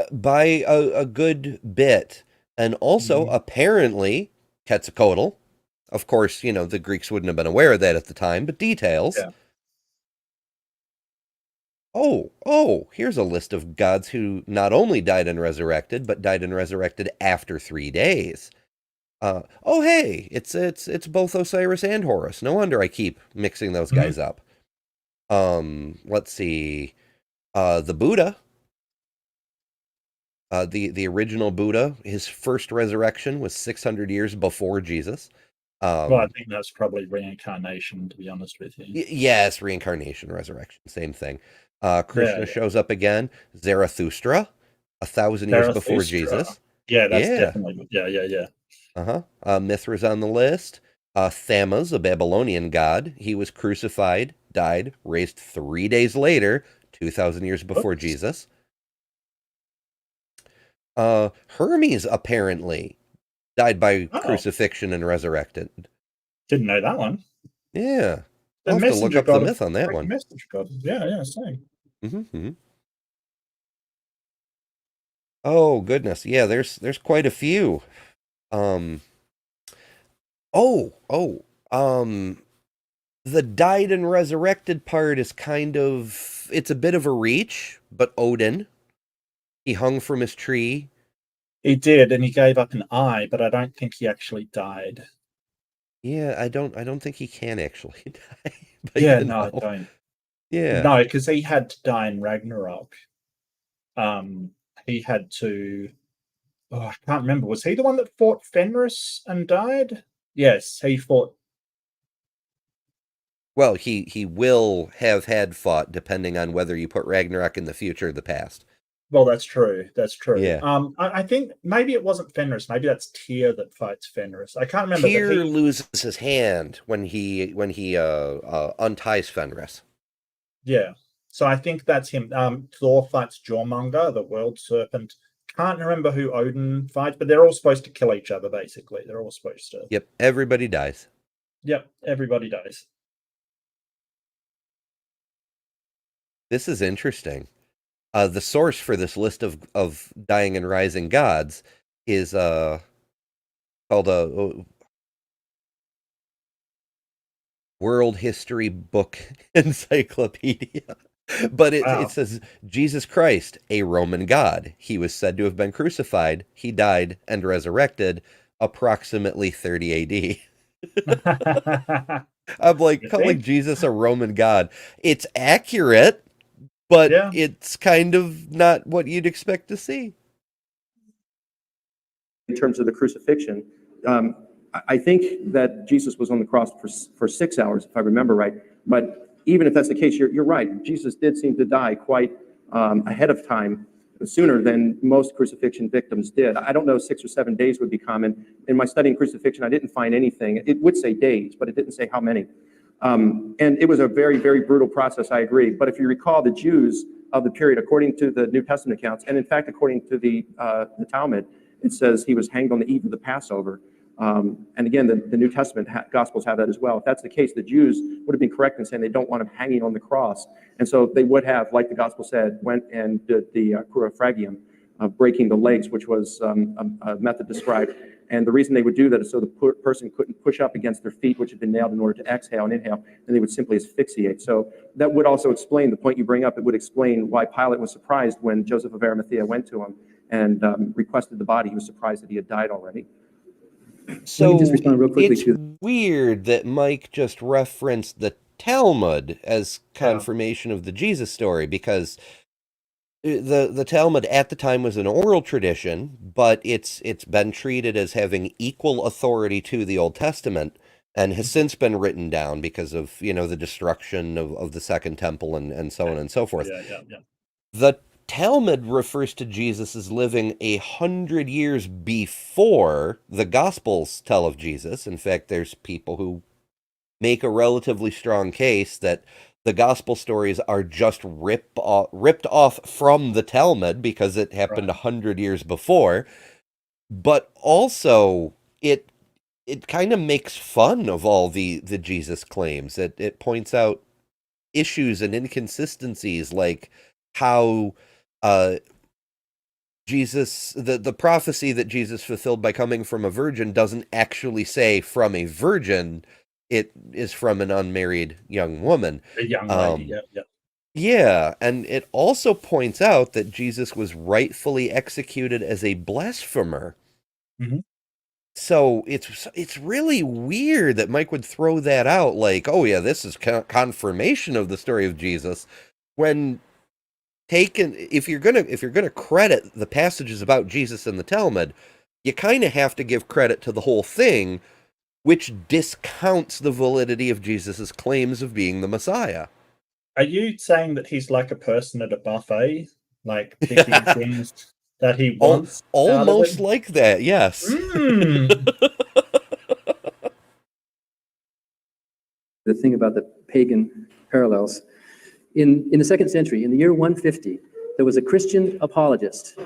By a good bit. And also, apparently, Quetzalcoatl. Of course, you know, the Greeks wouldn't have been aware of that at the time, but details. Yeah. Oh, here's a list of gods who not only died and resurrected, but died and resurrected after 3 days. Hey, it's both Osiris and Horus. No wonder I keep mixing those guys up. Let's see. The Buddha. The original Buddha, his first resurrection was 600 years before Jesus. Well, I think that's probably reincarnation, to be honest with you. Yes, reincarnation, resurrection, same thing. Krishna shows up again. Zarathustra, 1,000 years before Jesus. Yeah, that's definitely, yeah. Mithra's on the list. Thammuz, a Babylonian god. He was crucified, died, raised 3 days later, 2,000 years before Jesus. Hermes, apparently, died by crucifixion and resurrected. Didn't know that one. Yeah. I'll have to look up the myth on that one. Yeah, same. Oh, goodness. Yeah, there's quite a few. The died and resurrected part is kind of, it's a bit of a reach, but Odin, he hung from his tree. He did, and he gave up an eye, but I don't think he actually died. Yeah, I don't think he can actually die. But Yeah, you no, I know. don't. Yeah. No, because he had to die in Ragnarok. He had to. Oh, I can't remember. Was he the one that fought Fenris and died? Yes, he fought. Well, he will have had fought, depending on whether you put Ragnarok in the future or the past. Well, that's true. That's true. Yeah. I think maybe it wasn't Fenris. Maybe that's Tyr that fights Fenris. I can't remember. Tyr loses his hand when he unties Fenris. Yeah. So I think that's him. Thor fights Jormungandr, the world serpent. Can't remember who Odin fights, but they're all supposed to kill each other, basically. They're all supposed to. Yep, everybody dies. Yep, everybody dies. This is interesting. The source for this list of dying and rising gods is called a World History Book Encyclopedia. But it says, Jesus Christ, a Roman god. He was said to have been crucified. He died and resurrected approximately 30 AD. I'm like, calling Jesus a Roman god. It's accurate, but it's kind of not what you'd expect to see. In terms of the crucifixion, I think that Jesus was on the cross for 6 hours, if I remember right. But even if that's the case, you're right. Jesus did seem to die quite ahead of time, sooner than most crucifixion victims did. I don't know, 6 or 7 days would be common. In my studying crucifixion, I didn't find anything. It would say days, but it didn't say how many. And it was a very, very brutal process, I agree. But if you recall, the Jews of the period, according to the New Testament accounts, and in fact, according to the Talmud, it says he was hanged on the eve of the Passover. And again, the New Testament Gospels have that as well. If that's the case, the Jews would have been correct in saying they don't want him hanging on the cross. And so they would have, like the Gospel said, went and did the crurifragium, breaking the legs, which was a method described. And the reason they would do that is so the person couldn't push up against their feet, which had been nailed, in order to exhale and inhale, and they would simply asphyxiate. So that would also explain the point you bring up. It would explain why Pilate was surprised when Joseph of Arimathea went to him and requested the body. He was surprised that he had died already. So Let me just respond real quickly it's weird that Mike just referenced the Talmud as confirmation of the Jesus story, because the Talmud at the time was an oral tradition, but it's been treated as having equal authority to the Old Testament, and has since been written down because of, the destruction of the Second Temple and so on and so forth. The Talmud refers to Jesus as living 100 years before the Gospels tell of Jesus. In fact, there's people who make a relatively strong case that the Gospel stories are just ripped off from the Talmud because it happened 100 years before. But also, it kind of makes fun of all the Jesus claims. It points out issues and inconsistencies, like how Jesus, the prophecy that Jesus fulfilled by coming from a virgin doesn't actually say from a virgin. It is from an unmarried young woman. A young lady, Yeah, and it also points out that Jesus was rightfully executed as a blasphemer. Mm-hmm. So it's really weird that Mike would throw that out, like, oh yeah, this is confirmation of the story of Jesus, when if you're gonna credit the passages about Jesus in the Talmud, you kind of have to give credit to the whole thing, which discounts the validity of Jesus's claims of being the Messiah. Are you saying that he's like a person at a buffet, like picking things that he wants? Almost like that, yes. The thing about the pagan parallels. In the 2nd century, in the year 150, there was a Christian apologist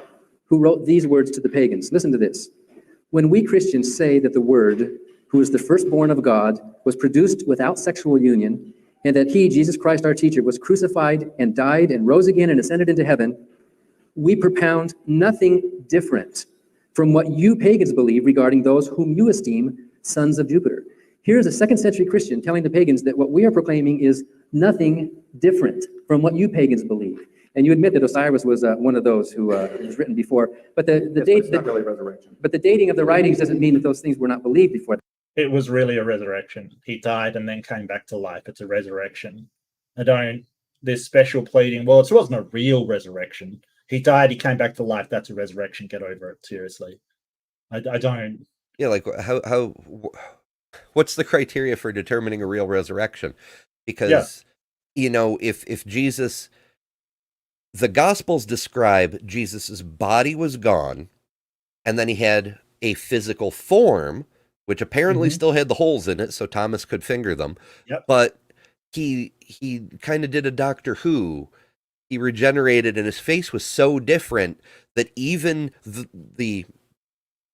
who wrote these words to the pagans. Listen to this. When we Christians say that the Word, who is the firstborn of God, was produced without sexual union, and that he, Jesus Christ, our teacher, was crucified and died and rose again and ascended into heaven, we propound nothing different from what you pagans believe regarding those whom you esteem sons of Jupiter. Here's a second century Christian telling the pagans that what we are proclaiming is nothing different from what you pagans believe. And you admit that Osiris was one of those who was written before, but It's not really resurrection. but the dating of the writings doesn't mean that those things were not believed before. It was really a resurrection. He died and then came back to life. It's a resurrection. There's special pleading. Well, it wasn't a real resurrection. He died, he came back to life. That's a resurrection. Get over it. Seriously. I don't. Yeah, like what's the criteria for determining a real resurrection? Because, you know, if Jesus, the Gospels describe Jesus's body was gone, and then he had a physical form, which apparently still had the holes in it, so Thomas could finger them. Yep. But he kind of did a Doctor Who. He regenerated, and his face was so different that even the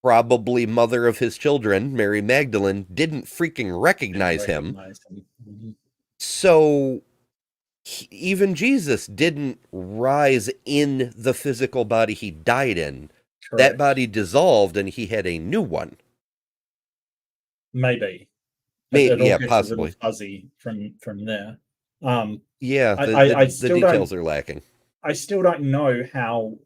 probably mother of his children, Mary Magdalene, didn't freaking recognize him. So even Jesus didn't rise in the physical body he died in. Correct. That body dissolved, and he had a new one. Maybe. Maybe, yeah, gets possibly. A little fuzzy from there. Yeah, I the still details are lacking. I still don't know how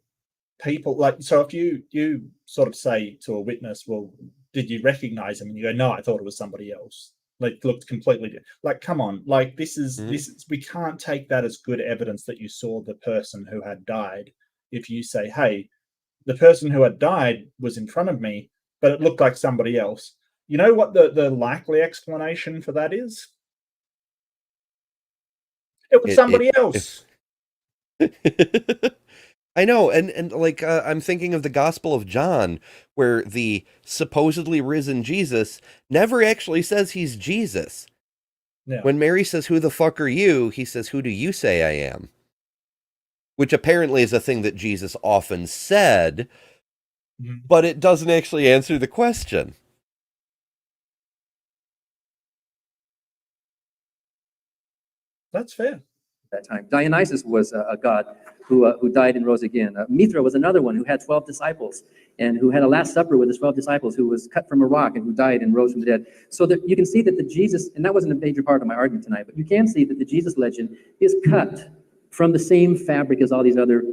people so if you sort of say to a witness, well, did you recognize him? And you go, no, I thought it was somebody else. Like, looked completely different. Like, come on, like this is we can't take that as good evidence that you saw the person who had died. If you say, hey, the person who had died was in front of me, but it looked like somebody else. You know what the likely explanation for that is? It was somebody else. I know, and like I'm thinking of the Gospel of John, where the supposedly risen Jesus never actually says he's Jesus. Yeah. When Mary says, "Who the fuck are you?" he says, "Who do you say I am?" Which apparently is a thing that Jesus often said, but it doesn't actually answer the question. That's fair. That time, Dionysus was a god who died and rose again. Mithra was another one who had 12 disciples and who had a Last Supper with his 12 disciples, who was cut from a rock and who died and rose from the dead. So that you can see that the Jesus, and that wasn't a major part of my argument tonight, but you can see that the Jesus legend is cut from the same fabric as all these other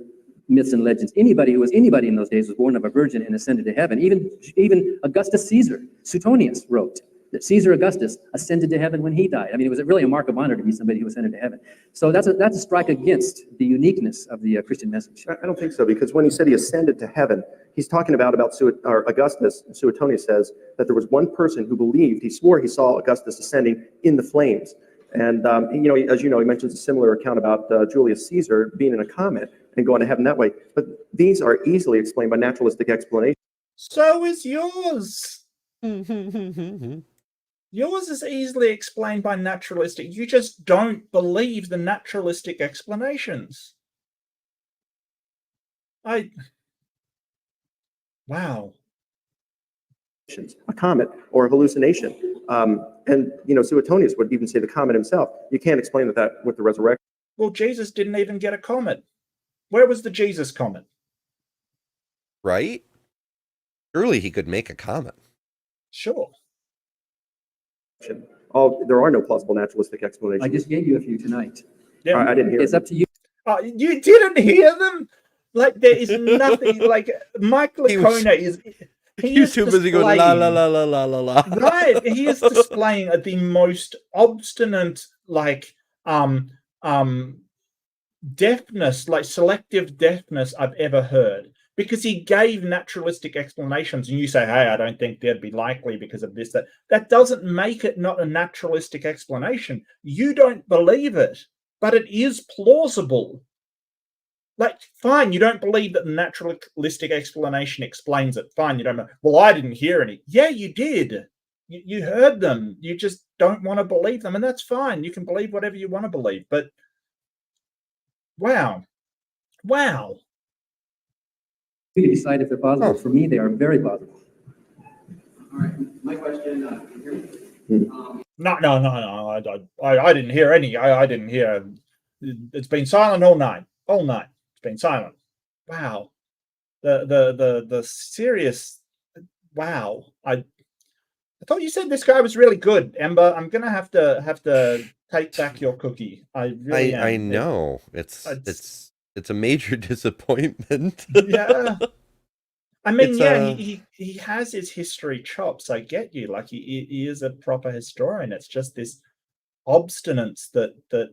myths and legends. Anybody who was anybody in those days was born of a virgin and ascended to heaven. Even Augustus Caesar, Suetonius wrote that Caesar Augustus ascended to heaven when he died. I mean, it was really a mark of honor to be somebody who ascended to heaven. So that's a strike against the uniqueness of the Christian message. I don't think so, because when he said he ascended to heaven, he's talking about Augustus. Suetonius says that there was one person who believed, he swore he saw Augustus ascending in the flames. And, as you know, he mentions a similar account about Julius Caesar being in a comet and going to heaven that way. But these are easily explained by naturalistic explanation. So is yours. Yours is easily explained by naturalistic. You just don't believe the naturalistic explanations. Wow. A comet or a hallucination. And Suetonius would even say the comet himself. You can't explain that with the resurrection. Well, Jesus didn't even get a comet. Where was the Jesus comet? Right? Surely he could make a comet. Sure. There are no plausible naturalistic explanations. I just gave you a few tonight. Yeah. I didn't hear It's them. up to you. You didn't hear them? Like, there is nothing. Like, Mike Licona is. He was too busy going la la la la la la la. Right. He is displaying the most obstinate, deafness, like selective deafness I've ever heard. Because he gave naturalistic explanations, and you say, hey, I don't think they'd be likely because of this, that. That doesn't make it not a naturalistic explanation. You don't believe it, but it is plausible. Like, fine, you don't believe that the naturalistic explanation explains it. Fine, you don't know. Well, I didn't hear any. Yeah, you did. You heard them. You just don't want to believe them, and that's fine. You can believe whatever you want to believe, but wow. You decide if they're plausible. For me, they are very plausible. All right. My question, can you hear me? No. I didn't hear any. I didn't hear. It's been silent all night. All night. It's been silent. Wow. The serious. Wow. I thought you said this guy was really good, Ember. I'm gonna have to take back your cookie. I really am. I know. It's a major disappointment. Yeah. I mean, It's, yeah, he has his history chops. I get you. Like he is a proper historian. It's just this obstinance that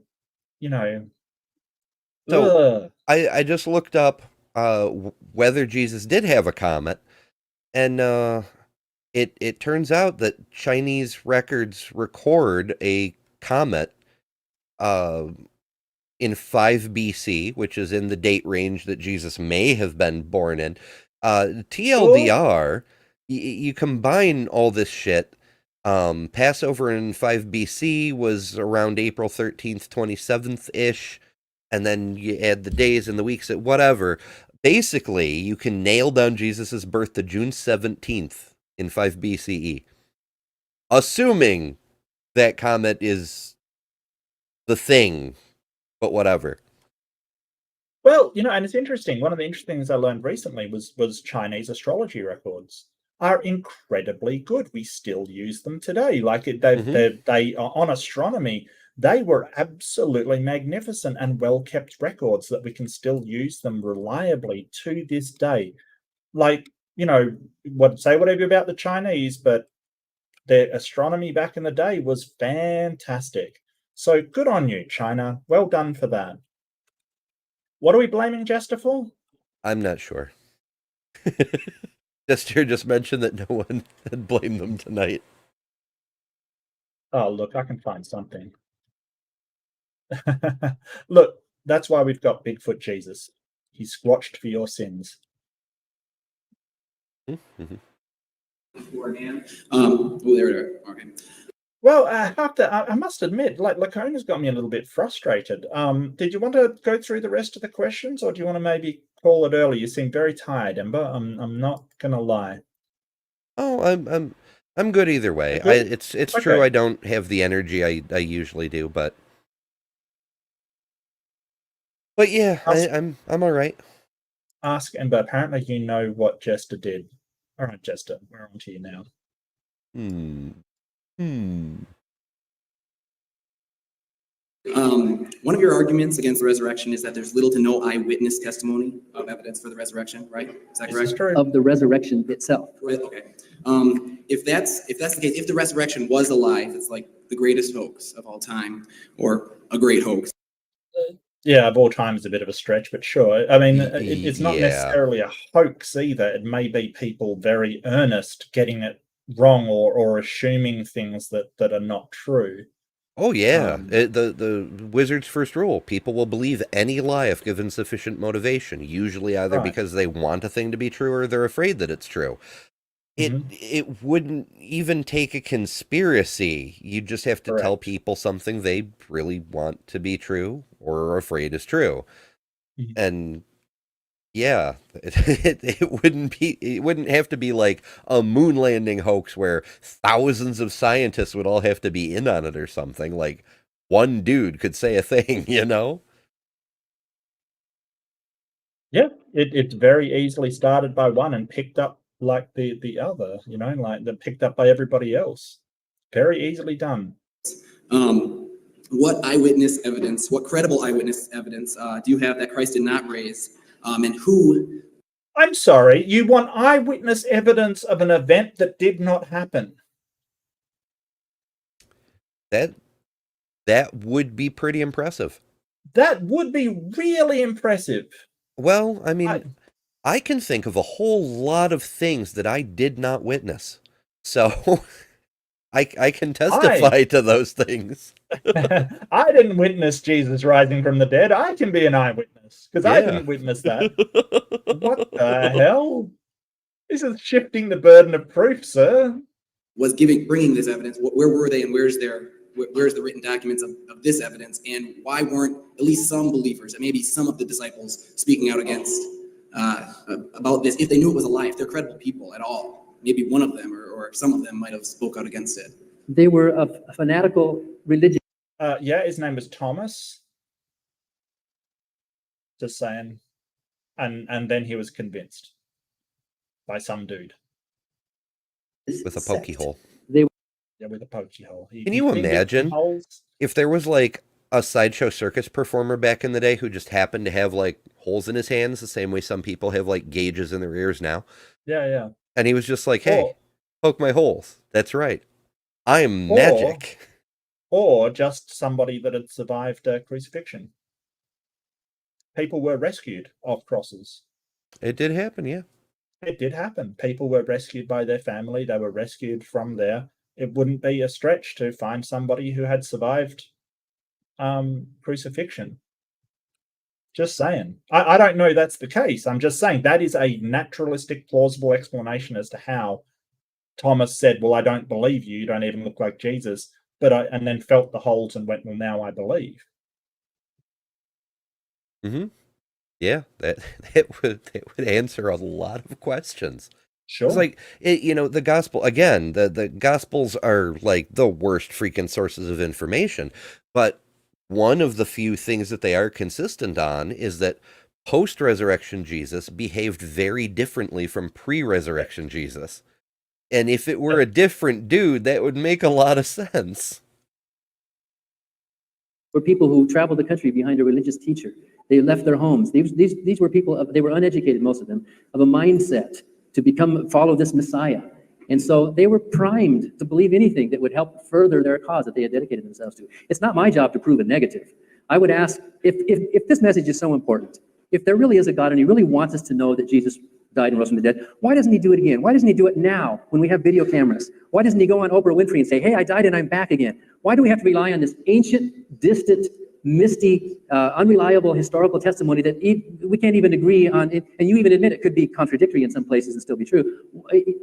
you know. So ugh. I just looked up whether Jesus did have a comet, and it turns out that Chinese records record a comet in 5 BC, which is in the date range that Jesus may have been born in. TLDR, you combine all this shit. Passover in 5 BC was around April 13th, 27th-ish, and then you add the days and the weeks at whatever. Basically, you can nail down Jesus's birth to June 17th in 5 BCE. Assuming that comet is the thing, but whatever. Well, and it's interesting. One of the interesting things I learned recently was Chinese astrology records are incredibly good. We still use them today. Like they are on astronomy. They were absolutely magnificent and well-kept records that we can still use them reliably to this day. Like, say whatever about the Chinese, but their astronomy back in the day was fantastic. So good on you, China. Well done for that. What are we blaming Jester for? I'm not sure. Jester just mentioned that no one had blamed them tonight. Oh, look, I can find something. Look, that's why we've got Bigfoot Jesus. He squatched for your sins. Mm-hmm. There. Okay. Well, I must admit, like, Licona's got me a little bit frustrated. Did you want to go through the rest of the questions, or do you want to maybe call it early? You seem very tired, Ember. I'm not gonna lie. Oh, I'm good either way. It's okay. True I don't have the energy I usually do, but yeah, I'm all right. Ask Ember. Apparently, you know what Jester did. All right, Jester, we're on to you now. One of your arguments against the resurrection is that there's little to no eyewitness testimony of evidence for the resurrection, right? Is that correct? True. Of the resurrection itself. Right. Okay. If that's the case, if the resurrection was a lie, if it's like the greatest hoax of all time, or a great hoax. Yeah, of all time is a bit of a stretch, but sure. I mean, it's not necessarily a hoax either. It may be people very earnest getting it wrong or assuming things that are not true. Oh yeah, the wizard's first rule: people will believe any lie if given sufficient motivation. Usually, either because they want a thing to be true or they're afraid that it's true. It wouldn't even take a conspiracy. You just have to tell people something they really want to be true or are afraid is true, and yeah, it wouldn't have to be like a moon landing hoax where thousands of scientists would all have to be in on it or something. Like one dude could say a thing, Yeah, it's very easily started by one and picked up like the other, like they're picked up by everybody else. Very easily done. What credible eyewitness evidence do you have that Christ did not raise? And who? I'm sorry, you want eyewitness evidence of an event that did not happen? That would be pretty impressive. That would be really impressive. Well, I mean, I can think of a whole lot of things that I did not witness. So I can testify to those things. I didn't witness Jesus rising from the dead. I can be an eyewitness because I didn't witness that. What the hell? This is shifting the burden of proof, sir. Was bringing this evidence? Where were they, and where's the written documents of this evidence? And why weren't at least some believers, and maybe some of the disciples, speaking out against about this? If they knew it was a lie, if they're credible people at all, maybe one of them or some of them might have spoke out against it. They were a fanatical religion. His name was Thomas. Just saying. And then he was convinced by some dude. With a pokey hole. They Yeah, with a pokey hole. Can you imagine if there was like a sideshow circus performer back in the day who just happened to have like holes in his hands the same way some people have like gauges in their ears now? Yeah, yeah. And he was just like, hey, poke my holes. That's right. I am magic. Or just somebody that had survived crucifixion. People were rescued off crosses. It did happen, yeah. It did happen. People were rescued by their family. They were rescued from there. It wouldn't be a stretch to find somebody who had survived crucifixion. Just saying. I don't know that's the case. I'm just saying that is a naturalistic, plausible explanation as to how Thomas said, well, I don't believe you. You don't even look like Jesus. And then felt the holes and went, well, now I believe. Mm-hmm. Yeah, that would answer a lot of questions. Sure. It's like, the gospel, again, the gospels are like the worst freaking sources of information. But one of the few things that they are consistent on is that post-resurrection Jesus behaved very differently from pre-resurrection Jesus. And if it were a different dude, that would make a lot of sense. Were people who traveled the country behind a religious teacher. They left their homes. These were people, they were uneducated, most of them, of a mindset to follow this Messiah. And so they were primed to believe anything that would help further their cause that they had dedicated themselves to. It's not my job to prove a negative. I would ask, if this message is so important, if there really is a God and he really wants us to know that Jesus died and rose from the dead, why doesn't he do it again? Why doesn't he do it now when we have video cameras? Why doesn't he go on Oprah Winfrey and say, hey, I died and I'm back again? Why do we have to rely on this ancient, distant, misty, unreliable historical testimony that we can't even agree on it, and you even admit it could be contradictory in some places and still be true?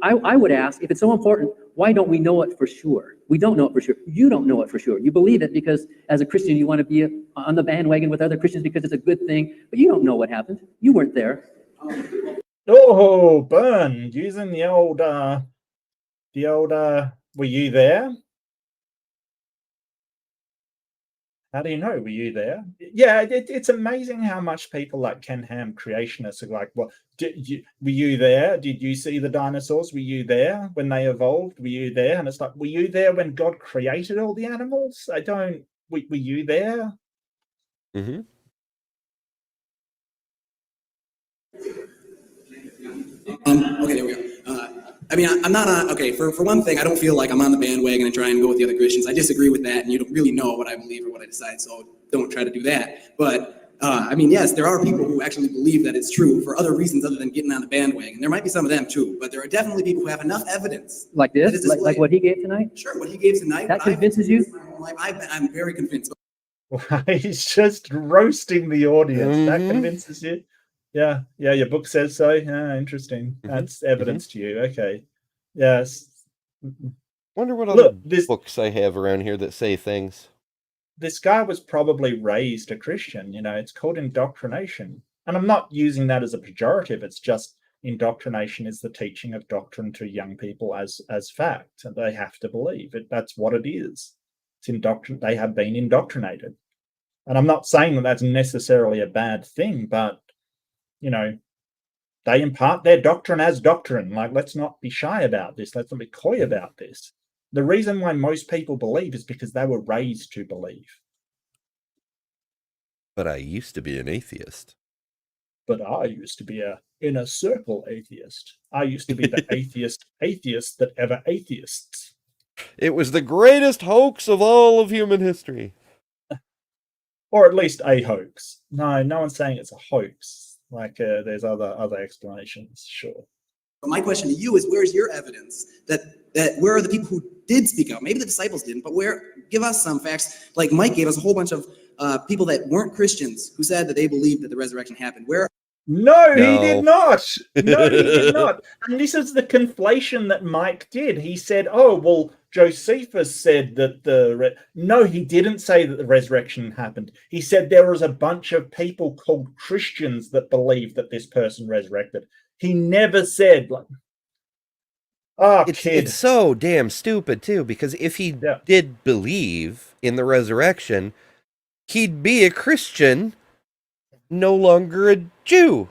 I would ask, if it's so important, why don't we know it for sure? We don't know it for sure. You don't know it for sure. You believe it because as a Christian you want to be on the bandwagon with other Christians because it's a good thing, but you don't know what happened. You weren't there. Oh, burn! Using the old, were you there? How do you know? Were you there? Yeah, it's amazing how much people like Ken Ham creationists are like, well, were you there? Did you see the dinosaurs? Were you there when they evolved? Were you there? And it's like, were you there when God created all the animals? Were you there? Mm-hmm. Okay, there we go. I mean, I'm not on, okay, for one thing, I don't feel like I'm on the bandwagon and try and go with the other Christians. I disagree with that, and you don't really know what I believe or what I decide, so don't try to do that. But, I mean, yes, there are people who actually believe that it's true for other reasons other than getting on the bandwagon. There might be some of them, too, but there are definitely people who have enough evidence. Like this? Like what he gave tonight? Sure, what he gave tonight. That convinces you? I'm very convinced. He's just roasting the audience. Mm-hmm. That convinces you? Yeah, your book says so. Yeah, interesting. That's evidence to you. Okay. Yes. Wonder what other books I have around here that say things. This guy was probably raised a Christian. It's called indoctrination. And I'm not using that as a pejorative. It's just indoctrination is the teaching of doctrine to young people as fact. And they have to believe it. That's what it is. They have been indoctrinated. And I'm not saying that that's necessarily a bad thing, but they impart their doctrine as doctrine. Like, let's not be shy about this. Let's not be coy about this. The reason why most people believe is because they were raised to believe. But I used to be an atheist. But I used to be a inner circle atheist. I used to be the atheist that ever atheists. It was the greatest hoax of all of human history. Or at least a hoax. No one's saying it's a hoax. Like there's other explanations, sure. But my question to you is, where's your evidence that where are the people who did speak out? Maybe the disciples didn't, but give us some facts. Like Mike gave us a whole bunch of people that weren't Christians who said that they believed that the resurrection happened. No, he did not. No, he did not. And this is the conflation that Mike did. He said, oh, well, Josephus said that no, he didn't say that the resurrection happened. He said there was a bunch of people called Christians that believed that this person resurrected. He never said, like, It's so damn stupid, too, because if he did believe in the resurrection, he'd be a Christian, no longer a Jew.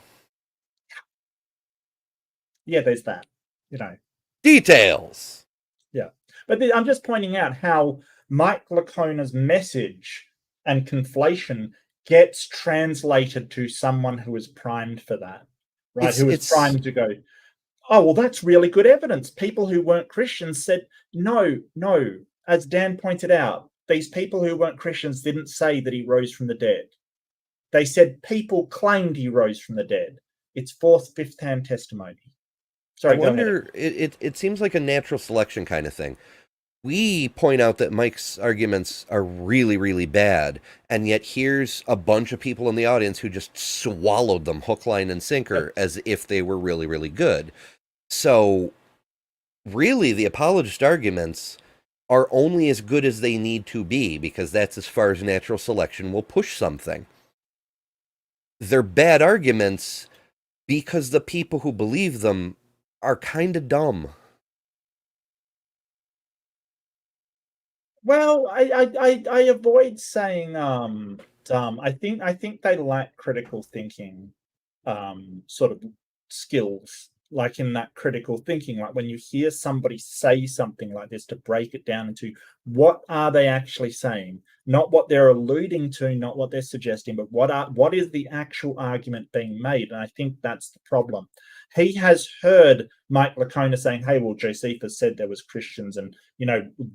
Yeah, there's that, Details. Yeah. But I'm just pointing out how Mike Licona's message and conflation gets translated to someone who is primed for that, right? Who is primed to go, oh, well, that's really good evidence. People who weren't Christians said, no. As Dan pointed out, these people who weren't Christians didn't say that he rose from the dead. They said people claimed he rose from the dead. It's fourth, fifth-hand testimony. Sorry, I wonder, it seems like a natural selection kind of thing. We point out that Mike's arguments are really, really bad, and yet here's a bunch of people in the audience who just swallowed them hook, line, and sinker as if they were really, really good. So, really, the apologist arguments are only as good as they need to be, because that's as far as natural selection will push something. They're bad arguments because the people who believe them are kind of dumb. Well, I avoid saying dumb. I think they lack critical thinking sort of skills, like in that critical thinking, like when you hear somebody say something like this, to break it down into what are they actually saying, not what they're alluding to, not what they're suggesting, but what is the actual argument being made. And I think that's the problem. He has heard Mike Licona saying, hey, well, Josephus said there was Christians, and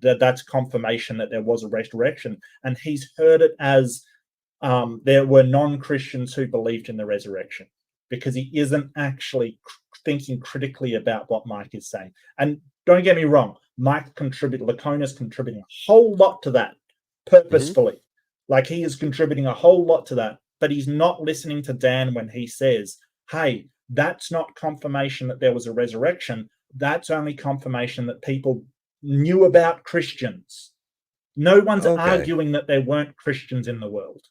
that's confirmation that there was a resurrection, and he's heard it as there were non-Christians who believed in the resurrection, because he isn't actually thinking critically about what Mike is saying. And don't get me wrong, Licona's contributing a whole lot to that purposefully. Like, he is contributing a whole lot to that, but he's not listening to Dan when he says, hey, that's not confirmation that there was a resurrection. That's only confirmation that people knew about Christians. No one's arguing that there weren't Christians in the world.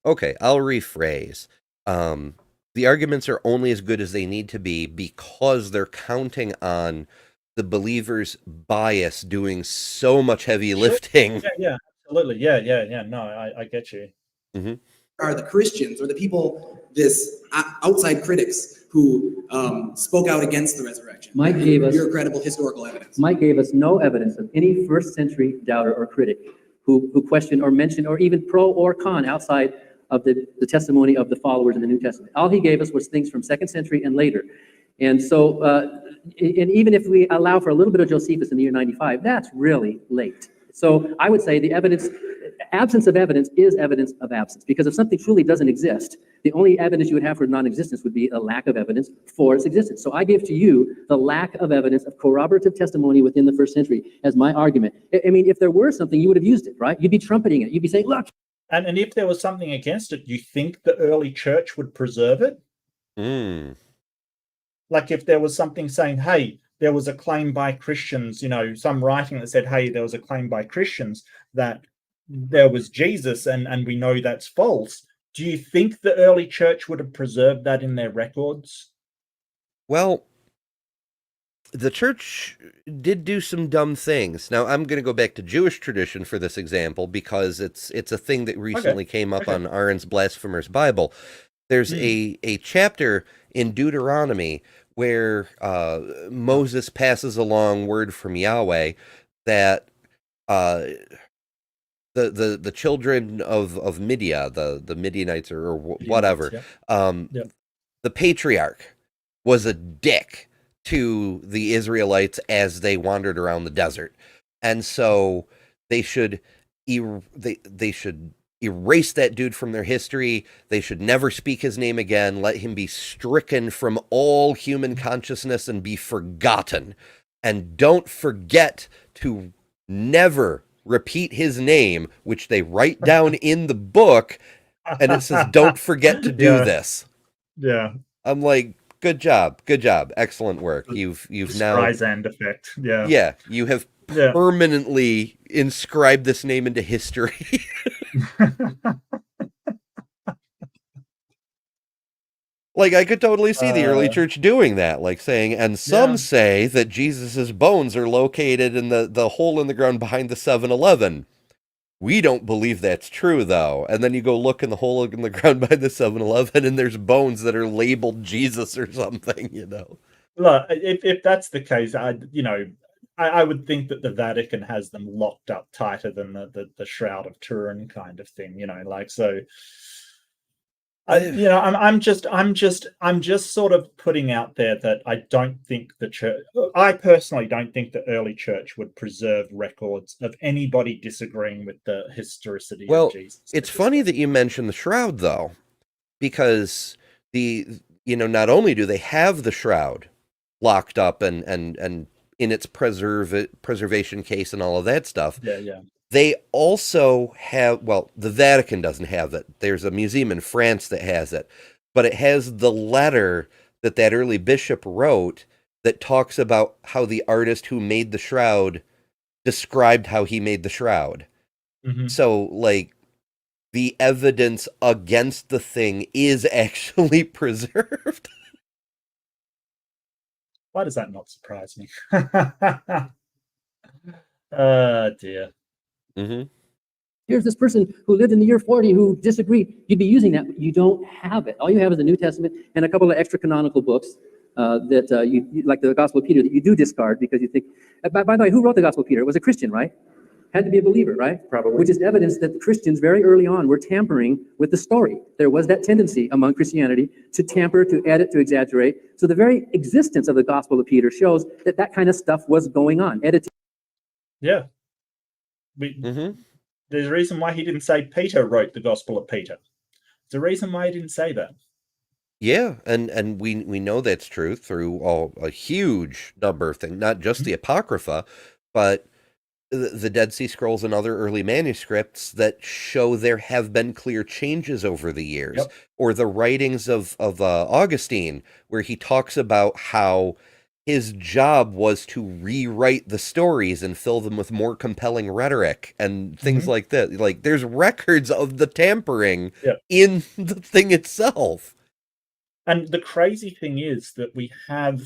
Okay, I'll rephrase. The arguments are only as good as they need to be because they're counting on the believer's bias doing so much heavy lifting. Yeah, absolutely. Yeah. No, I get you. Mm-hmm. Are the Christians or the people, this outside critics who spoke out against the resurrection? Mike gave us your credible historical evidence. Mike gave us no evidence of any first century doubter or critic who questioned or mentioned or even pro or con outside of the testimony of the followers in the New Testament. All he gave us was things from 2nd century and later. And so, and even if we allow for a little bit of Josephus in the year 95, that's really late. So I would say the absence of evidence is evidence of absence, because if something truly doesn't exist, the only evidence you would have for non-existence would be a lack of evidence for its existence. So I give to you the lack of evidence of corroborative testimony within the 1st century as my argument. I mean, if there were something, you would have used it, right? You'd be trumpeting it. You'd be saying, look. And if there was something against it, you think the early church would preserve it? Like if there was something saying, hey, there was a claim by Christians, some writing that said, hey, there was a claim by Christians that there was Jesus, and we know that's false. Do you think the early church would have preserved that in their records? Well, the church did do some dumb things. Now, I'm going to go back to Jewish tradition for this example, because it's a thing that recently came up on Aaron's Blasphemous Bible. There's a chapter in Deuteronomy where Moses passes along word from Yahweh that the children of Midian, the Midianites or whatever, the patriarch was a dick to the Israelites as they wandered around the desert, and so they should erase that dude from their history. They should never speak his name again. Let him be stricken from all human consciousness and be forgotten. And don't forget to never repeat his name, which they write down in the book, and it says, don't forget to do this. Yeah. I'm like, good job, excellent work. You've now Streisand effect. Yeah, you have permanently inscribed this name into history. Like, I could totally see the early church doing that, like saying, and some say that Jesus's bones are located in the hole in the ground behind the 7-Eleven. We don't believe that's true, though. And then you go look in the hole in the ground behind the 7-Eleven, and there's bones that are labeled Jesus or something, Look, if that's the case, I would think that the Vatican has them locked up tighter than the Shroud of Turin kind of thing, like so. I'm just sort of putting out there that I don't think the church. I personally don't think the early church would preserve records of anybody disagreeing with the historicity of Jesus. It's funny that you mentioned the shroud, though, because not only do they have the shroud locked up and in its preservation case and all of that stuff. Yeah. They also have, the Vatican doesn't have it. There's a museum in France that has it, but it has the letter that early bishop wrote that talks about how the artist who made the shroud described how he made the shroud. Mm-hmm. So, the evidence against the thing is actually preserved. Why does that not surprise me? Oh, dear. Mm-hmm. Here's this person who lived in the year 40 who disagreed. You'd be using that, but you don't have it. All you have is the New Testament and a couple of extra canonical books that you like the Gospel of Peter, that you do discard because you think. By the way, who wrote the Gospel of Peter? It was a Christian, right? Had to be a believer, right? Probably. Which is evidence that Christians very early on were tampering with the story. There was that tendency among Christianity to tamper, to edit, to exaggerate. So the very existence of the Gospel of Peter shows that kind of stuff was going on. Editing. Yeah. There's a reason why he didn't say Peter wrote the Gospel of Peter. There's a reason why he didn't say that. Yeah, and we know that's true through a huge number of things, not just the Apocrypha, but the Dead Sea Scrolls and other early manuscripts that show there have been clear changes over the years. Yep. Or the writings of Augustine, where he talks about how his job was to rewrite the stories and fill them with more compelling rhetoric and things like that. There's records of the tampering in the thing itself. And the crazy thing is that we have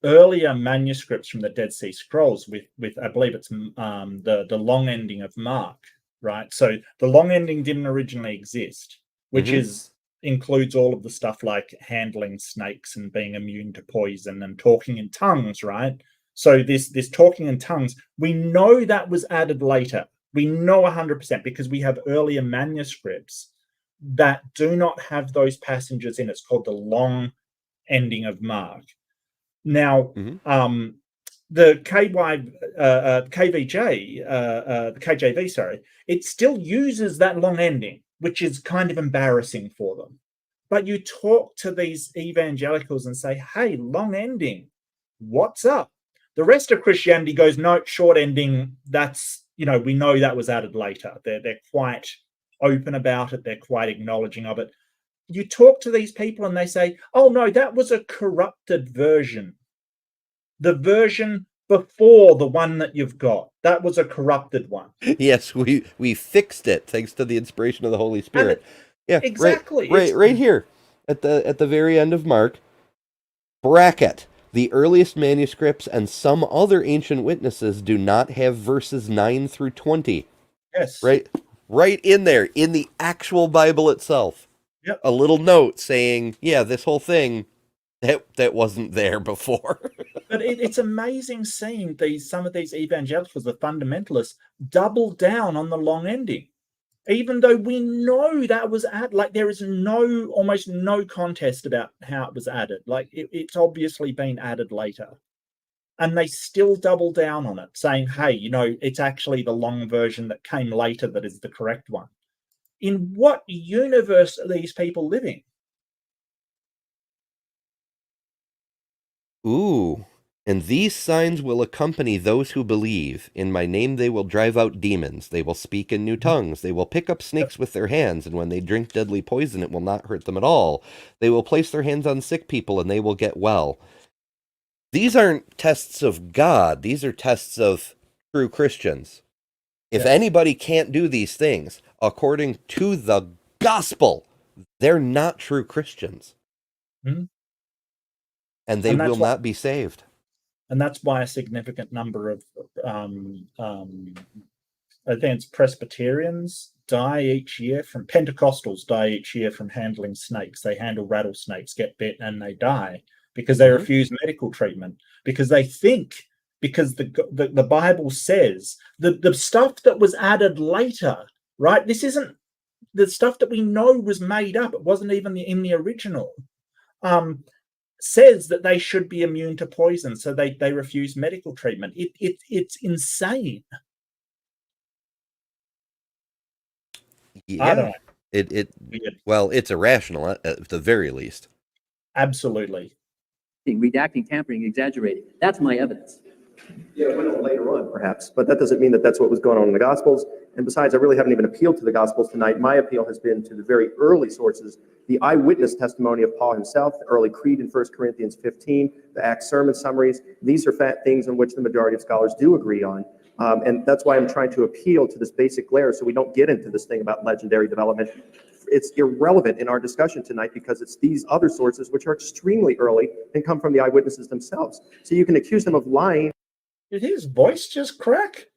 earlier manuscripts from the Dead Sea Scrolls with I believe it's the long ending of Mark, right? So the long ending didn't originally exist, which includes all of the stuff like handling snakes and being immune to poison and talking in tongues, right? So this talking in tongues, we know that was added later. We know 100% because we have earlier manuscripts that do not have those passages in. It's called the long ending of Mark. Now, the KJV, sorry, it still uses that long ending, which is kind of embarrassing for them. But you talk to these evangelicals and say, hey, long ending, what's up? The rest of Christianity goes, no, short ending, that's, we know that was added later. They're quite open about it. They're quite acknowledging of it. You talk to these people and they say, oh, no, that was a corrupted version. The version before the one that you've got, that was a corrupted one. Yes, we fixed it thanks to the inspiration of the Holy Spirit. Exactly. Right here at the very end of Mark, bracket. The earliest manuscripts and some other ancient witnesses do not have verses 9 through 20. Yes. Right in there, in the actual Bible itself. Yep. A little note saying, this whole thing, that wasn't there before. But it's amazing seeing some of these evangelicals, the fundamentalists, double down on the long ending. Even though we know that was added, there is almost no contest about how it was added. It's obviously been added later. And they still double down on it, saying, hey, it's actually the long version that came later that is the correct one. In what universe are these people living? Ooh. And these signs will accompany those who believe. In my name they will drive out demons. They will speak in new tongues. They will pick up snakes with their hands, and when they drink deadly poison, it will not hurt them at all. They will place their hands on sick people, and they will get well. These aren't tests of God. These are tests of true Christians. If anybody can't do these things, according to the gospel, they're not true Christians. Mm-hmm. And they will not be saved. And that's why a significant number of, I think it's Presbyterians die each year from, Pentecostals die each year from handling snakes. They handle rattlesnakes, get bit, and they die because they refuse medical treatment, because they think because the Bible says the stuff that was added later, right? This isn't the stuff that we know was made up. It wasn't even in the original. Says that they should be immune to poison, so they refuse medical treatment. It's insane. Yeah. I don't know. It's irrational at the very least. Absolutely. Redacting, tampering, exaggerating. That's my evidence. Yeah, it went on later on, perhaps, but that doesn't mean that that's what was going on in the Gospels. And besides, I really haven't even appealed to the Gospels tonight. My appeal has been to the very early sources, the eyewitness testimony of Paul himself, the early creed in 1 Corinthians 15, the Acts sermon summaries. These are things in which the majority of scholars do agree on. And that's why I'm trying to appeal to this basic layer so we don't get into this thing about legendary development. It's irrelevant in our discussion tonight because it's these other sources which are extremely early and come from the eyewitnesses themselves. So you can accuse them of lying. Did his voice just crack?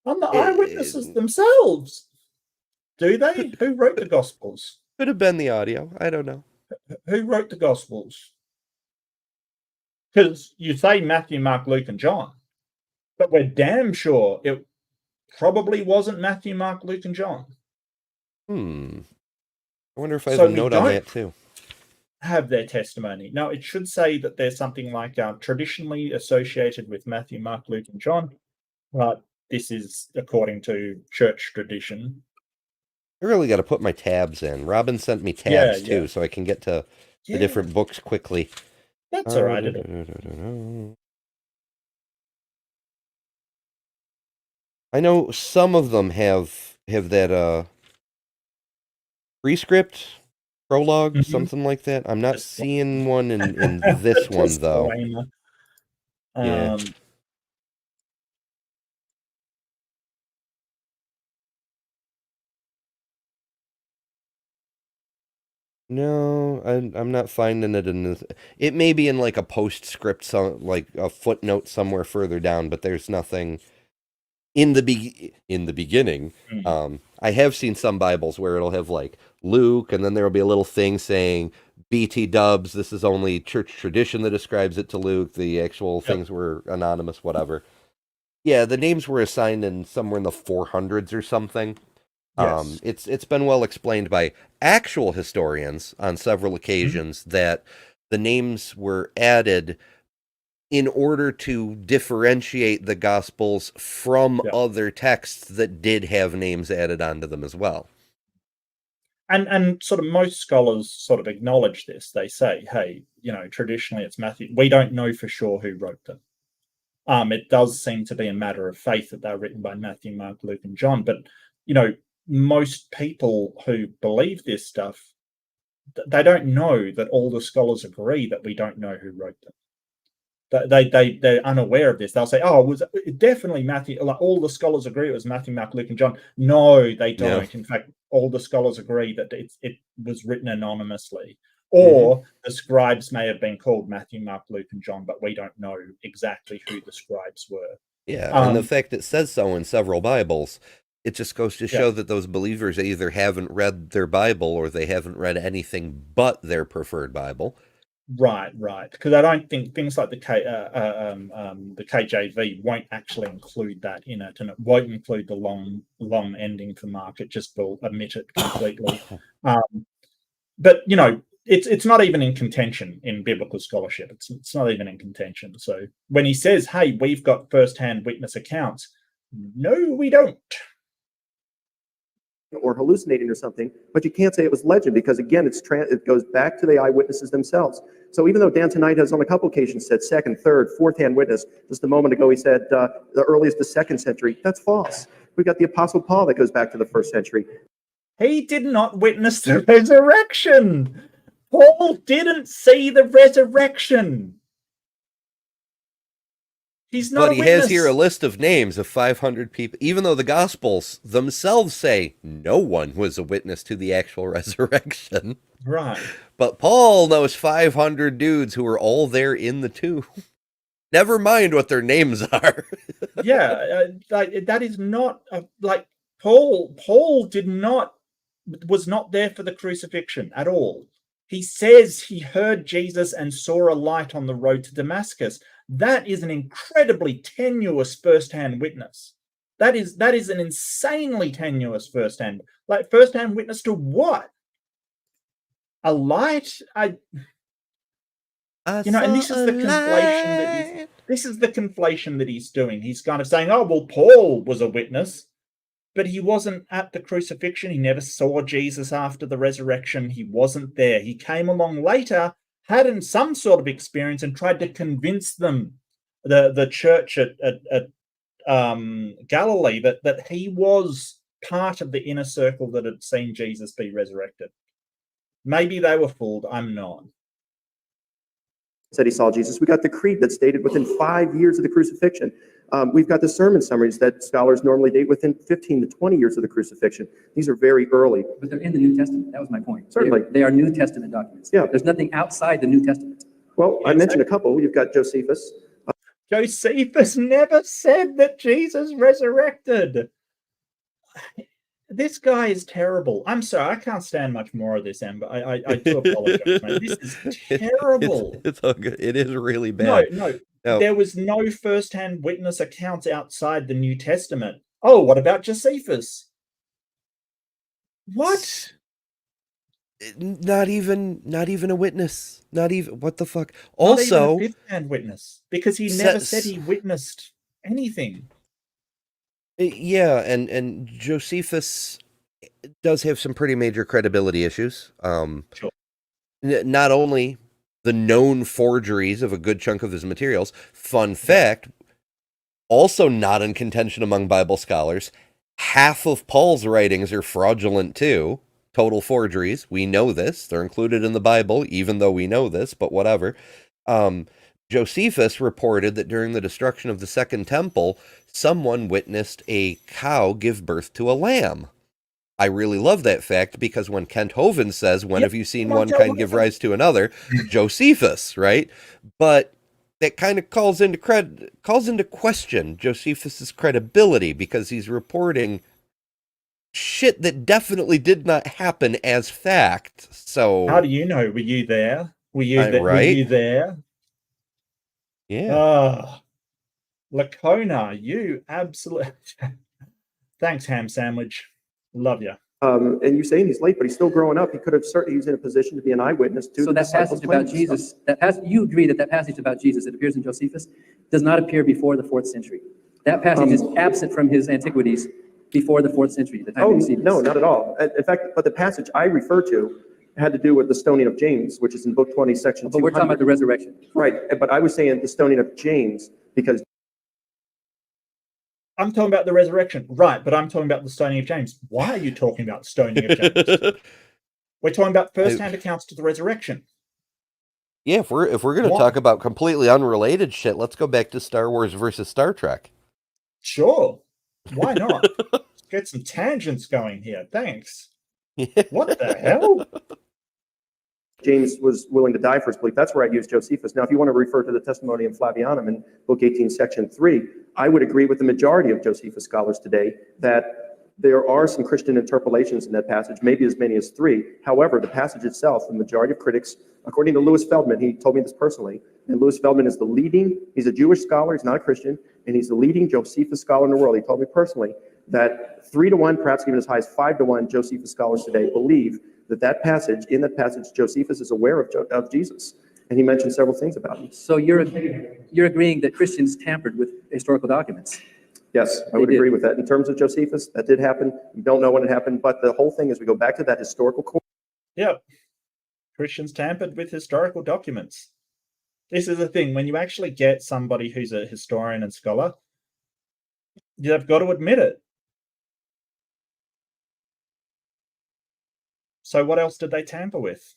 On the eyewitnesses themselves. Do they? Who wrote the Gospels? Could have been the audio. I don't know. Who wrote the Gospels? Because you say Matthew, Mark, Luke, and John, but we're damn sure it probably wasn't Matthew, Mark, Luke, and John. I wonder if I have a note on that too. Have their testimony. Now, it should say that there's something like traditionally associated with Matthew, Mark, Luke, and John, but this is according to church tradition. I really got to put my tabs in. Robin sent me tabs too, so I can get to the different books quickly. That's all right. I know some of them have that prescript, prologue, something like that. I'm not seeing one in this one though. Yeah. No, I'm not finding it in this. It may be in like a postscript, like a footnote somewhere further down, but there's nothing in the beginning. I have seen some Bibles where it'll have like Luke, and then there'll be a little thing saying BT dubs. This is only church tradition that ascribes it to Luke. The actual things were anonymous, whatever. Yeah, the names were assigned in somewhere in the 400s or something. Yes. It's been well explained by actual historians on several occasions that the names were added in order to differentiate the Gospels from other texts that did have names added onto them as well. And sort of most scholars sort of acknowledge this. They say, hey, traditionally it's Matthew. We don't know for sure who wrote them. It does seem to be a matter of faith that they're written by Matthew, Mark, Luke, and John. But, most people who believe this stuff, they don't know that all the scholars agree that we don't know who wrote them. They're unaware of this. They'll say, "Oh, it was definitely Matthew." Like all the scholars agree it was Matthew, Mark, Luke, and John. No, they don't. In fact, all the scholars agree that it was written anonymously, or the scribes may have been called Matthew, Mark, Luke, and John, but we don't know exactly who the scribes were. Yeah, and the fact it says so in several Bibles, it just goes to show that those believers either haven't read their Bible or they haven't read anything but their preferred Bible. Right. Because I don't think things like the KJV won't actually include that in it, and it won't include the long ending for Mark. It just will omit it completely. But it's not even in contention in biblical scholarship. It's not even in contention. So when he says, "Hey, we've got first-hand witness accounts," no, we don't. Or hallucinating or something, but you can't say it was legend because again, it goes back to the eyewitnesses themselves. So even though Dan tonight has on a couple occasions said second, third, fourth-hand witness, just a moment ago he said the earliest the 2nd century. That's false. We've got the Apostle Paul that goes back to the 1st century. He did not witness the resurrection. Paul didn't see the resurrection. He's not. But he has here a list of names of 500 people, even though the Gospels themselves say no one was a witness to the actual resurrection. Right. But Paul knows 500 dudes who were all there in the tomb. Never mind what their names are. That is not like Paul. Paul was not there for the crucifixion at all. He says he heard Jesus and saw a light on the road to Damascus. That is an incredibly tenuous first-hand witness. That is an insanely tenuous first-hand witness to what? A light? And this is the conflation that he's doing. He's kind of saying, oh, well, Paul was a witness, but he wasn't at the crucifixion. He never saw Jesus after the resurrection. He wasn't there. He came along later, had some sort of experience, and tried to convince them, the church at Galilee, that he was part of the inner circle that had seen Jesus be resurrected. Maybe they were fooled. I'm not. Said he saw Jesus. We got the creed that's dated within 5 years of the crucifixion. We've got the sermon summaries that scholars normally date within 15 to 20 years of the crucifixion. These are very early. But they're in the New Testament. That was my point. Certainly. They are New Testament documents. Yeah. There's nothing outside the New Testament. Well, I mentioned a couple. You've got Josephus. Josephus never said that Jesus resurrected. This guy is terrible. I'm sorry, I can't stand much more of this, Amber. I do apologize, mate. This is terrible. It's all good. It is really bad. No. There was no first-hand witness accounts outside the New Testament. Oh, what about Josephus? What? Not even a witness. Not even, what the fuck? Not Also, even a fifth-hand witness, because he never said he witnessed anything. yeah, and Josephus does have some pretty major credibility issues. Sure. Not only the known forgeries of a good chunk of his materials, fun fact, also not in contention among Bible scholars, half of Paul's writings are fraudulent too. Total forgeries. We know this. They're included in the Bible, even though we know this, but whatever. Josephus reported that during the destruction of the Second Temple, someone witnessed a cow give birth to a lamb. I really love that fact because when Kent Hovind says, when have you seen one kind give rise to another? Josephus, right? But that kind of calls into question Josephus's credibility because he's reporting shit that definitely did not happen as fact. So how do you know? Were you there? Were you right? Were you there? Yeah. Licona, you absolutely. Thanks, ham sandwich. Love you. And you're saying he's late, but he's still growing up. He could have certainly, he's in a position to be an eyewitness to So the that disciples' passage about claims and Jesus, you agree that passage about Jesus that appears in Josephus does not appear before the 4th century. That passage is absent from his antiquities before the 4th century, the time stuff. of Eusebius. No, not at all. In fact, but the passage I refer to had to do with the stoning of James, which is in Book 20, Section 200. But we're talking about the resurrection. Right, but I was saying the stoning of James because I'm talking about the resurrection, right? But I'm talking about the stoning of James. Why are you talking about the stoning of James? We're talking about first-hand accounts to the resurrection. Yeah, if we're going to talk about completely unrelated shit, let's go back to Star Wars versus Star Trek. Sure. Why not? Let's get some tangents going here. Thanks. What the hell? James was willing to die for his belief. That's where I use Josephus. Now, if you want to refer to the testimony in Flavianum in Book 18, Section 3, I would agree with the majority of Josephus scholars today that there are some Christian interpolations in that passage, maybe as many as 3. However, the passage itself, the majority of critics, according to Louis Feldman, he told me this personally, and Louis Feldman is he's a Jewish scholar, he's not a Christian, and he's the leading Josephus scholar in the world. He told me personally that 3 to 1, perhaps even as high as 5 to 1, Josephus scholars today believe that passage, Josephus is aware of Jesus. And he mentioned several things about him. So you're agreeing that Christians tampered with historical documents? Yes, I would agree with that. In terms of Josephus, that did happen. We don't know when it happened, but the whole thing is we go back to that historical core. Yep. Christians tampered with historical documents. This is the thing. When you actually get somebody who's a historian and scholar, you've got to admit it. So what else did they tamper with?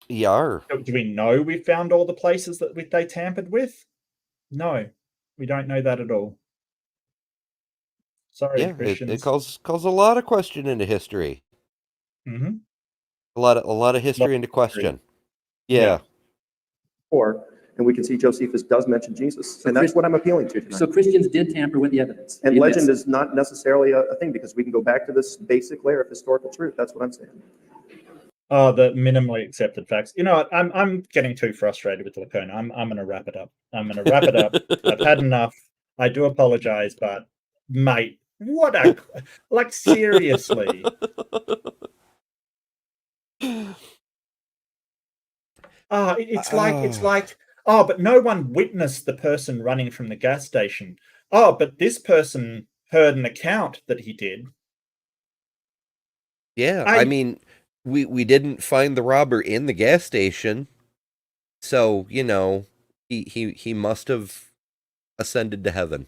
Yar. Do we know we found all the places that they tampered with? No, we don't know that at all. Sorry, Yeah, Christians. it calls a lot of question into history. Mm-hmm. A lot of history into question. Yeah. And we can see Josephus does mention Jesus, and that's what I'm appealing to tonight. So Christians did tamper with the evidence. And legend is not necessarily a thing, because we can go back to this basic layer of historical truth. That's what I'm saying. Oh, the minimally accepted facts. You know what? I'm getting too frustrated with Licona. I'm gonna wrap it up. I'm gonna wrap it up. I've had enough. I do apologize, but mate, what a like seriously. Oh, it's like, oh, but no one witnessed the person running from the gas station. Oh, but this person heard an account that he did. Yeah, I mean, we didn't find the robber in the gas station, so you know, he must have ascended to heaven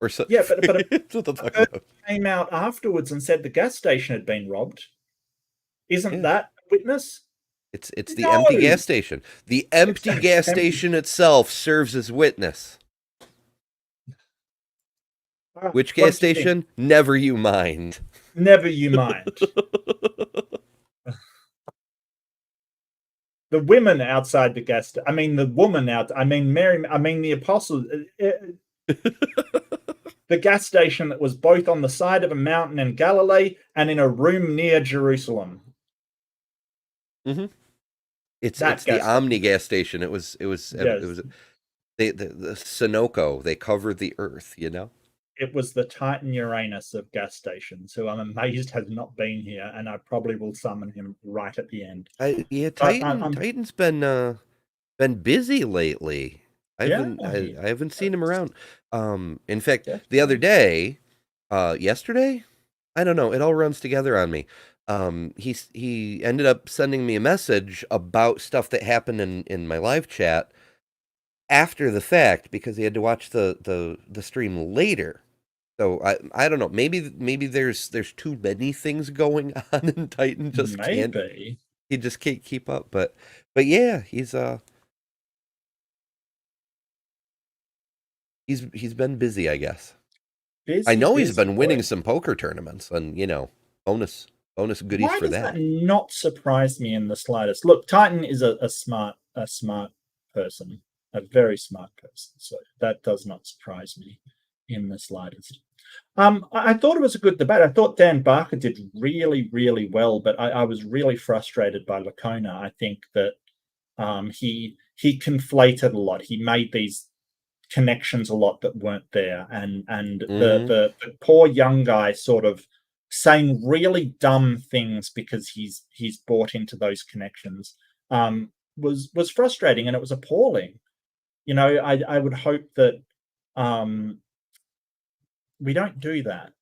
or something. Yeah, but what the fuck a person came out afterwards and said the gas station had been robbed. Isn't that a witness? It's the empty gas station. The empty It's gas empty. station itself serves as witness. Which What gas do you think? station? Never you mind. Never you mind. The women outside the gas. I mean, the woman out. I mean, Mary. I mean, the apostle. The gas station that was both on the side of a mountain in Galilee and in a room near Jerusalem. Mm-hmm. It's That the gas Omni gas station. It was Yes. the Sunoco. They covered the earth, you know. It was the Titan Uranus of gas stations, who I'm amazed has not been here, and I probably will summon him right at the end. Titan's been busy lately. I haven't seen him around. In fact, the other day, yesterday, I don't know. It all runs together on me. He ended up sending me a message about stuff that happened in my live chat after the fact because he had to watch the stream later. So I don't know. Maybe there's too many things going on in Titan. He just can't keep up. But yeah, he's been busy, I guess. I know he's been winning some poker tournaments, and you know, bonus goodies Why for does that. not surprise me in the slightest? Look, Titan is a smart person, a very smart person. So that does not surprise me in the slightest. I thought it was a good debate. I thought Dan Barker did really, really well, but I was really frustrated by Licona. I think that he conflated a lot. He made these connections a lot that weren't there, and the poor young guy sort of saying really dumb things because he's bought into those connections was frustrating, and it was appalling. You know, I would hope that we don't do that.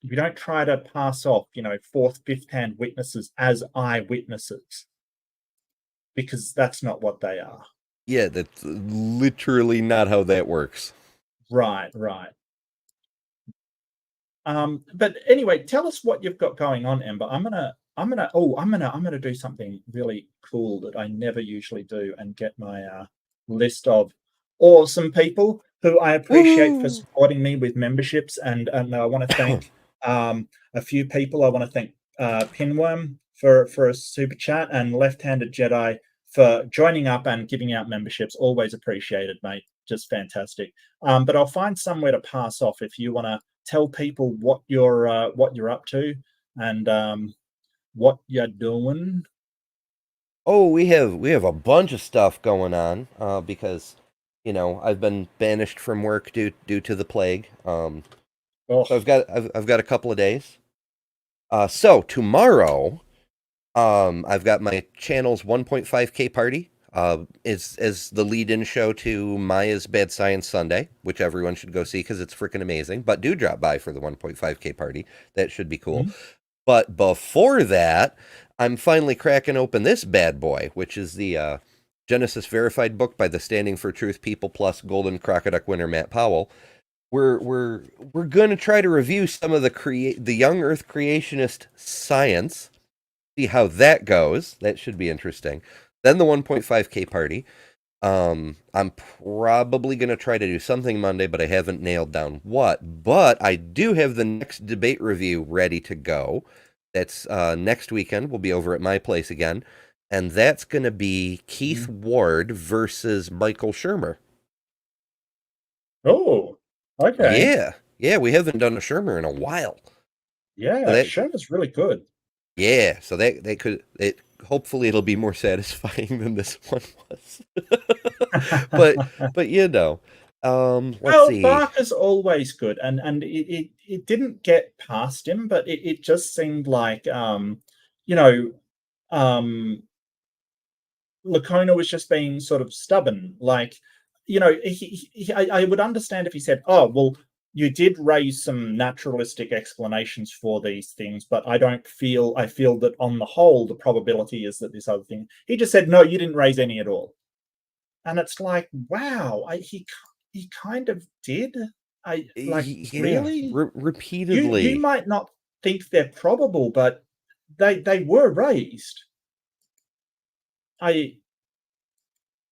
We don't try to pass off, you know, fourth, fifth-hand witnesses as eyewitnesses, because that's not what they are. Yeah, that's literally not how that works. Right. But anyway, tell us what you've got going on, Ember. I'm gonna do something really cool that I never usually do and get my list of awesome people who I appreciate for supporting me with memberships, and I want to thank a few people. I want to thank Pinworm for a super chat, and Left-Handed Jedi for joining up and giving out memberships. Always appreciated, mate. Just fantastic. But I'll find somewhere to pass off if you want to tell people what you're up to and what you're doing. Oh, we have a bunch of stuff going on because you know I've been banished from work due to the plague. So I've got a couple of days. So tomorrow, I've got my channel's 1.5K party. Is the lead-in show to Maya's Bad Science Sunday, which everyone should go see because it's freaking amazing. But do drop by for the 1.5K party. That should be cool. But before that, I'm finally cracking open this bad boy, which is the Genesis Verified book by the Standing for Truth People Plus Golden Crocoduck winner Matt Powell. We're going to try to review some of the young Earth creationist science, see how that goes. That should be interesting. Then the 1.5K party. I'm probably going to try to do something Monday, but I haven't nailed down what. But I do have the next debate review ready to go. That's next weekend. We'll be over at my place again. And that's going to be Keith Ward versus Michael Shermer. Oh, okay. Yeah, we haven't done a Shermer in a while. Yeah, So Shermer's really good. Yeah, so they could it. Hopefully, it'll be more satisfying than this one was. but let's Well, see. Barker's always good, and it didn't get past him, but it just seemed like you know, Licona was just being sort of stubborn. Like, I would understand if he said, "Oh, well, you did raise some naturalistic explanations for these things, but I feel that on the whole, the probability is that this other thing." He just said, "No, you didn't raise any at all," and it's like, wow, he kind of did. I like Yeah, really. You repeatedly. might not think they're probable, but they were raised. I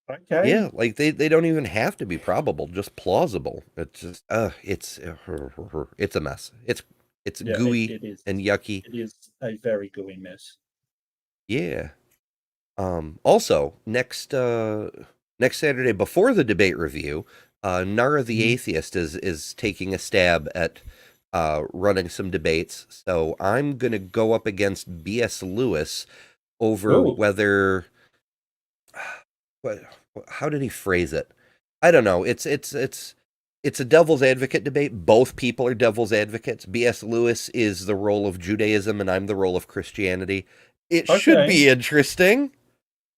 Okay. Yeah, like they don't even have to be probable, just plausible. It's just it's a mess. It's Yeah, gooey it is. and yucky. It is a very gooey mess. Yeah. Also, next Saturday before the debate review, Nara the Mhm. Atheist is taking a stab at running some debates. So I'm gonna go up against B.S. Lewis over Oh, whether what how did he phrase it? I don't know. It's a devil's advocate debate. Both people are devil's advocates. B.S. Lewis is the role of Judaism and I'm the role of Christianity. It should okay. be interesting.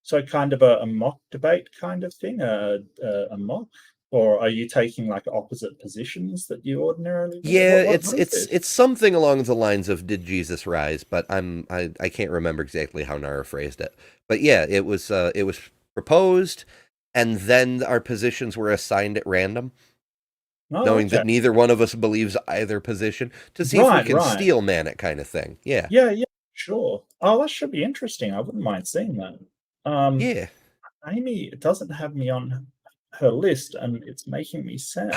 So kind of a mock debate kind of thing, a mock, or are you taking like opposite positions that you ordinarily would? Yeah, What is this? it's something along the lines of "Did Jesus rise?" But I can't remember exactly how Nara phrased it. But yeah, it was proposed, and then our positions were assigned at random, Oh, knowing okay. that neither one of us believes either position, to see if we Right, can right. steel man it, kind of thing. Yeah, Yeah, yeah, sure. Oh, that should be interesting. I wouldn't mind seeing that. Um, yeah. Amy doesn't have me on her list, and it's making me sad.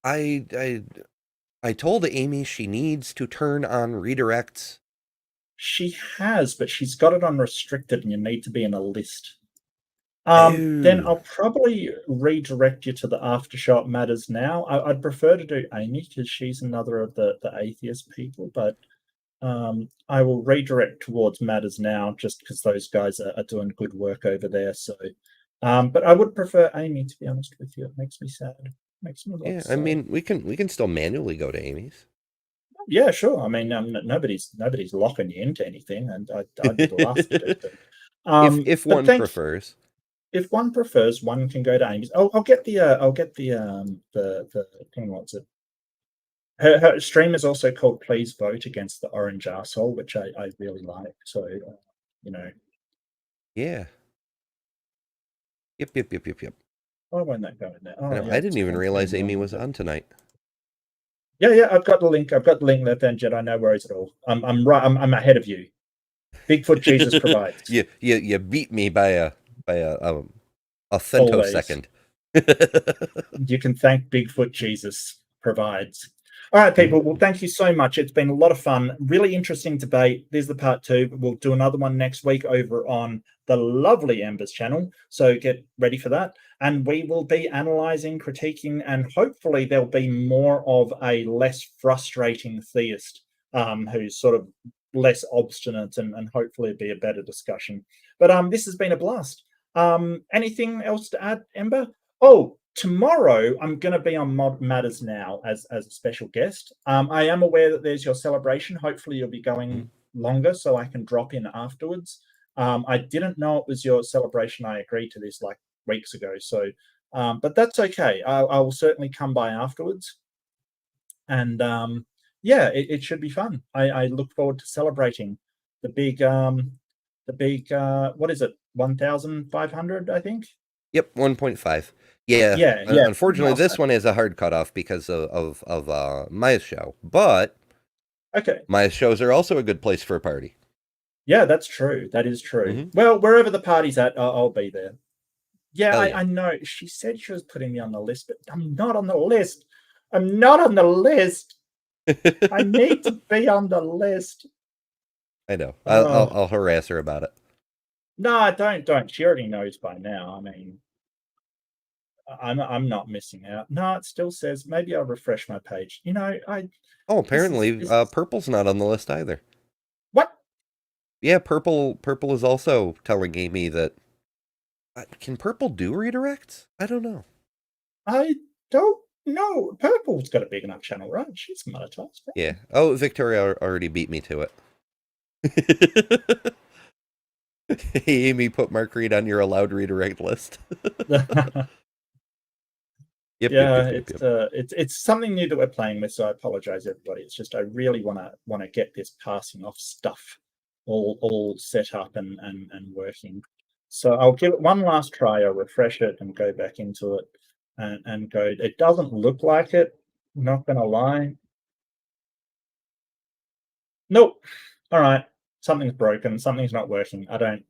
I I I told Amy she needs to turn on redirects. She has, but she's got it on restricted, and you need to be in a list. Then Oh, I'll probably redirect you to the Aftershock Matters now. I'd prefer to do Amy because she's another of the atheist people, but I will redirect towards Matters now just because those guys are doing good work over there. So, but I would prefer Amy, to be honest with you. It makes me sad. Makes me a lot yeah. I sad. mean, we can still manually go to Amy's. Yeah, sure. I mean, nobody's locking you into anything, and I'd be the last to do that. If But one thank prefers. If one prefers, one can go to Amy's. Oh, I'll get the thing. What's it? Her stream is also called "Please Vote Against the Orange Arsehole," which I really like. So, you know, Yeah. Yep. why won't that go in there? I Oh, know. yeah, I it's didn't even realize constantly Amy wrong was with it. on tonight. Yeah, yeah, I've got the link. I've got the link left, and Jedi. No worries at all. I'm right. I'm ahead of you. Bigfoot Jesus provides You beat me by a always. femtosecond. You can thank Bigfoot Jesus provides. All right, people. Well, thank you so much. It's been a lot of fun. Really interesting debate. There's the part 2. We'll do another one next week over on the lovely Embers channel. So get ready for that. And we will be analyzing, critiquing, and hopefully there'll be more of a less frustrating theist who's sort of less obstinate, and hopefully it'll be a better discussion. But this has been a blast. Anything else to add, Ember? Oh, tomorrow I'm going to be on Matters Now as a special guest. I am aware that there's your celebration. Hopefully you'll be going longer so I can drop in afterwards. I didn't know it was your celebration. I agreed to this like weeks ago. So, but that's okay. I will certainly come by afterwards. And yeah, it should be fun. I look forward to celebrating the big, what is it? 1,500, I think. Yep, 1.5. Yeah. Yeah, yeah. Unfortunately, this Milestone. one is a hard cutoff because of Maya's show. But Okay. Maya's shows are also a good place for a party. Yeah, that's true. That is true. Mhm. Well, wherever the party's at, I'll be there. Yeah, Hell yeah. I know. She said she was putting me on the list, but I'm not on the list. I'm not on the list. I need to be on the list. I know. Oh. I'll harass her about it. No, don't. She already knows by now. I mean, I'm not missing out. No, it still says maybe I'll refresh my page. Oh, apparently this is purple's not on the list either. what? Yeah, Purple is also telling Amy that can Purple do redirects? I don't know. I don't know. Purple's got a big enough channel, right? She's monetized. Right? Yeah. Oh, Victoria already beat me to it. Hey, Amy, put Mark Reed on your allowed redirect list. Yep, Yeah, yep, yep. it's something new that we're playing with, so I apologize, everybody. It's just I really want to get this passing off stuff all set up and working. So I'll give it one last try. I'll refresh it and go back into it and go. It doesn't look like it. Not gonna lie. Nope. All right. Something's broken. Something's not working. I don't.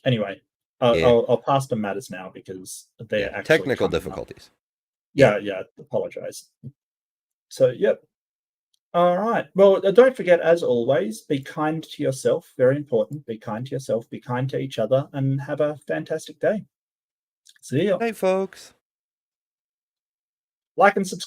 Anyway, I'll pass to matters now because they're actually technical coming up. difficulties. Yeah, apologize. So, yep. All right. Well, don't forget, as always, be kind to yourself. Very important. Be kind to yourself, be kind to each other, and have a fantastic day. See ya. Night, folks. Like and subscribe.